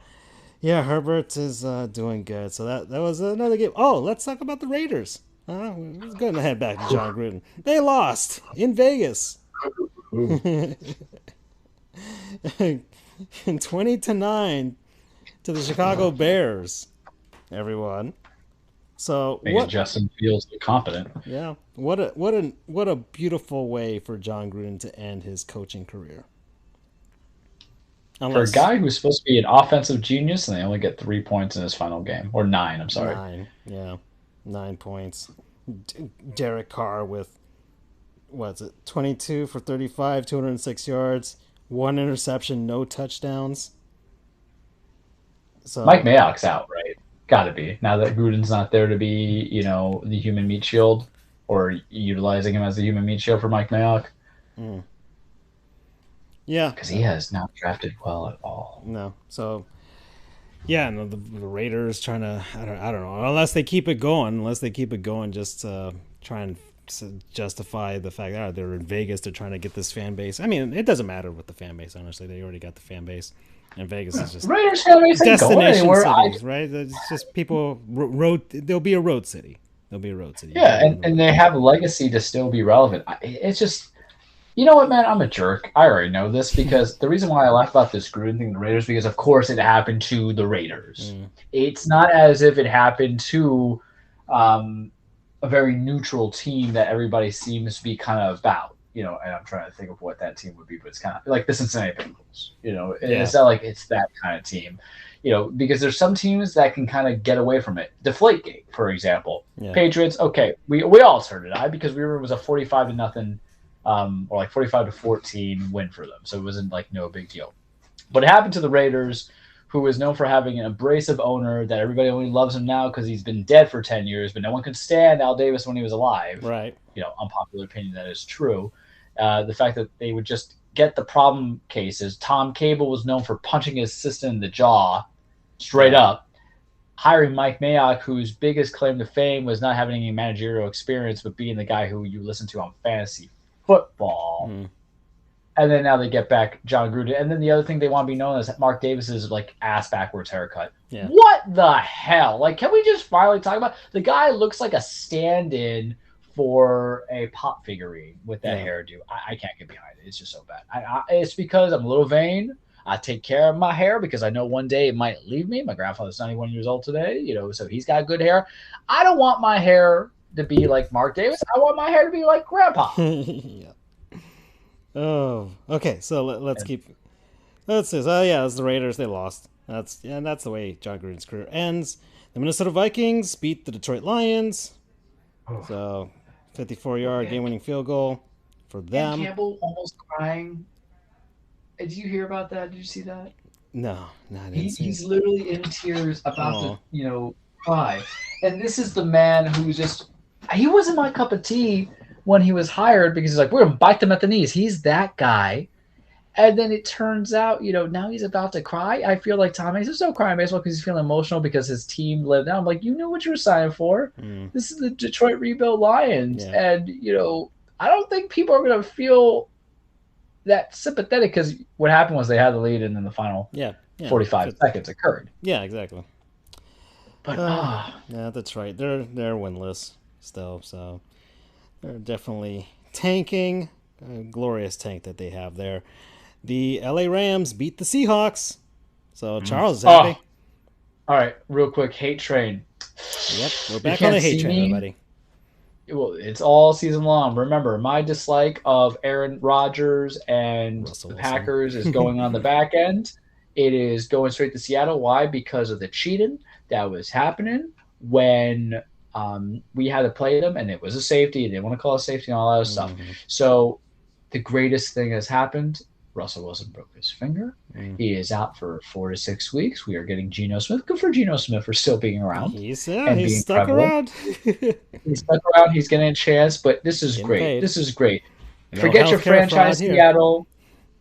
Herbert is doing good. So that was another game. Oh, let's talk about the Raiders. Let's go ahead back to John Gruden. They lost in Vegas, 20-9 to the Chicago Bears. Everyone. So Making what? Justin Fields look competent. Yeah, what a beautiful way for John Gruden to end his coaching career. For a Unless guy who's supposed to be an offensive genius, and they only get 3 points in his final game, or 9. I'm sorry. 9, yeah, 9 points. Derek Carr with what's it, 22 for 35, 206 yards, one interception, no touchdowns. So Mike Mayock's out, right? Got to be now that Gruden's not there to be, the human meat shield, or utilizing him as the human meat shield for Mike Mayock, yeah, because he has not drafted well at all. no. So yeah, no, the Raiders trying to I don't know unless they keep it going, just try and justify the fact that they're in Vegas. They're trying to get this fan base. I mean, it doesn't matter with the fan base. Honestly, they already got the fan base, and Vegas is just Raiders fan base ain't going destination anywhere. cities, right? It's just people road. There'll be a road city. There'll be a road city. Yeah, and they have a legacy to still be relevant. It's just, you know what, man? I'm a jerk. I already know this because the reason why I laugh about this Gruden thing, the Raiders, because of course it happened to the Raiders. It's not as if it happened to a very neutral team that everybody seems to be kind of about. And I'm trying to think of what that team would be, but it's kind of like the Cincinnati Bengals. It's not like it's that kind of team. Because there's some teams that can kind of get away from it. Deflategate, for example. Yeah. Patriots, okay, we all turned an eye because we remember it was a 45-0, or like 45-14 win for them. So it wasn't like no big deal. But it happened to the Raiders, who is known for having an abrasive owner that everybody only loves him now because he's been dead for 10 years, but no one could stand Al Davis when he was alive. Right. Unpopular opinion, that is true. The fact that they would just get the problem cases. Tom Cable was known for punching his assistant in the jaw straight up. Hiring Mike Mayock, whose biggest claim to fame was not having any managerial experience, but being the guy who you listen to on fantasy football. And then now they get back John Gruden. And then the other thing they want to be known as Mark Davis's like ass backwards haircut. Yeah. What the hell? Like, can we just finally talk about the guy looks like a stand-in for a pop figurine with that hairdo. I can't get behind it. It's just so bad. It's because I'm a little vain. I take care of my hair because I know one day it might leave me. My grandfather's 91 years old today, so he's got good hair. I don't want my hair to be like Mark Davis. I want my hair to be like Grandpa. Yeah. Oh, okay. So let's keep. Let's see. Oh yeah, it's the Raiders. They lost. That's the way John Gruden's career ends. The Minnesota Vikings beat the Detroit Lions. Oh. So, 54-yard game-winning field goal for Dan them. Campbell almost crying. Did you hear about that? Did you see that? No, I didn't see. He's literally in tears about to cry. And this is the man who he wasn't my cup of tea when he was hired because he's like, we're gonna bite them at the knees. He's that guy. And then it turns out, now he's about to cry. I feel like Tom Hanks is still crying baseball because he's feeling emotional because his team lived down. I'm like, you knew what you were signing for. This is the Detroit Rebuild Lions. Yeah. And, I don't think people are going to feel that sympathetic because what happened was they had the lead and then the final 45 seconds occurred. Yeah, exactly. But, yeah, that's right. They're winless still, so they're definitely tanking. A glorious tank that they have there. The LA Rams beat the Seahawks. So Charles is happy. All right, real quick, hate train. Yep, we're back on the hate train, everybody. Well, it's all season long. Remember, my dislike of Aaron Rodgers and the Packers is going on the back end. It is going straight to Seattle. Why? Because of the cheating that was happening when we had to play them, and it was a safety. They didn't want to call it safety and all that other stuff. So the greatest thing has happened. Russell Wilson broke his finger. He is out for 4 to 6 weeks. We are getting Geno Smith. Good for Geno Smith for still being around. He's stuck around. He's stuck around. He's getting a chance, but this is great. Paid. This is great. Forget your franchise, Seattle.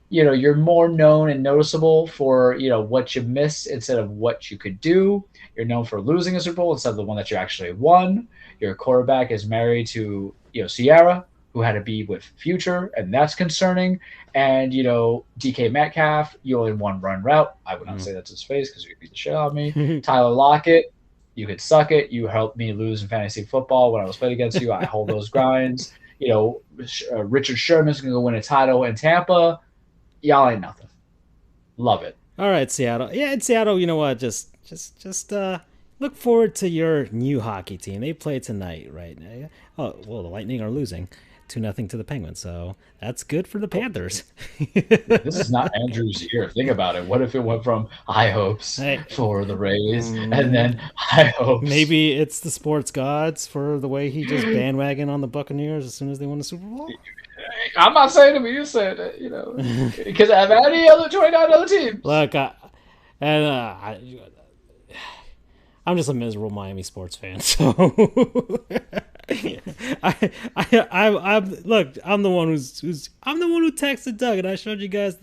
You're more known and noticeable for, what you missed instead of what you could do. You're known for losing a Super Bowl instead of the one that you actually won. Your quarterback is married to, Sierra, who had to be with Future, and that's concerning. And, DK Metcalf, you only one run route. I would not say that's his face because you beat the shit out of me. Tyler Lockett, you could suck it. You helped me lose in fantasy football when I was playing against you. I hold those grinds. Richard Sherman's going to go win a title in Tampa. Y'all ain't nothing. Love it. All right, Seattle. Yeah, in Seattle, you know what? Just look forward to your new hockey team. They play tonight, right? Oh, well, the Lightning are losing 2-0 to the Penguins, so that's good for the Panthers. This is not Andrew's year. Think about it. What if it went from high hopes for the Rays and then high hopes? Maybe it's the sports gods for the way he just bandwagon on the Buccaneers as soon as they won the Super Bowl. I'm not saying it, but you said it, because I have any other 29 other teams. Look, I'm just a miserable Miami sports fan, so I'm the one who texted Doug, and I showed you guys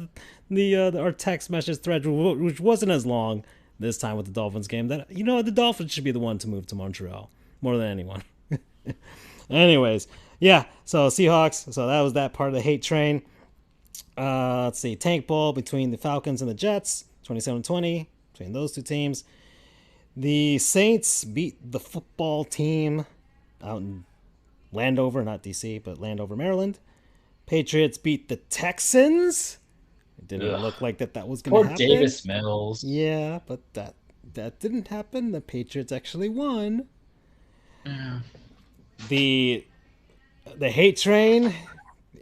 our text message thread, which wasn't as long this time with the Dolphins game. That the Dolphins should be the one to move to Montreal more than anyone. Anyways, yeah. So Seahawks. So that was that part of the hate train. Let's see, tank ball between the Falcons and the Jets, 27-20 between those two teams. The Saints beat the football team out in Landover, not DC, but Landover, Maryland. Patriots beat the Texans. It didn't look like that was going to happen. Poor Davis Mills. Yeah, but that didn't happen. The Patriots actually won. Yeah. The hate train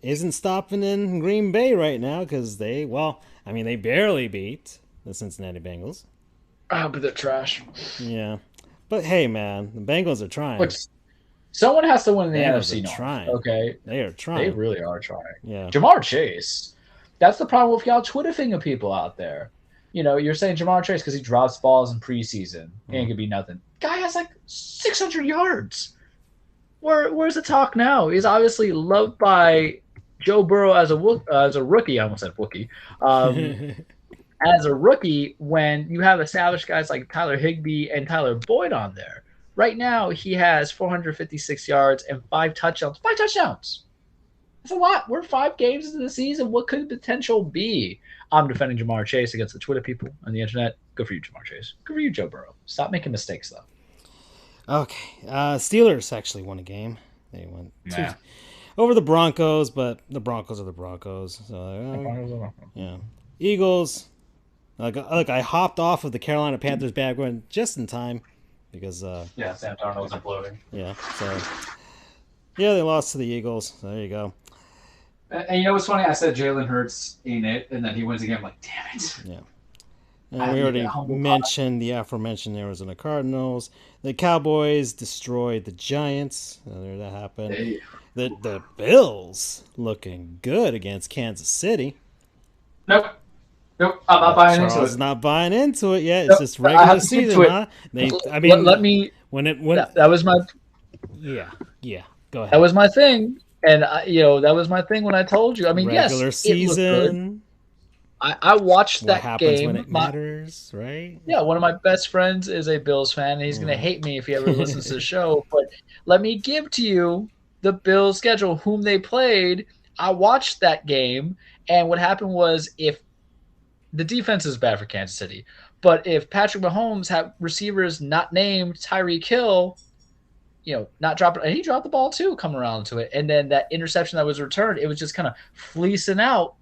isn't stopping in Green Bay right now because they barely beat the Cincinnati Bengals. Oh, but they're trash. Yeah. But hey, man, the Bengals are trying. Look, someone has to win the Bengals NFC North. Trying. Okay? They are trying. They really are trying. Yeah. Jamar Chase. That's the problem with y'all Twitter finger people out there. You're saying Jamar Chase because he drops balls in preseason. Ain't gonna be nothing. Guy has like 600 yards. Where's the talk now? He's obviously loved by Joe Burrow as a rookie. I almost said Wookie. As a rookie, when you have established guys like Tyler Higbee and Tyler Boyd on there. Right now, he has 456 yards and 5 touchdowns. 5 touchdowns. That's a lot. We're 5 games into the season. What could the potential be? I'm defending Jamar Chase against the Twitter people on the internet. Good for you, Jamar Chase. Good for you, Joe Burrow. Stop making mistakes, though. Okay. Steelers actually won a game. They won over the Broncos, but the Broncos are the Broncos. So, yeah. Eagles Look, I hopped off of the Carolina Panthers bandwagon just in time because Yeah, Sam Darnold was uploading. yeah. So yeah, they lost to the Eagles. So there you go. And you know what's funny? I said Jalen Hurts in it, and then he wins again. I'm like, damn it! Yeah. I And have we to get that already humble pie. mentioned the aforementioned Arizona Cardinals. The Cowboys destroyed the Giants. There that happened. Hey. The Bills looking good against Kansas City. Nope, nope. I'm not buying into Charles it. is not buying into it yet. It's Nope. just I regular have to get season, to it. huh? They, I Let, mean, let me. when That was my yeah, yeah. Go that ahead. was my thing, and that was my thing when I told you. I mean, yes, Regular it looked good. season. I watched What that happens when game. it matters, right? One of my best friends is a Bills fan, and he's going to Mm. hate me if he ever listens to the show. But let me give to you the Bills' schedule, whom they played. I watched that game, and what happened was if the defense is bad for Kansas City, but if Patrick Mahomes had receivers not named Tyreek Hill, not dropping, and he dropped the ball too, coming around to it, and then that interception that was returned, it was just kind of fleecing out.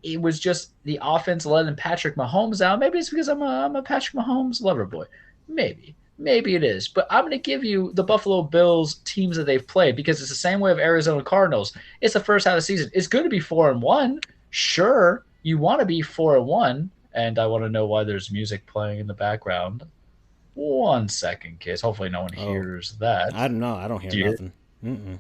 It was just the offense letting Patrick Mahomes out. Maybe it's because I'm a Patrick Mahomes lover boy. Maybe it is. But I'm going to give you the Buffalo Bills teams that they've played because it's the same way of Arizona Cardinals. It's the first half of the season. It's good to be 4-1. Sure, you want to be 4-1, and I want to know why there's music playing in the background. 1 second, kids. Hopefully, no one Oh, hears that. I don't know. I don't hear Do you? nothing. Mm-mm.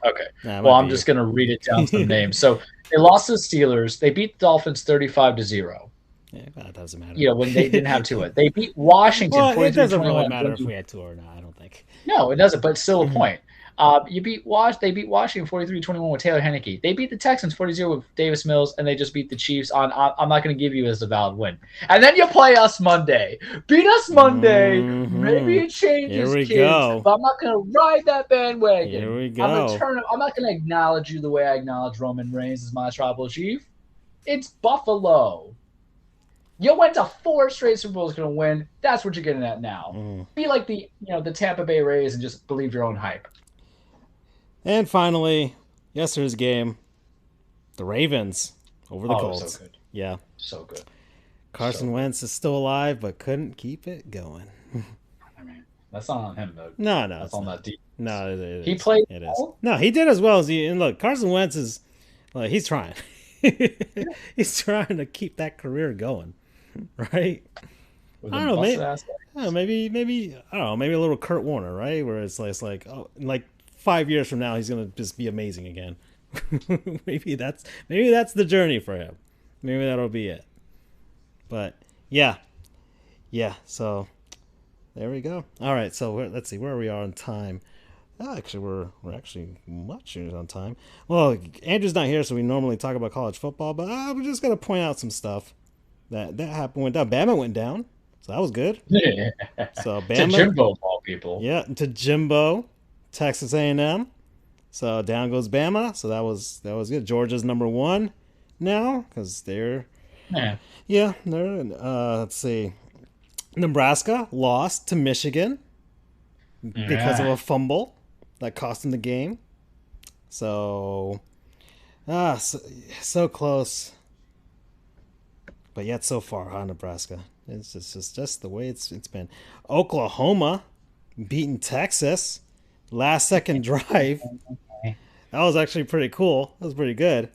Okay. Nah, it Well, might I'm be just going to read it down some you. names. So they lost to the Steelers. They beat the Dolphins 35-0. Yeah, that doesn't matter. When they didn't have Tua. They beat Washington Well, it doesn't really 43-21. matter if we had two or not. I don't think. No, it doesn't, but it's still a Mhm. point. They beat Washington 43-21 with Taylor Heineke. They beat the Texans 40-0 with Davis Mills, and they just beat the Chiefs I'm not going to give you as a valid win. And then you play us Monday. Beat us Monday. Maybe Mhm. it Here changes, we kids, go. but I'm not going to ride that Here bandwagon. we I'm go. not going to acknowledge you the way I acknowledge Roman Reigns as my tribal chief. It's Buffalo. You went to 4 straight Super Bowls, going to win. That's what you're getting at now. Mm. Be like the Tampa Bay Rays and just believe your own hype. And finally, yesterday's game, the Ravens over the Oh, Colts. so good, Yeah, so good. Carson Wentz is still alive, but couldn't keep it going. I mean, that's not on him though. No, That's it's on not. that deep. No, it He is. played It is. well. No, he did as well as he. And look, Carson Wentz is like he's trying. He's trying to keep that career going, right? With I a don't know, busted maybe, ass. I don't know, maybe I don't know, maybe a little Kurt Warner, right? Where it's like oh, in like 5 years from now, he's gonna just be amazing again. maybe that's the journey for him. Maybe that'll be it. But yeah, yeah. So there we go. All right. So let's see where we are on time. Actually, we're actually much on time. Well, Andrew's not here, so we normally talk about college football, but we're just gonna point out some stuff that happened. Went down. Bama went down, so that was good. So To Bama, Jimbo ball people. yeah, to Jimbo, Texas A&M. So down goes Bama. So that was good. Georgia's number one now because Yeah. they're let's see. Nebraska lost to Michigan because of Yeah. a fumble that cost them the game. So so close, but yet so far, huh? Nebraska. It's just the way it's been. Oklahoma beating Texas last second drive. That was actually pretty cool. That was pretty good.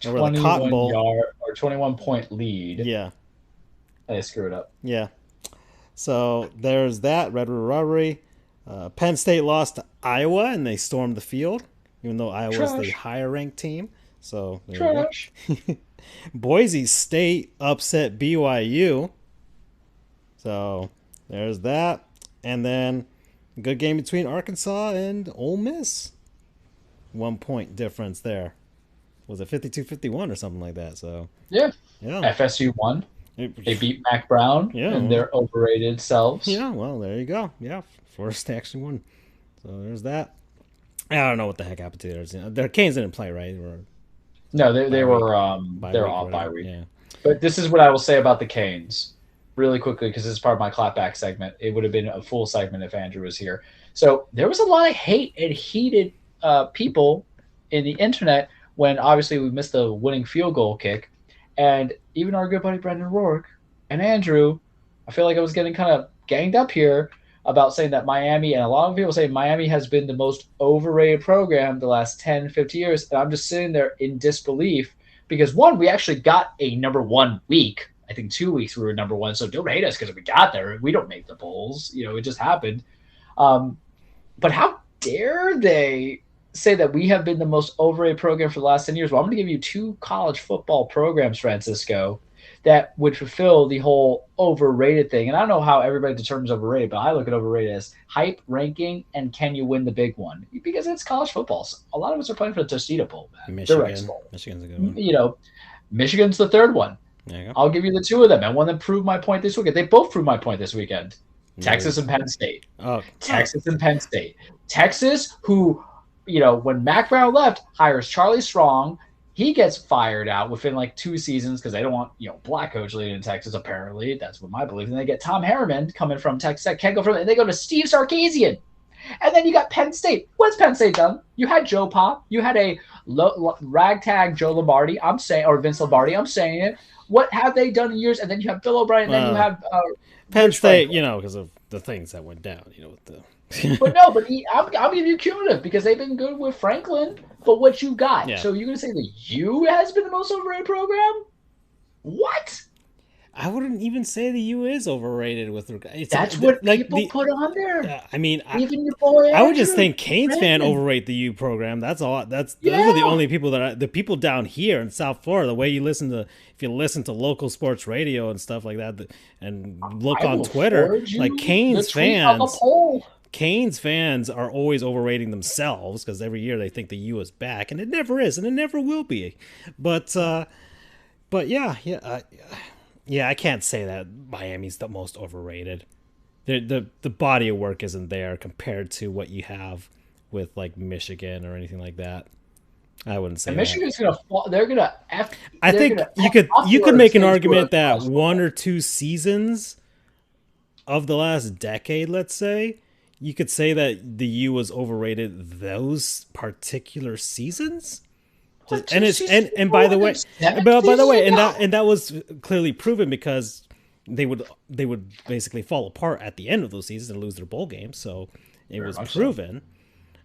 Over the Cotton 21 Bowl. yard or 21-point lead. Yeah, They screw it up. yeah. So there's that Red River Robbery. Penn State lost to Iowa and they stormed the field, even though Iowa's the Trash. higher ranked team. So there Trash. you go. Boise State upset BYU. So there's that. And then a good game between Arkansas and Ole Miss. 1 point difference there. Was it 52-51 or something like that? So Yeah. yeah. FSU won. They beat Mac Brown Yeah. and their overrated selves. Yeah, well, there you go. Yeah, first action one. So there's that. I don't know what the heck happened to theirs. Their Canes didn't play, right? No, they were they were week, off by whatever. week. Yeah. But this is what I will say about the Canes, really quickly, because this is part of my clapback segment. It would have been a full segment if Andrew was here. So there was a lot of hate and heated people in the internet when obviously we missed the winning field goal kick, And even our good buddy Brendan Rourke and Andrew, I feel like I was getting kind of ganged up here about saying that Miami, and a lot of people say Miami has been the most overrated program the last 10, 50 years. And I'm just sitting there in disbelief because one, we actually got a number one week. I think 2 weeks we were number one. So don't hate us because we got there. We don't make the polls. It just happened. Um, but how dare they say that we have been the most overrated program for the last 10 years? Well, I'm going to give you two college football programs, Francisco, that would fulfill the whole overrated thing. And I don't know how everybody determines overrated, but I look at overrated as hype, ranking, and can you win the big one? Because it's college football. So a lot of us are playing for the Tostitos Bowl, man. The Rex Michigan. Bowl. Michigan's a good one. Michigan's the third one. There you go. I'll give you the two of them. And one that proved my point this weekend. They both proved my point this weekend. No. Texas and Penn State. Oh, Texas and Penn State. Texas, who, when Mac Brown left, hires Charlie Strong. He gets fired out within like 2 seasons because they don't want, black coach leading in Texas, apparently. That's what my belief. And they get Tom Harriman coming from Texas that can't go from it. And they go to Steve Sarkisian. And then you got Penn State. What's Penn State done? You had Joe Pop. You had a ragtag Joe Lombardi. I'm saying, or Vince Lombardi. I'm saying it. What have they done in years? And then you have Bill O'Brien. And then you have Penn State. Because of the things that went down. With the. But no, I'll give you cumulative because they've been good with Franklin. But what you got? Yeah. So you're gonna say the U has been the most overrated program? What? I wouldn't even say the U is overrated with regard. That's what people put on there. Even your boy. I would just think Canes fan overrate the U program. That's all. Those are the only people the people down here in South Florida. The way you if you listen to local sports radio and stuff like that, and look on Twitter, like Canes fans. Canes fans are always overrating themselves because every year they think the U is back, and it never is, and it never will be. But yeah, I can't say that Miami's the most overrated. The body of work isn't there compared to what you have with like Michigan or anything like that. I wouldn't say. And Michigan's gonna fall. They're gonna. I think you could make an argument that 1 or 2 seasons of the last decade, let's say. You could say that the U was overrated those particular seasons, and by the way, and that was clearly proven because they would basically fall apart at the end of those seasons and lose their bowl games. So it was proven,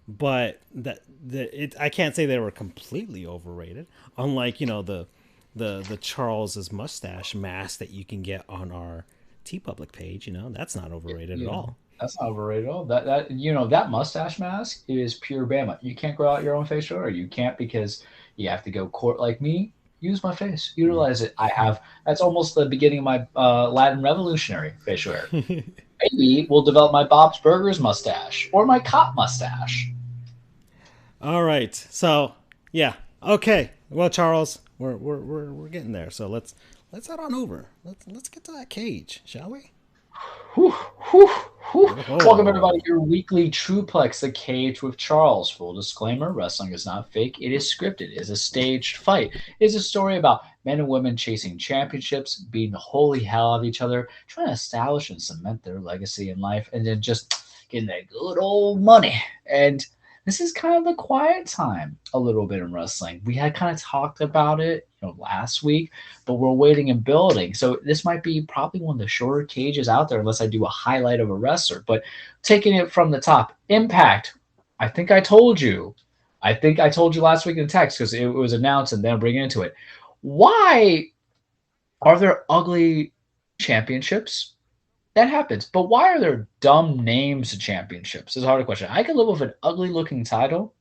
but I can't say they were completely overrated. Unlike the Charles's mustache mask that you can get on our TeePublic page, that's not overrated at all. That's not overrated at all. That mustache mask is pure Bama. You can't grow out your own facial hair. You can't because you have to go court like me. Use my face. Utilize it. That's almost the beginning of my Latin revolutionary facial hair. Maybe we'll develop my Bob's Burgers mustache or my cop mustache. All right. So yeah. Okay. Well, Charles, we're getting there. So let's head on over. Let's get to that cage, shall we? Whew, whew, whew. Welcome everybody to your weekly Truplex, The Cage with Charles. Full disclaimer, wrestling is not fake. It is scripted. It is a staged fight. It is a story about men and women chasing championships, beating the holy hell out of each other, trying to establish and cement their legacy in life, and then just getting that good old money. And this is kind of the quiet time a little bit in wrestling. We had kind of talked about it last week, but we're waiting and building. So this might be probably one of the shorter cages out there unless I do a highlight of a wrestler. But taking it from the top, Impact. I think I told you last week in text because it was announced and then bring it into it. Why are there ugly championships? That happens. But why are there dumb names to championships? It's a hard question. I can live with an ugly looking title.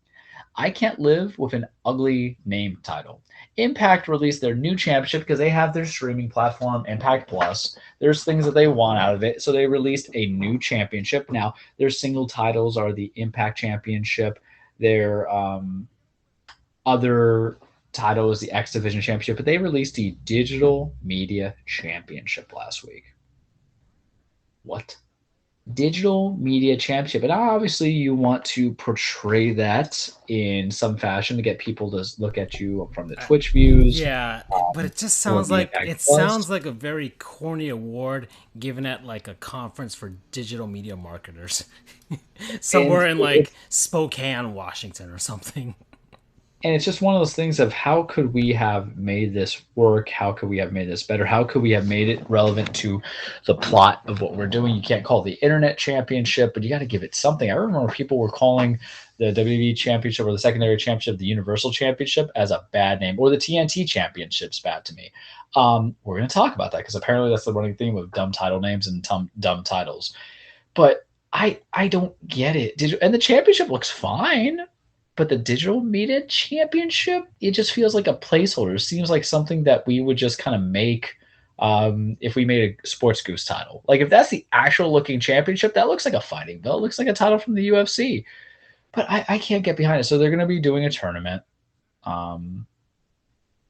I can't live with an ugly name title. Impact released their new championship because they have their streaming platform, Impact Plus. There's things that they want out of it. So they released a new championship. Now, their single titles are the Impact Championship. Their other title is the X Division Championship. But they released the Digital Media Championship last week. What? Digital Media Championship. And obviously you want to portray that in some fashion to get people to look at you from the Twitch views. Yeah, but it just sounds like a very corny award given at like a conference for digital media marketers somewhere in like Spokane, Washington or something. And it's just one of those things of how could we have made this work? How could we have made this better? How could we have made it relevant to the plot of what we're doing? You can't call it the Internet Championship, but you got to give it something. I remember people were calling the WWE Championship or the secondary championship the Universal Championship as a bad name, or the TNT Championship's bad to me. We're going to talk about that because apparently that's the running theme of dumb title names and dumb titles. But I don't get it. And the championship looks fine, but the digital media championship, it just feels like a placeholder. It seems like something that we would just kind of make if we made a Sports Goofs title. Like if that's the actual looking championship, that looks like a fighting belt. It looks like a title from the UFC. But I can't get behind it. So they're going to be doing a tournament. Um,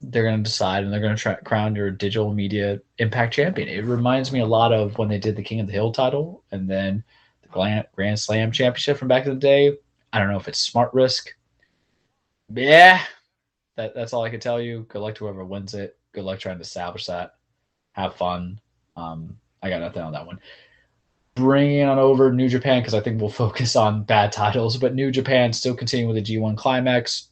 they're going to decide and they're going to crown your digital media impact champion. It reminds me a lot of when they did the King of the Hill title and then the Grand Slam championship from back in the day. I don't know if it's smart risk. Yeah, that's all I can tell you. Good luck to whoever wins it. Good luck trying to establish that. Have fun. I got nothing on that one. Bringing on over New Japan because I think we'll focus on bad titles, but New Japan still continuing with the G1 Climax.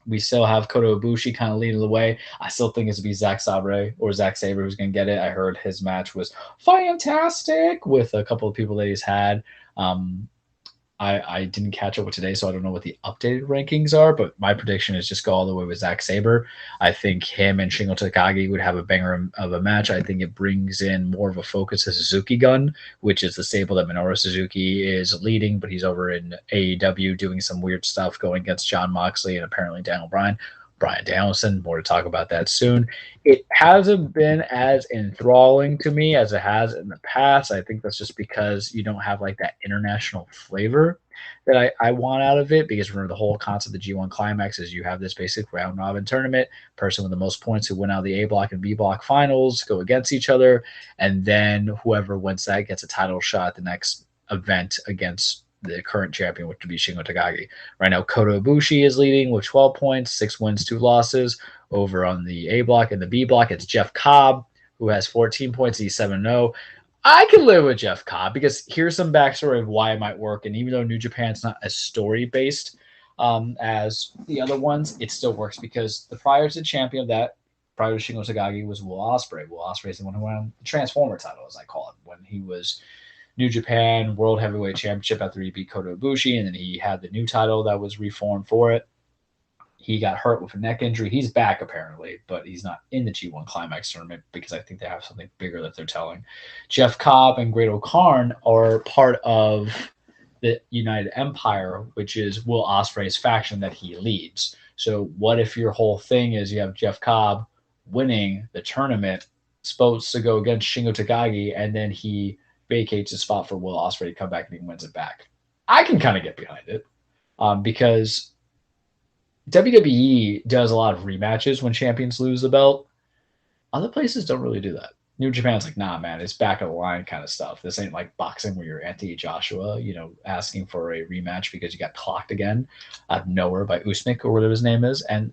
We still have Kota Ibushi kind of leading the way. I still think it's to be Zack Sabre or Zack Sabre who's going to get it. I heard his match was fantastic with a couple of people that he's had. I didn't catch up with today, so I don't know what the updated rankings are, but my prediction is just go all the way with Zack Sabre. I think him and Shingo Takagi would have a banger of a match. I think it brings in more of a focus to Suzuki Gun, which is the stable that Minoru Suzuki is leading, but he's over in AEW doing some weird stuff going against Jon Moxley and apparently Daniel Bryan. Brian Danielson, more to talk about that soon. It hasn't been as enthralling to me as it has in the past. I think that's just because you don't have like that international flavor that I want out of it. Because remember, the whole concept of the G1 Climax is you have this basic round robin tournament. Person with the most points who win out of the A block and B block finals go against each other, and then whoever wins that gets a title shot at the next event against the current champion, which would be Shingo Takagi. Right now, Kota Ibushi is leading with 12 points, 6 wins, 2 losses. Over on the A block and the B block, it's Jeff Cobb, who has 14 points. He's 7-0. I can live with Jeff Cobb because here's some backstory of why it might work. And even though New Japan's not as story-based as the other ones, it still works because the prior to champion of that, prior to Shingo Takagi, was Will Ospreay. Will Ospreay is the one who won the Transformer title, as I call it, when he was New Japan World Heavyweight Championship after he beat Kota Ibushi, and then he had the new title that was reformed for it. He got hurt with a neck injury. He's back apparently, but he's not in the G1 Climax tournament because I think they have something bigger that they're telling. Jeff Cobb and Great O'Karn are part of the United Empire, which is Will Ospreay's faction that he leads. So what if your whole thing is you have Jeff Cobb winning the tournament, supposed to go against Shingo Takagi, and then he vacates his spot for Will Ospreay to come back and he wins it back? I can kind of get behind it because WWE does a lot of rematches when champions lose the belt. Other places don't really do that. New Japan's like, nah, man, it's back of the line kind of stuff. This ain't like boxing where you're Anthony Joshua, asking for a rematch because you got clocked again out of nowhere by Usmik or whatever his name is. And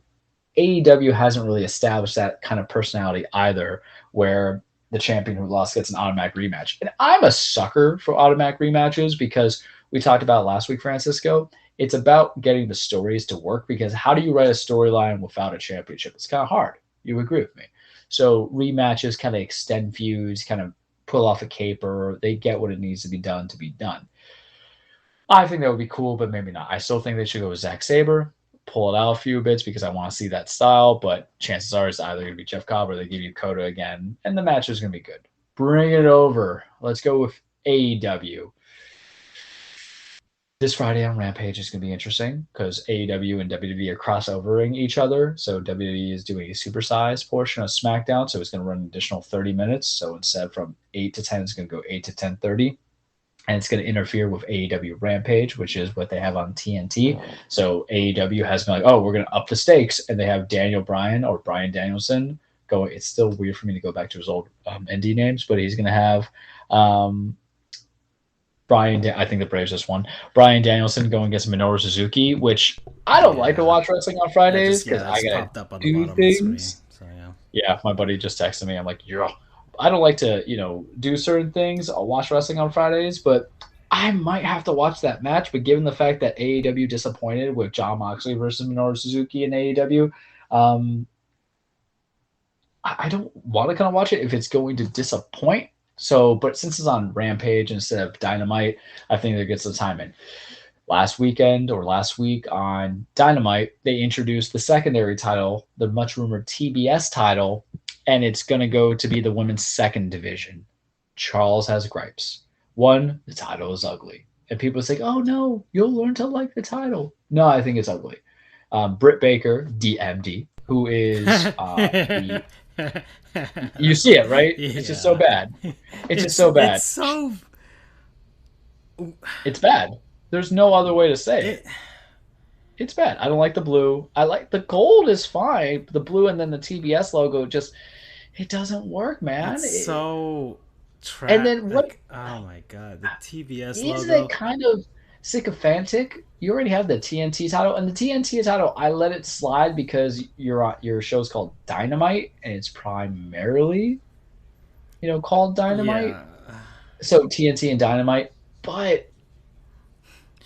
AEW hasn't really established that kind of personality either, where the champion who lost gets an automatic rematch. And I'm a sucker for automatic rematches because we talked about last week, Francisco. It's about getting the stories to work because how do you write a storyline without a championship? It's kind of hard. You agree with me. So rematches kind of extend feuds, kind of pull off a caper. They get what it needs to be done to be done. I think that would be cool, but maybe not. I still think they should go with Zack Sabre, pull it out a few bits because I want to see that style, but chances are it's either going to be Jeff Cobb or they give you Kota again, and the match is going to be good. Bring it over. Let's go with AEW. This Friday on Rampage is going to be interesting because AEW and WWE are crossovering each other. So WWE is doing a supersized portion of SmackDown, so it's going to run an additional 30 minutes. So instead from 8 to 10, it's going to go 8 to 10:30. And it's going to interfere with AEW Rampage, which is what they have on TNT. So AEW has been like, oh, we're going to up the stakes. And they have Daniel Bryan or Brian Danielson going. It's still weird for me to go back to his old indie names, but he's going to have I think the Braves just won. Brian Danielson going against Minoru Suzuki, which I don't like to watch wrestling on Fridays because I got to do things. So, yeah. Yeah, my buddy just texted me. I'm like, I don't like to, do certain things. I'll watch wrestling on Fridays, but I might have to watch that match, but given the fact that AEW disappointed with Jon Moxley versus Minoru Suzuki in AEW, um, I don't want to kind of watch it if it's going to disappoint. So, but since it's on Rampage instead of Dynamite, I think that gets the time in. Last weekend or last week on Dynamite, they introduced the secondary title, the much rumored TBS title, and it's going to go to be the women's second division. Charles has gripes. One, the title is ugly. And people say, oh no, you'll learn to like the title. No, I think it's ugly. Britt Baker, DMD, who is you see it, right? Yeah. It's just so bad. It's just so bad. It's bad. There's no other way to say it. It's bad. I don't like the blue. I like the gold is fine. The blue and then the TBS logo just it doesn't work, man. It's so and then what? Like, oh my god, the TBS isn't logo. Isn't it kind of sycophantic? You already have the TNT title, and the TNT title, I let it slide because your show's called Dynamite, and it's primarily, called Dynamite. Yeah. So TNT and Dynamite, but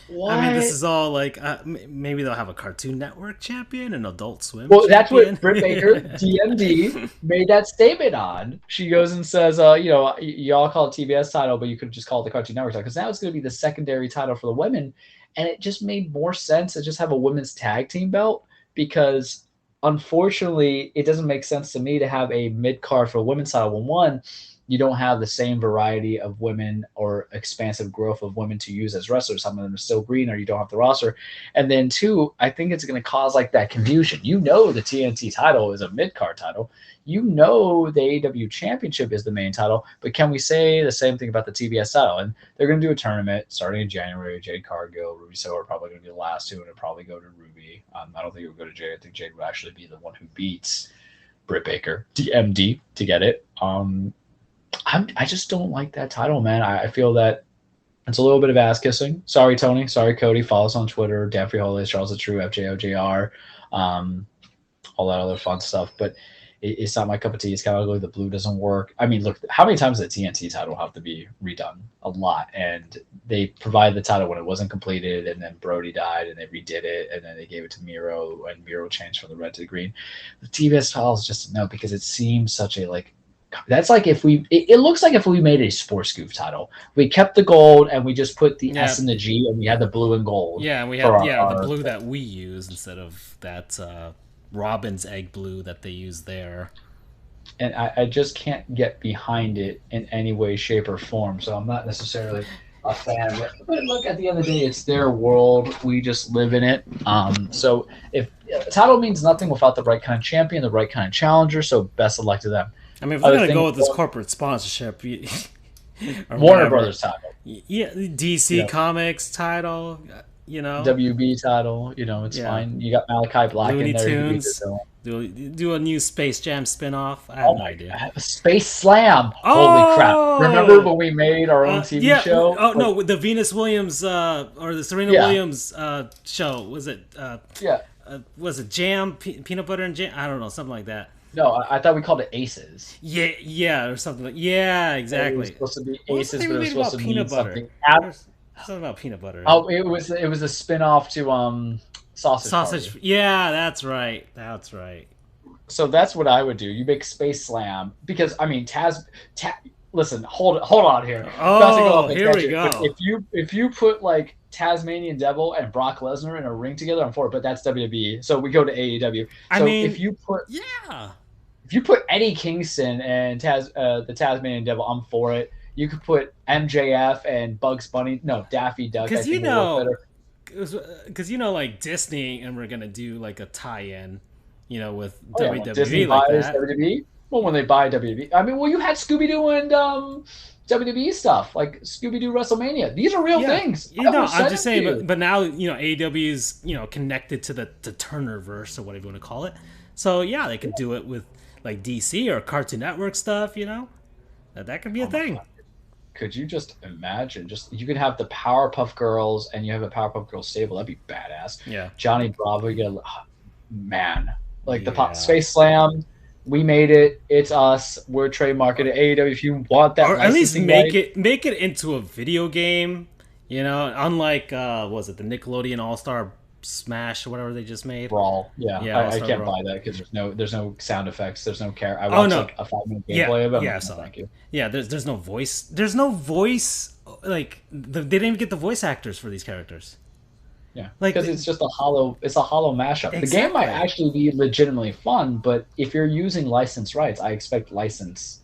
what? I mean, this is all like maybe they'll have a Cartoon Network champion, an Adult Swim. Well, champion. That's what Britt Baker, DMD, made that statement on. She goes and says, y'all call it TBS title, but you could just call it the Cartoon Network title because now it's going to be the secondary title for the women. And it just made more sense to just have a women's tag team belt because, unfortunately, it doesn't make sense to me to have a mid-card for a women's title. When one, you don't have the same variety of women or expansive growth of women to use as wrestlers. Some of them are still green or you don't have the roster. And then two, I think it's going to cause like that confusion. The TNT title is a mid-card title. The AEW championship is the main title, but can we say the same thing about the TBS title? And they're going to do a tournament starting in January. Jade Cargill, Ruby Soho are probably going to be the last two, and it'll probably go to Ruby. I don't think it would go to Jade. I think Jade would actually be the one who beats Britt Baker, DMD, to get it. I just don't like that title, man. I feel that it's a little bit of ass kissing. Sorry, Tony. Sorry, Cody. Follow us on Twitter. Danfrey Holidays, Charles the True, FJOJR, all that other fun stuff. But it's not my cup of tea. It's kind of ugly. The blue doesn't work. I mean, look, how many times did the TNT title have to be redone? A lot. And they provided the title when it wasn't completed, and then Brody died, and they redid it, and then they gave it to Miro, and Miro changed from the red to the green. The TBS title is just a no because it seems such a that's like if it looks like if we made a Sports Goof title. We kept the gold and we just put the S and the G and we had the blue and gold. Yeah, and we had the blue that we use instead of that Robin's egg blue that they use there. And I just can't get behind it in any way, shape, or form. So I'm not necessarily a fan of it. But look, at the end of the day, it's their world. We just live in it. So if title means nothing without the right kind of champion, the right kind of challenger, so best of luck to them. I mean, if we're going to go with this corporate sponsorship, Warner Brothers title. Yeah, DC Comics title, WB title, it's fine. You got Malachi Black Looney in there. Tunes. Do a new Space Jam spinoff. I have no idea. Space Slam. Holy crap. Remember when we made our own TV show? Oh, no, the Venus Williams or the Serena Williams show. Was it? Was it Jam? Peanut Butter and Jam? I don't know, something like that. No, I thought we called it Aces. Yeah, or something like. Yeah, exactly. It was supposed to be Aces, but it was supposed to mean something. Something about peanut butter. Oh, it was a spin-off to Sausage Party. Yeah, that's right. So that's what I would do. You make Space Slam because I mean listen, hold on here. Oh, here we go. But if you put like Tasmanian Devil and Brock Lesnar in a ring together, I'm for it. But that's WWE. So we go to AEW. So if you put Eddie Kingston and the Tasmanian Devil, I'm for it. You could put MJF and Bugs Bunny. No, Daffy Duck. Because like Disney, and we're gonna do like a tie-in, with WWE Disney like buys that. WWE. Well, when they buy WWE, I mean, you had Scooby Doo and WWE stuff like Scooby Doo WrestleMania. These are real things. I'm just saying, but now AEW is connected to the Turnerverse or whatever you want to call it. So yeah, they could do it with like DC or Cartoon Network stuff. That could be a thing. Could you just imagine? You could have the Powerpuff Girls, and you have a Powerpuff Girls stable. That'd be badass. Yeah. Johnny Bravo, the Space Slam. We made it. It's us. We're trademarking it. AEW. If you want that, or at least make it into a video game. You know, unlike was it the Nickelodeon All Star Smash or whatever they just made? Brawl. Yeah, Yeah, All I Star can't Brawl. buy that because there's no sound effects. There's no care. I Oh watched no, like a 5 minute yeah, gameplay of it. I'm yeah, I like, no, saw that. thank you. Yeah, there's no voice. There's no voice. Like they didn't even get the voice actors for these characters. Yeah, Like because it's just a hollow. It's a hollow mashup. The game might exactly. actually be legitimately fun, but if you're using license rights, I expect license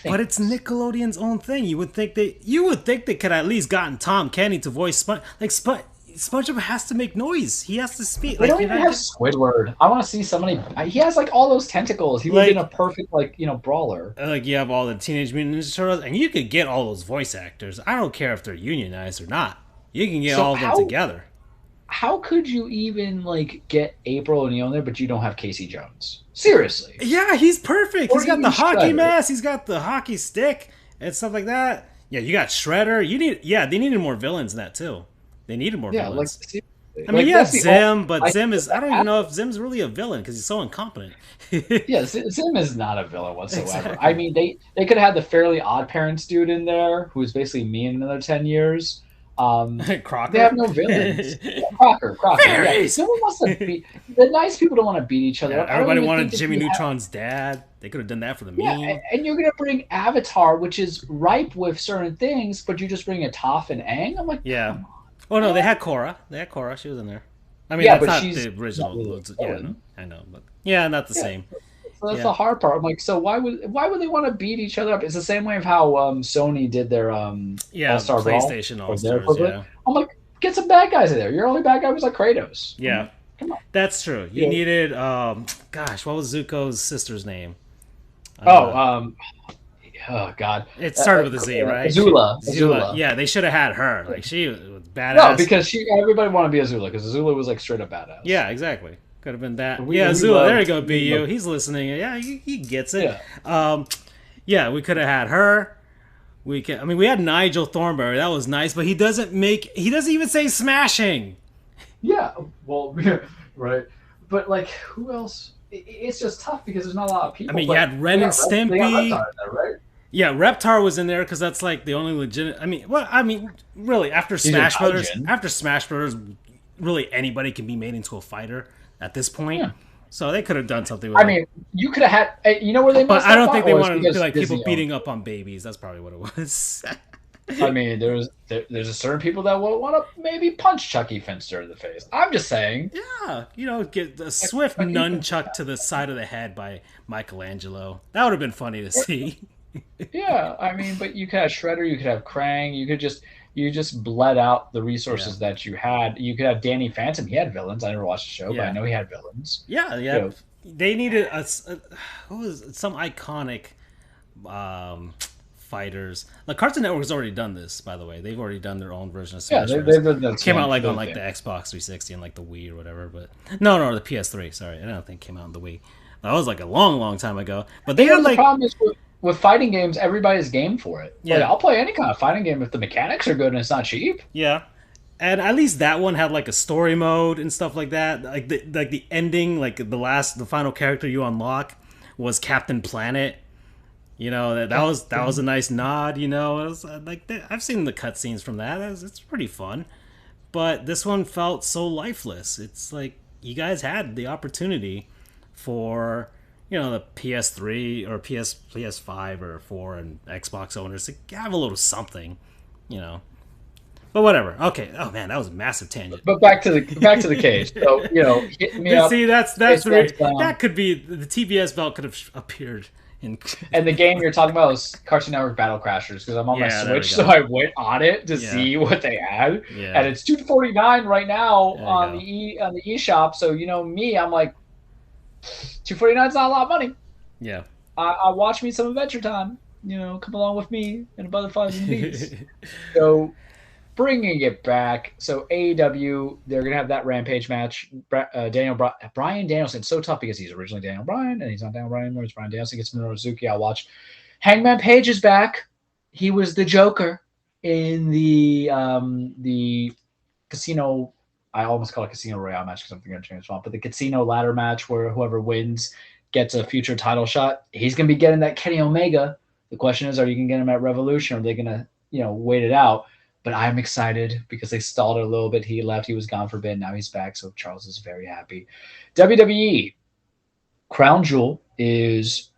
But it's things. Nickelodeon's own thing. You would think they could at least gotten Tom Kenny to voice SpongeBob has to make noise. He has to speak. They Like don't you're even not have getting Squidward. I want to see somebody. He has like all those tentacles. He would have been a like perfect brawler. like you have all the Teenage Mutant Ninja Turtles, and you could get all those voice actors. I don't care if they're unionized or not. You can get So all of them together. how could you even like get April O'Neil in there, but you don't have Casey Jones? Seriously, Yeah, he's perfect. or He's got even the hockey Shredder? mask. He's got the hockey stick and stuff like that. Yeah, you got Shredder. They needed more villains in that too. They needed more Yeah, like villains. seriously. I mean, Like you have that's the only Zim, but I Zim think is, I that don't even know if Zim's really a villain because he's so incompetent. yeah, Zim is not a villain whatsoever. I Exactly. mean, they could have had the Fairly Odd Parents dude in there, who's basically me in another 10 years. They have Crocker. no villains. Yeah, Crocker. Yeah, Fairies! no one wants to beat the nice people. Don't want to beat each other Yeah, up. I don't everybody even think wanted that Jimmy you have. Neutron's dad. They could have done that for the Yeah, meme. and you're gonna bring Avatar, which is ripe with certain things, but you just bring a Toph and Aang. I'm like, Yeah. come Oh on, no, they man. had Cora. They had Cora. She was in there. I mean, Yeah, that's but not the she's not original. really a Yeah, no, villain. I know, but yeah, not the Yeah, same. so that's Yeah. the hard part. I'm like, so why would they want to beat each other up? It's the same way of how Sony did their All Yeah, Star Brawl PlayStation All or their Stars. equivalent. Yeah. I'm like, get some bad guys in there. Your only bad guy was like Kratos. I'm Yeah. like, come on, That's true. You you know. needed gosh, what was Zuko's sister's name? Oh, Uh oh God, it started with a Z, right? Zula. Azula. Yeah, they should have had her. Like she was No, badass. because everybody wanted to be Azula because Azula was like straight up badass. Yeah, exactly. Could have been that. We Yeah, we Zula. There you loved go, we BU. loved He's listening. Yeah, he gets it. yeah. Um, yeah, we could have had her. I mean, we had Nigel Thornberry. That was nice, but he doesn't make. He doesn't even say smashing. Yeah, well, right. But like, who else? It's just tough because there's not a lot of I people. mean, you But had Ren and They got Reptar Stimpy. in there, right? Yeah, Reptar was in there because that's like the only legit. I mean, well, I mean, really, He's a Gaijin. After Smash Brothers, really anybody can be made into a fighter at this point. Yeah. So they could have done something with I like, mean, you could have had. You know where they but messed I up don't on think they was wanted to be because like people Disney owned beating it. up on babies. That's probably what it was. I mean, there's a certain people that will want to maybe punch Chucky Finster in the face. I'm just saying, Yeah, get a like, swift Chucky nunchuck to the side of the head by Michelangelo. That would have been funny to see. yeah, I mean, but you could have Shredder, you could have Krang, you just bled out the Yeah, resources that you had. You could have Danny Phantom. He had villains. I never watched the show, but I yeah, know he had villains. yeah, You yeah. know, They needed what was some iconic um, fighters. Like Cartoon Network has already done this, by the way. They've already done their own version of yeah, Smash Bros. they've done that Came out like for on the like the game. Xbox 360 and like the Wii or whatever, but no, the PS3. Sorry, I don't think it came out on the Wii. That was like a long, long time ago. But they You had know, the like problem is with fighting games, everybody's game for it. Like, yeah, I'll play any kind of fighting game if the mechanics are good and it's not cheap. yeah. And at least that one had like a story mode and stuff like that. Like the ending, like the final character you unlock was Captain Planet. That was a nice nod. It was I've seen the cutscenes from that. It's pretty fun. But this one felt so lifeless. It's like you guys had the opportunity for the PS3 or PS5 or 4 and Xbox owners to have a little something. You know, but whatever. Okay. Oh man, that was a massive tangent. But back to the cage. So hit me up. See, that's It's the down. that could be the TBS belt could have appeared in. And the game you're talking about is Cartoon Network Battle Crashers because I'm on my Yeah, there we Switch, so go. I went on it to Yeah, see what they had, and yeah, it's $249 right now there you on the go. eShop. So me, I'm like, $249 is not a lot of money. Yeah. I watch me some Adventure Time. Come along with me and the Butterflies and the Bees. So bringing it back. So AEW, they're gonna have that Rampage match. Brian Danielson. It's so tough because he's originally Daniel Bryan and he's not Daniel Bryan anymore. It's Brian Danielson gets Minoru Suzuki. I'll watch. Hangman Page is back. He was the Joker in the casino. I almost call it Casino Royale match because I'm thinking of James Bond, but the casino ladder match where whoever wins gets a future title shot. He's gonna be getting that Kenny Omega. The question is, are you gonna get him at Revolution or are they gonna wait it out? But I'm excited because they stalled it a little bit. He left, he was gone for a bit. Now he's back, so Charles is very happy. WWE Crown Jewel is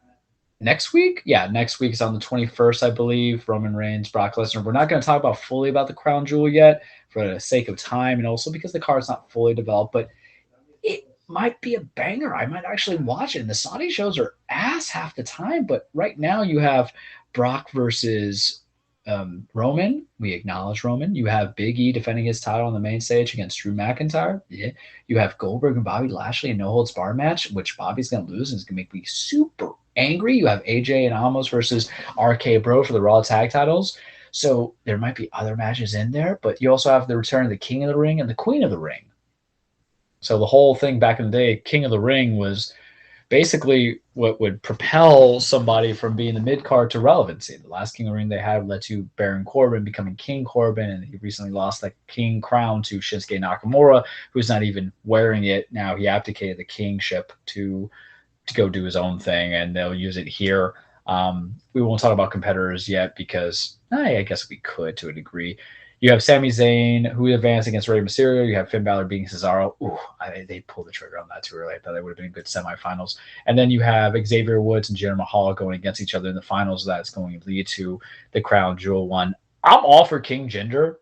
next week. Yeah, next week is on the 21st, I believe. Roman Reigns, Brock Lesnar. We're not going to talk about fully about the Crown Jewel yet for the sake of time and also because the card's not fully developed, but it might be a banger. I might actually watch it. And the Saudi shows are ass half the time, but right now you have Brock versus Roman. We acknowledge Roman. You have Big E defending his title on the main stage against Drew McIntyre. Yeah. You have Goldberg and Bobby Lashley in no holds bar match, which Bobby's going to lose and is going to make me super angry. You have AJ and Amos versus RK Bro for the Raw tag titles. So there might be other matches in there, but you also have the return of the King of the Ring and the Queen of the Ring. So the whole thing back in the day, King of the Ring was basically what would propel somebody from being the mid card to relevancy. The last King of the Ring they had led to Baron Corbin becoming King Corbin, and he recently lost that King crown to Shinsuke Nakamura, who's not even wearing it now. He abdicated the kingship to go do his own thing, and they'll use it here. We won't talk about competitors yet because I guess we could to a degree. You have Sami Zayn, who advanced against Rey Mysterio. You have Finn Balor beating Cesaro. Ooh, they pulled the trigger on that too early. I thought that would have been good semifinals. And then you have Xavier Woods and Jinder Mahal going against each other in the finals. That's going to lead to the Crown Jewel one. I'm all for King Jinder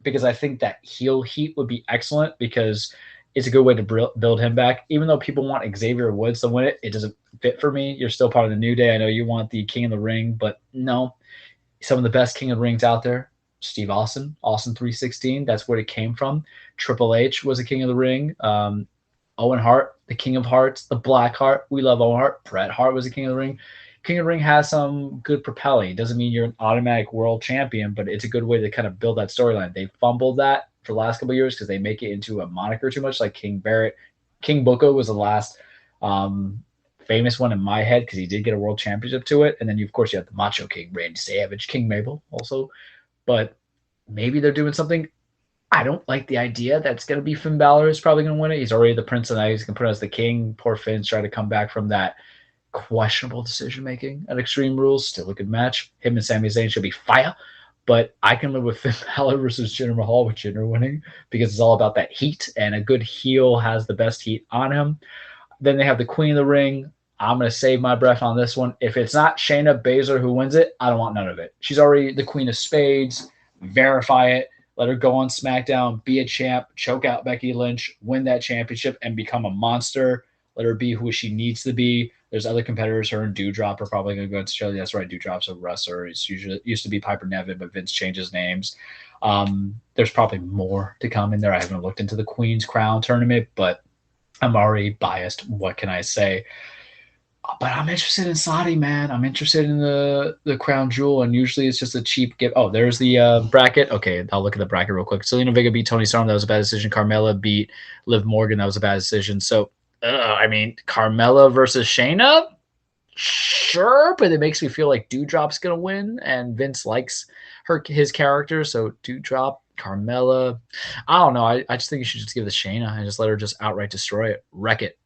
because I think that heel heat would be excellent because it's a good way to build him back. Even though people want Xavier Woods to win it, it doesn't fit for me. You're still part of the New Day. I know you want the King of the Ring, but no. Some of the best King of the Rings out there. Steve Austin 316. That's where it came from. Triple H was a King of the Ring. Owen Hart, the King of Hearts, the Black Heart. We love Owen Hart. Bret Hart was a King of the Ring. King of the Ring has some good propelling. It doesn't mean you're an automatic world champion, but it's a good way to kind of build that storyline. They fumbled that for the last couple of years because they make it into a moniker too much, like King Barrett. King Booker was the last famous one in my head because he did get a world championship to it. And then, of course, you have the Macho King, Randy Savage, King Mabel also. But maybe they're doing something. I don't like the idea that's going to be Finn Balor is probably going to win it. He's already the prince, and now he's going to put as the king. Poor Finn's trying to come back from that questionable decision-making at Extreme Rules. Still a good match. Him and Sami Zayn should be fire. But I can live with Finn Balor versus Jinder Mahal with Jinder winning because it's all about that heat, and a good heel has the best heat on him. Then they have the Queen of the Ring. I'm going to save my breath on this one. If it's not Shayna Baszler who wins it, I don't want none of it. She's already the Queen of Spades. Verify it. Let her go on SmackDown, be a champ, choke out Becky Lynch, win that championship, and become a monster. Let her be who she needs to be. There's other competitors. Her and Doudrop are probably going to go into Australia. That's right. Doudrop's a wrestler. It's used to be Piper Niven, but Vince changes names. There's probably more to come in there. I haven't looked into the Queen's Crown tournament, but I'm already biased. What can I say? But I'm interested in Saudi, man. I'm interested in the Crown Jewel, and usually it's just a cheap gift. Oh, there's the bracket. Okay, I'll look at the bracket real quick. Selena Vega beat Toni Storm. That was a bad decision. Carmella beat Liv Morgan. That was a bad decision. So, I mean, Carmella versus Shayna? Sure, but it makes me feel like Doudrop's going to win, and Vince likes his character. So, Doudrop, Carmella. I don't know. I just think you should just give it to Shayna and just let her just outright destroy it. Wreck it.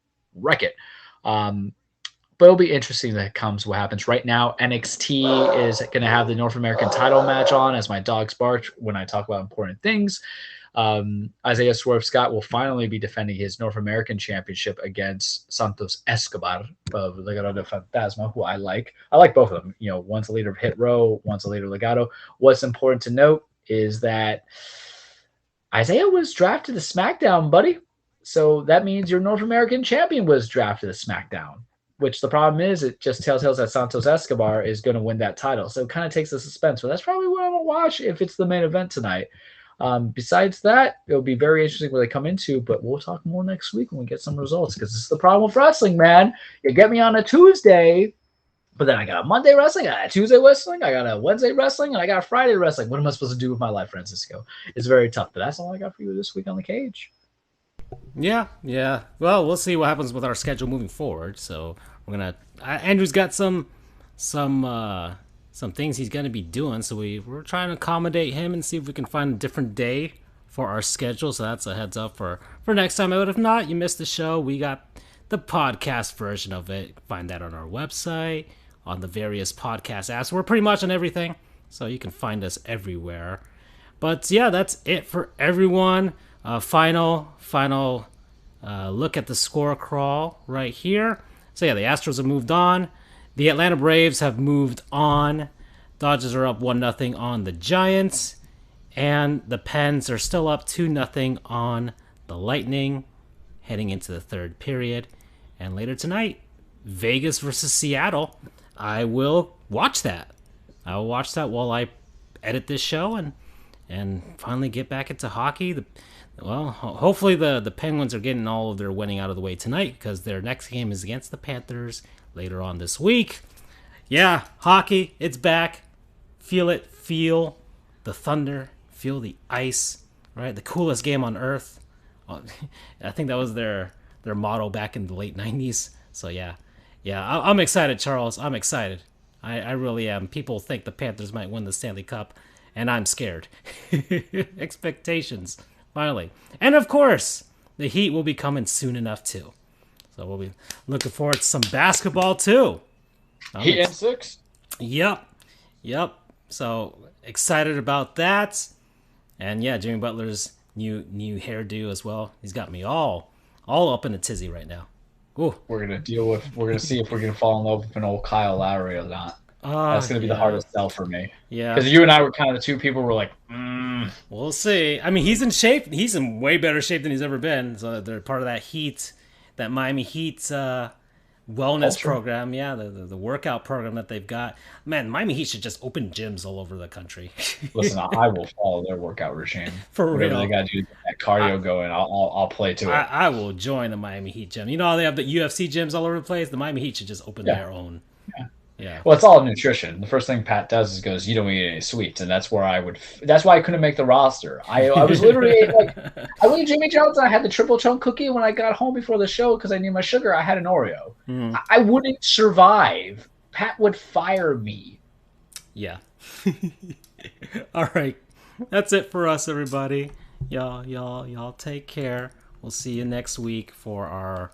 But it'll be interesting that comes what happens. Right now, NXT is going to have the North American title match on as my dogs bark when I talk about important things. Isaiah Swerve Scott will finally be defending his North American championship against Santos Escobar of Legado de Fantasma, who I like. I like both of them. You know, one's a leader of Hit Row, one's a leader of Legado. What's important to note is that Isaiah was drafted to SmackDown, buddy. So that means your North American champion was drafted to SmackDown. Which the problem is, it just tells us that Santos Escobar is going to win that title. So it kind of takes the suspense. But that's probably what I'm going to watch if it's the main event tonight. Besides that, it'll be very interesting where they come into. But we'll talk more next week when we get some results. Because this is the problem with wrestling, man. You get me on a Tuesday, but then I got a Monday wrestling, I got a Tuesday wrestling, I got a Wednesday wrestling, and I got a Friday wrestling. What am I supposed to do with my life, Francisco? It's very tough. But that's all I got for you this week on The Cage. Yeah. Well, we'll see what happens with our schedule moving forward. So we're gonna. Andrew's got some things he's gonna be doing. So we're trying to accommodate him and see if we can find a different day for our schedule. So that's a heads up for next time. But if not, you missed the show. We got the podcast version of it. Find that on our website, on the various podcast apps. We're pretty much on everything, so you can find us everywhere. But yeah, that's it for everyone. Final look at the score crawl right here. So yeah, the Astros have moved on. The Atlanta Braves have moved on. Dodgers are up 1-0 on the Giants. And the Pens are still up 2-0 on the Lightning heading into the third period. And later tonight, Vegas versus Seattle. I will watch that. I will watch that while I edit this show and finally get back into hockey. Hopefully the Penguins are getting all of their winning out of the way tonight because their next game is against the Panthers later on this week. Yeah, hockey, it's back. Feel it. Feel the thunder. Feel the ice. Right, the coolest game on earth. I think that was their motto back in the late 90s. So yeah, I'm excited, Charles. I'm excited. I really am. People think the Panthers might win the Stanley Cup, and I'm scared. Expectations, finally. And of course, the Heat will be coming soon enough too. So we'll be looking forward to some basketball too. Heat and 6? Yep. So excited about that. And yeah, Jimmy Butler's new hairdo as well. He's got me all up in a tizzy right now. Ooh. We're gonna see if we're gonna fall in love with an old Kyle Lowry or not. That's gonna be the hardest sell for me. Yeah, because you and I were kind of the two people who were like, We'll see. I mean, he's in shape. He's in way better shape than he's ever been. So they're part of that Heat, that Miami Heat wellness program. Yeah, the workout program that they've got. Man, Miami Heat should just open gyms all over the country. Listen, I will follow their workout regime. For real. Whatever they got to do to get that cardio going, I'll play to it. I will join the Miami Heat gym. You know how they have the UFC gyms all over the place? The Miami Heat should just open their own. Yeah. Well, it's all nutrition. The first thing Pat does is goes, "You don't eat any sweets," and that's where that's why I couldn't make the roster. I was literally like, I went to Jimmy John's and I had the triple chunk cookie. When I got home before the show because I need my sugar, I had an Oreo. I wouldn't survive. Pat would fire me. Yeah. All right, that's it for us, everybody. Y'all take care. We'll see you next week for our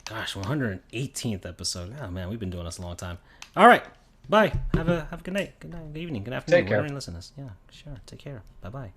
118th episode. Oh man, we've been doing this a long time. All right, bye. Have a good night. Good night. Good evening. Good afternoon. Take care. Whenever you listen to this. Yeah, sure. Take care. Bye.